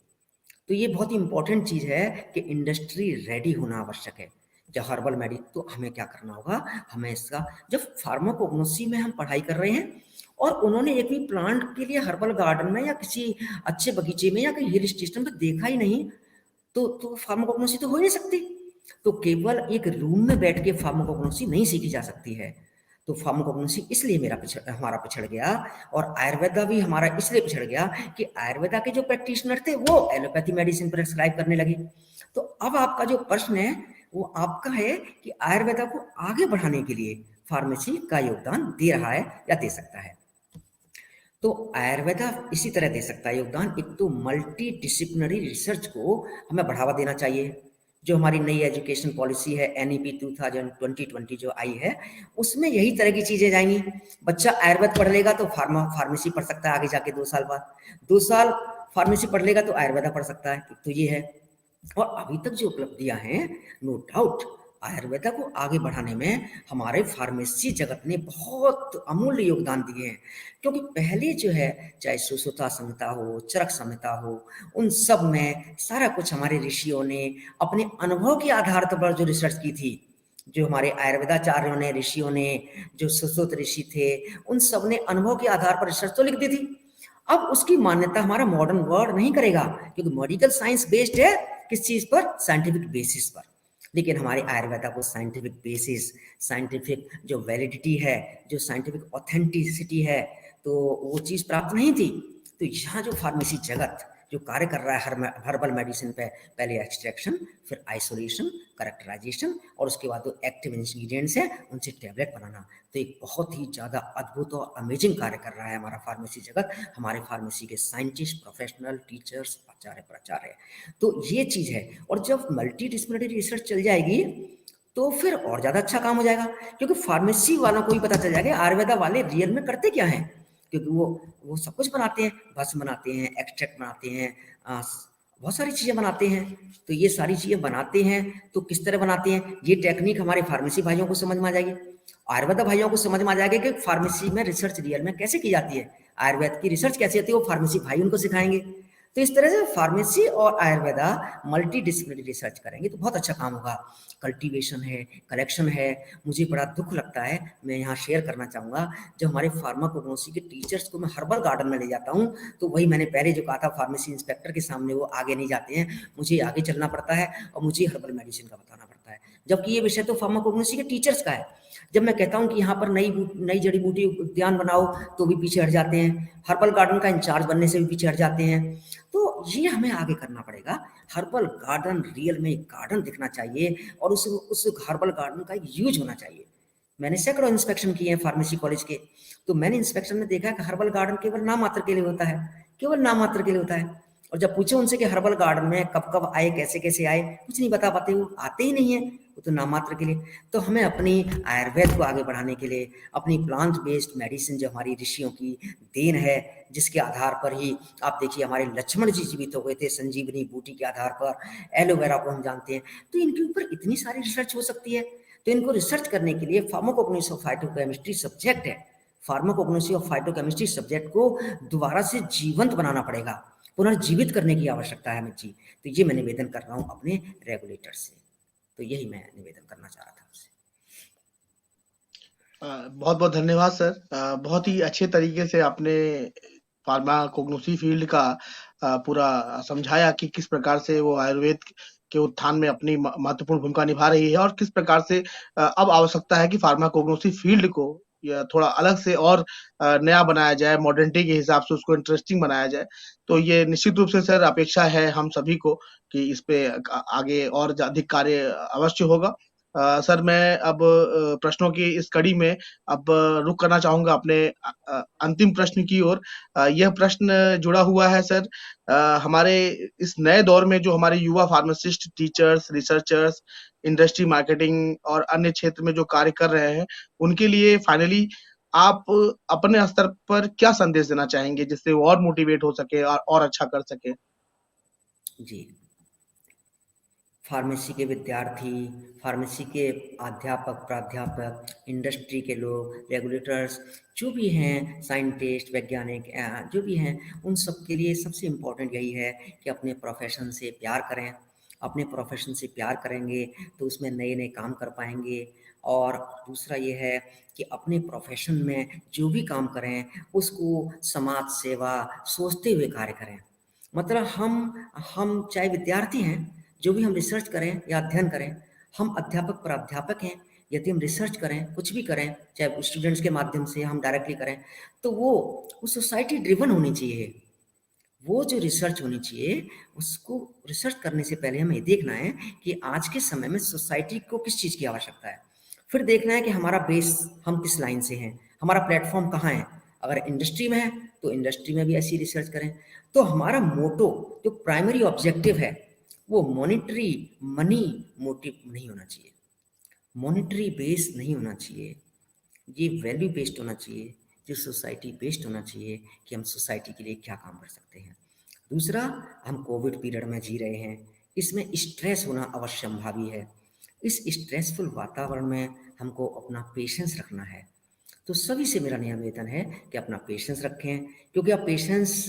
तो ये बहुत ही इंपॉर्टेंट चीज़ है कि इंडस्ट्री रेडी होना आवश्यक है। जब हर्बल मेडिक, तो हमें क्या करना होगा, हमें इसका, जब फार्माकोग्नोसी में हम पढ़ाई कर रहे हैं और उन्होंने एक भी प्लांट के लिए हर्बल गार्डन में या किसी अच्छे बगीचे में या कहीं हिल स्टेशन पर देखा ही नहीं, तो फार्माकोग्नोसी तो हो ही नहीं सकती। तो केवल एक रूम में बैठ के फार्माकोग्नोसी नहीं सीखी जा सकती है। तो फार्माकोग्नोसी इसलिए हमारा पिछड़ गया, और आयुर्वेदा भी हमारा इसलिए पिछड़ गया कि आयुर्वेदा के जो प्रैक्टिशनर थे वो एलोपैथी मेडिसिन प्रेस्क्राइब करने लगे। तो अब आपका जो प्रश्न है वो आपका है कि आयुर्वेदा को आगे बढ़ाने के लिए फार्मेसी का योगदान दे रहा है या दे सकता है। तो आयुर्वेदा इसी तरह दे सकता है योगदान। एक तो मल्टी डिसिप्लिनरी रिसर्च को हमें बढ़ावा देना चाहिए। जो हमारी नई एजुकेशन पॉलिसी है NEP 2020 जो आई है, उसमें यही तरह की चीजें जाएंगी। बच्चा आयुर्वेद पढ़ लेगा तो फार्मेसी पढ़ सकता है आगे जाके 2 साल बाद, 2 साल फार्मेसी पढ़ लेगा तो आयुर्वेदा पढ़ सकता है। तो ये है। और अभी तक जो उपलब्धियां हैं, नो डाउट आयुर्वेदा को आगे बढ़ाने में हमारे फार्मेसी जगत ने बहुत अमूल्य योगदान दिए हैं। क्योंकि पहले जो है, चाहे सुश्रुता संहिता हो, चरक संहिता हो, उन सब में सारा कुछ हमारे ऋषियों ने अपने अनुभव के आधार पर जो रिसर्च की थी, जो हमारे आयुर्वेदाचार्यों ने, ऋषियों ने, जो सुश्रुत ऋषि थे, उन सब ने अनुभव के आधार पर रिसर्च तो लिख दी थी। अब उसकी मान्यता हमारा मॉडर्न वर्ल्ड नहीं करेगा, क्योंकि मेडिकल साइंस बेस्ड है किस चीज पर, साइंटिफिक बेसिस पर। लेकिन हमारे आयुर्वेदा को साइंटिफिक बेसिस, साइंटिफिक जो वैलिडिटी है, जो साइंटिफिक ऑथेंटिसिटी है, तो वो चीज प्राप्त नहीं थी। तो यहाँ जो फार्मेसी जगत जो कार्य कर रहा है हर्बल मेडिसिन पे, पहले एक्सट्रैक्शन, फिर आइसोलेशन, करेक्टराइजेशन, और उसके बाद जो एक्टिव इंग्रेडिएंट्स हैं उनसे टैबलेट बनाना, तो एक बहुत ही ज़्यादा अद्भुत और अमेजिंग कार्य कर रहा है हमारा फार्मेसी जगत, हमारे फार्मेसी के साइंटिस्ट, प्रोफेशनल, टीचर्स, आचार्य, प्राचार्य। तो ये चीज़ है। और जब मल्टी डिसिप्लिनरी रिसर्च चल जाएगी तो फिर और ज़्यादा अच्छा काम हो जाएगा, क्योंकि फार्मेसी वालों को भी पता चल जाएगा आयुर्वेदा वाले रियल में करते क्या हैं। क्योंकि वो सब कुछ बनाते हैं, भस्म बनाते हैं, एक्सट्रैक्ट बनाते हैं, बहुत सारी चीज़ें बनाते हैं। तो ये सारी चीज़ें बनाते हैं तो किस तरह बनाते हैं, ये टेक्निक हमारे फार्मेसी भाइयों को समझ में आ जाएगी, आयुर्वेदा भाइयों को समझ में आ जाएगा कि फार्मेसी में रिसर्च रियल में कैसे की जाती है, आयुर्वेद की रिसर्च कैसे होती है, वो फार्मेसी भाई उनको सिखाएंगे। तो इस तरह से फार्मेसी और आयुर्वेदा मल्टी डिसिप्लिनरी रिसर्च करेंगे तो बहुत अच्छा काम होगा। कल्टीवेशन है, कलेक्शन है। मुझे बड़ा दुख लगता है, मैं यहाँ शेयर करना चाहूँगा, जब हमारे फार्माकोग्नोसी के टीचर्स को मैं हर्बल गार्डन में ले जाता हूँ, तो वही मैंने पहले जो कहा था, फार्मेसी इंस्पेक्टर के सामने वो आगे नहीं जाते हैं, मुझे आगे चलना पड़ता है और मुझे हर्बल मेडिसिन का बताना पड़ता है, जबकि ये विषय तो फार्माकोग्नोसी के टीचर्स का है। जब मैं कहता हूँ कि यहाँ पर नई जड़ी बूटी उद्यान बनाओ तो भी पीछे हट जाते हैं, हर्बल गार्डन का इंचार्ज बनने से भी पीछे हट जाते हैं। तो ये हमें आगे करना पड़ेगा। हर्बल गार्डन रियल में एक गार्डन दिखना चाहिए और उस हर्बल गार्डन का एक यूज होना चाहिए। मैंने सैकड़ों इंस्पेक्शन किए हैं फार्मेसी कॉलेज के, तो मैंने इंस्पेक्शन में देखा कि हर्बल गार्डन केवल नाम मात्र के लिए होता है, केवल नाम मात्र के लिए होता है। और जब पूछे उनसे कि हर्बल गार्डन में कब कब आए, कैसे कैसे आए, कुछ नहीं बता पाते, वो आते ही नहीं है, वो तो नाम मात्र के लिए। तो हमें अपनी आयुर्वेद को आगे बढ़ाने के लिए, अपनी प्लांट बेस्ड मेडिसिन जो हमारी ऋषियों की देन है, जिसके आधार पर ही आप देखिए हमारे लक्ष्मण जी जीवित हो गए थे, संजीवनी बूटी के आधार पर, एलोवेरा को हम जानते हैं, तो इनके ऊपर इतनी सारी रिसर्च हो सकती है। तो इनको रिसर्च करने के लिए फार्माकोग्नोसी ऑफ फाइटोकेमिस्ट्री सब्जेक्ट है, फार्माकोग्नोसी ऑफ फाइटोकेमिस्ट्री सब्जेक्ट को दोबारा से जीवंत बनाना पड़ेगा। पुनर्जीवित करने की आवश्यकता है अमित जी। तो ये मैं निवेदन कर रहा हूँ अपने रेगुलेटर से। तो यही मैं निवेदन करना चाह रहा था आपसे। बहुत बहुत धन्यवाद सर। बहुत ही अच्छे तरीके से आपने फार्माकोग्नोसी फील्ड का पूरा समझाया कि किस प्रकार से वो आयुर्वेद के उत्थान में अपनी महत्वपूर्ण भूमिका निभा रही है और किस प्रकार से अब आवश्यकता है कि फार्माकोग्नोसी फील्ड को या थोड़ा अलग से और नया बनाया जाए, मॉडर्निटी के हिसाब से उसको इंटरेस्टिंग बनाया जाए। तो ये निश्चित रूप से सर अपेक्षा है हम सभी को कि इस पे आगे और अधिक कार्य अवश्य होगा। सर मैं अब प्रश्नों की इस कड़ी में अब रुख करना चाहूँगा अपने अंतिम प्रश्न की ओर। यह प्रश्न जुड़ा हुआ है सर हमारे इस नए दौर में जो हमारे युवा pharmacist, teachers, researchers, industry marketing और अन्य क्षेत्र में जो कार्य कर रहे हैं, उनके लिए फाइनली आप अपने स्तर पर क्या संदेश देना चाहेंगे जिससे वो और मोटिवेट हो सके और अच्छा कर सके? जी, फार्मेसी के विद्यार्थी, फार्मेसी के अध्यापक, प्राध्यापक, इंडस्ट्री के लोग, रेगुलेटर्स, जो भी हैं, साइंटिस्ट, वैज्ञानिक जो भी हैं, उन सब के लिए सबसे इम्पोर्टेंट यही है कि अपने प्रोफेशन से प्यार करें। अपने प्रोफेशन से प्यार करेंगे तो उसमें नए-नए काम कर पाएँगे। और दूसरा ये है कि अपने प्रोफेशन में जो भी काम करें, उसको समाज सेवा सोचते हुए कार्य करें। मतलब हम चाहे विद्यार्थी हैं, जो भी हम रिसर्च करें या अध्ययन करें, हम अध्यापक प्राध्यापक हैं, यदि हम रिसर्च करें, कुछ भी करें, चाहे स्टूडेंट्स के माध्यम से हम डायरेक्टली करें, तो वो सोसाइटी ड्रिवन होनी चाहिए। वो जो रिसर्च होनी चाहिए, उसको रिसर्च करने से पहले हमें ये देखना है कि आज के समय में सोसाइटी को किस चीज़ की आवश्यकता है। फिर देखना है कि हमारा बेस हम किस लाइन से हैं, हमारा प्लेटफ़ॉर्म कहाँ है। अगर इंडस्ट्री में है, तो इंडस्ट्री में भी ऐसी रिसर्च करें। तो हमारा मोटो जो प्राइमरी ऑब्जेक्टिव है, वो मॉनेटरी मनी मोटिव नहीं होना चाहिए, मॉनेटरी बेस नहीं होना चाहिए। ये वैल्यू बेस्ड होना चाहिए, जो सोसाइटी बेस्ड होना चाहिए कि हम सोसाइटी के लिए क्या काम कर सकते हैं। दूसरा, हम कोविड पीरियड में जी रहे हैं, इसमें स्ट्रेस होना अवश्यंभावी है। इस स्ट्रेसफुल वातावरण में हमको अपना पेशेंस रखना है। तो सभी से मेरा निवेदन है कि अपना पेशेंस रखें, क्योंकि आप पेशेंस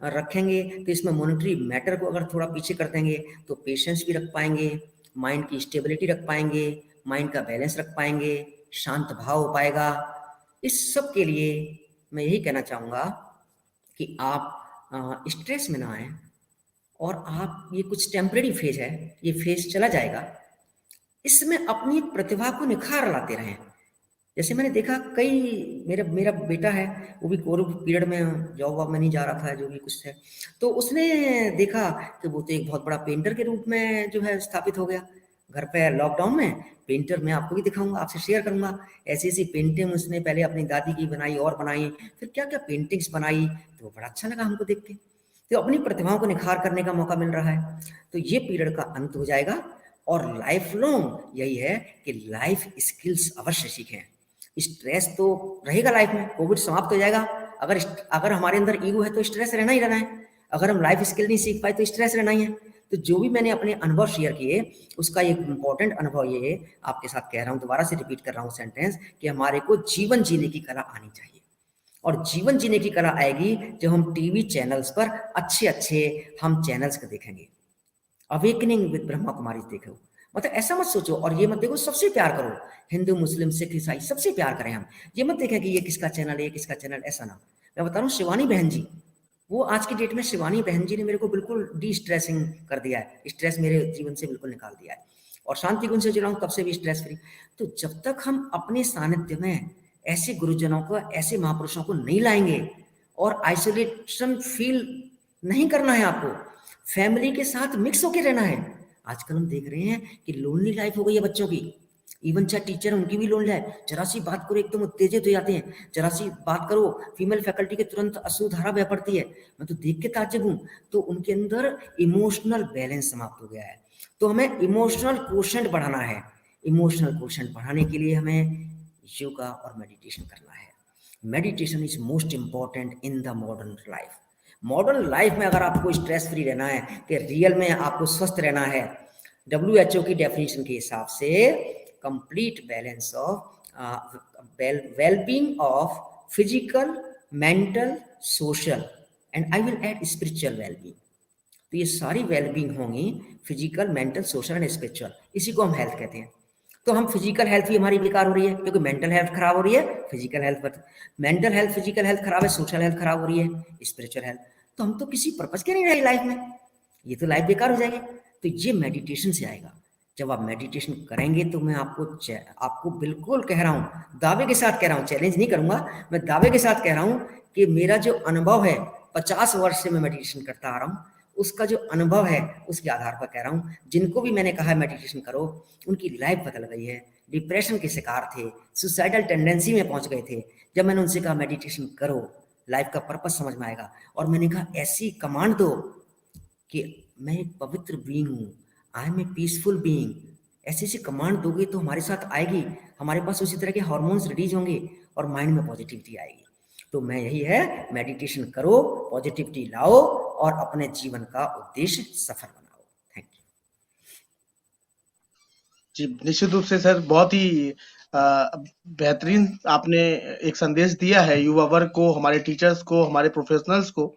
रखेंगे तो इसमें मॉनेटरी मैटर को अगर थोड़ा पीछे कर देंगे तो पेशेंस भी रख पाएंगे, माइंड की स्टेबिलिटी रख पाएंगे, माइंड का बैलेंस रख पाएंगे, शांत भाव हो पाएगा। इस सब के लिए मैं यही कहना चाहूँगा कि आप स्ट्रेस में ना आए, और आप ये कुछ टेम्परेरी फेज है, ये फेज चला जाएगा, इसमें अपनी प्रतिभा को निखार लाते रहें। जैसे मैंने देखा कई मेरा मेरा बेटा है, वो भी कोविड पीरियड में जॉब वॉब में नहीं जा रहा था, जो भी कुछ है, तो उसने देखा कि वो तो एक बहुत बड़ा पेंटर के रूप में जो है स्थापित हो गया घर पे लॉकडाउन में। पेंटर मैं आपको भी दिखाऊंगा, आपसे शेयर करूंगा, ऐसी ऐसी पेंटिंग उसने पहले अपनी दादी की बनाई और बनाई, फिर क्या क्या पेंटिंग्स बनाई, तो बड़ा अच्छा लगा हमको देख के। तो अपनी प्रतिभाओं को निखार करने का मौका मिल रहा है। तो ये पीरियड का अंत हो जाएगा, और लाइफ लॉन्ग यही है कि लाइफ स्किल्स अवश्य सीखें। स्ट्रेस तो रहेगा लाइफ में, कोविड समाप्त हो जाएगा, अगर अगर हमारे अंदर ईगो है तो स्ट्रेस रहना ही रहना है, अगर हम लाइफ स्किल नहीं सीख पाए तो स्ट्रेस रहना ही है। तो जो भी मैंने अपने अनुभव शेयर किए, उसका एक इम्पॉर्टेंट अनुभव ये है, आपके साथ कह रहा हूँ, दोबारा से रिपीट कर रहा हूँ सेंटेंस, कि हमारे को जीवन जीने की कला आनी चाहिए। और जीवन जीने की कला आएगी जब हम टीवी चैनल्स पर अच्छे अच्छे हम चैनल्स को देखेंगे। अवेकनिंग विद ब्रह्मा कुमारी देखो, मतलब ऐसा मत सोचो और ये मत देखो, सबसे प्यार करो, हिंदू मुस्लिम सिख ईसाई सबसे प्यार करें हम। ये मत देखें कि ये किसका चैनल है, ये किसका चैनल, ऐसा ना। मैं बता रहा हूँ, शिवानी बहन जी, वो आज की डेट में शिवानी बहन जी ने मेरे को बिल्कुल डी स्ट्रेसिंग कर दिया है, स्ट्रेस मेरे जीवन से बिल्कुल निकाल दिया है, और शांति गुण से जुड़ा हूँ तब से भी स्ट्रेस फ्री। तो जब तक हम अपने सानिध्य में ऐसे गुरुजनों को, ऐसे महापुरुषों को नहीं लाएंगे, और आइसोलेशन फील नहीं करना है आपको, फैमिली के साथ मिक्स होकर रहना है। आजकल हम देख रहे हैं कि लोनली लाइफ हो गई है बच्चों की, इवन चाहे टीचर उनकी भी लोनली है। जरा सी बात करो एकदम उत्तेजित हो जाते हैं, जरा सी बात करो फीमेल फैकल्टी के तुरंत अश्रुधारा बह पड़ती है, मैं तो देख के ताज्जुब हूँ। तो उनके अंदर इमोशनल बैलेंस समाप्त हो गया है। तो हमें इमोशनल कोशेंट बढ़ाना है। इमोशनल कोशेंट बढ़ाने के लिए हमें योगा और मेडिटेशन करना है। Meditation is most important in the modern life. Modern life में अगर आपको स्ट्रेस फ्री रहना है, कि रियल में आपको स्वस्थ रहना है, WHO की डेफिनेशन के हिसाब से complete balance of wellbeing of physical, mental, social, and I will add spiritual wellbeing. तो ये सारी वेलबींग होंगी, physical, mental, social and spiritual, इसी को हम हेल्थ कहते हैं। तो हम फिजिकल हेल्थ भी हमारी बेकार हो रही है क्योंकि मेंटल हेल्थ खराब हो रही है, physical health, mental health physical health खराब है, सोशल हेल्थ खराब हो रही है, स्पिरिचुअल हेल्थ, तो हम तो किसी पर्पज के नहीं रहे लाइफ में, ये तो लाइफ बेकार हो जाएगी। तो ये मेडिटेशन से आएगा। जब आप मेडिटेशन करेंगे तो मैं आपको बिल्कुल कह रहा हूँ, दावे के साथ कह रहा हूँ, चैलेंज नहीं करूंगा, मैं दावे के साथ कह रहा हूँ कि मेरा जो अनुभव है, 50 वर्ष से मैं मेडिटेशन करता आ रहा हूँ, उसका जो अनुभव है उसके आधार पर कह रहा हूँ, जिनको भी मैंने कहा है मेडिटेशन करो, उनकी लाइफ बदल गई है। डिप्रेशन के शिकार थे, सुसाइडल टेंडेंसी में पहुंच गए थे, जब मैंने उनसे कहा मेडिटेशन करो, लाइफ का पर्पस समझ में आएगा, और मैंने कहा ऐसी कमांड दो कि मैं एक पवित्र बीइंग हूँ, I am a peaceful being, ऐसी ऐसी कमांड दोगे तो हमारे साथ आएगी, हमारे पास उसी तरह के हार्मोन्स रिलीज होंगे और माइंड में पॉजिटिविटी आएगी। तो मैं यही है, मेडिटेशन करो, पॉजिटिविटी लाओ और अपने जीवन का उद्देश्य सफल बनाओ। थैंक यू जी, निश्चित रूप से सर, बहुत ही बेहतरीन आपने एक संदेश दिया है युवा वर्ग को, हमारे टीचर्स को, हमारे प्रोफेशनल्स को,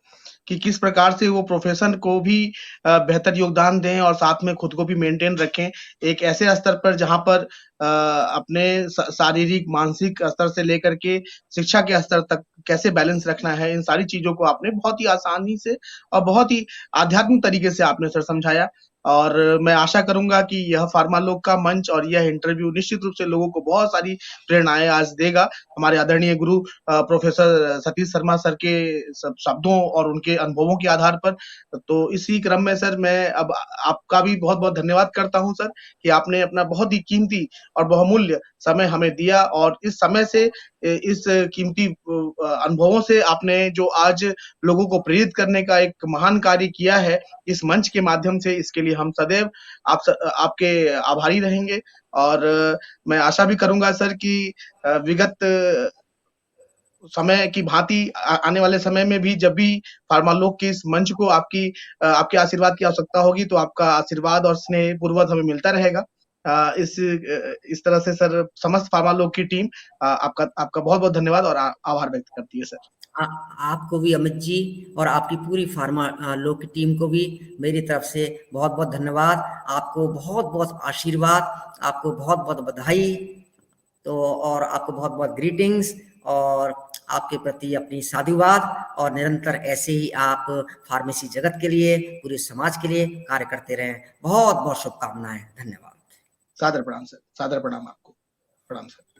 कि किस प्रकार से वो प्रोफेशन को भी बेहतर योगदान दें और साथ में खुद को भी मेंटेन रखें, एक ऐसे स्तर पर जहाँ पर अपने शारीरिक, मानसिक स्तर से लेकर के शिक्षा के स्तर तक कैसे बैलेंस रखना है, इन सारी चीज़ों को आपने बहुत ही आसानी से और बहुत ही आध्यात्मिक तरीके से आपने सर समझाया। और मैं आशा करूँगा कि यह फार्मालोग का मंच और यह इंटरव्यू निश्चित रूप से लोगों को बहुत सारी प्रेरणाएँ आज देगा। हमारे आदरणीय गुरु प्रोफ़ेसर सतीश शर्मा सर के शब्दों और उनके अनुभवों के आधार पर। तो इसी क्रम में सर, मैं अब आपका भी बहुत-बहुत धन्यवाद करता हूँ सर, कि आपने अपना बहुत ही कीमती और बहुमूल्य समय हमें दिया, और इस समय से इस कीमती अनुभवों से आपने जो आज लोगों को प्रेरित करने का एक महान कार्य किया है इस मंच के माध्यम से, इसके लिए हम सदैव आपके आभारी रहेंगे। और मैं आशा भी करूँगा सर कि विगत समय की भांति आने वाले समय में भी जब भी फार्मालोग के इस मंच को आपके आशीर्वाद की आवश्यकता होगी, तो आपका आशीर्वाद और स्नेह पूर्वक हमें मिलता रहेगा। इस तरह से सर, समस्त फार्मालोग की टीम आपका बहुत-बहुत धन्यवाद और आभार व्यक्त करती है सर। आपको भी अमित जी और आपकी पूरी फार्मा लोग की टीम को भी मेरी तरफ से बहुत बहुत धन्यवाद, आपको बहुत बहुत आशीर्वाद, आपको बहुत बहुत बधाई, तो और आपको बहुत बहुत ग्रीटिंग्स और आपके प्रति अपनी साधुवाद, और निरंतर ऐसे ही आप फार्मेसी जगत के लिए, पूरे समाज के लिए कार्य करते रहें। बहुत बहुत शुभकामनाएं। धन्यवाद। सादर प्रणाम सर, सादर प्रणाम आपको। प्रणाम सर।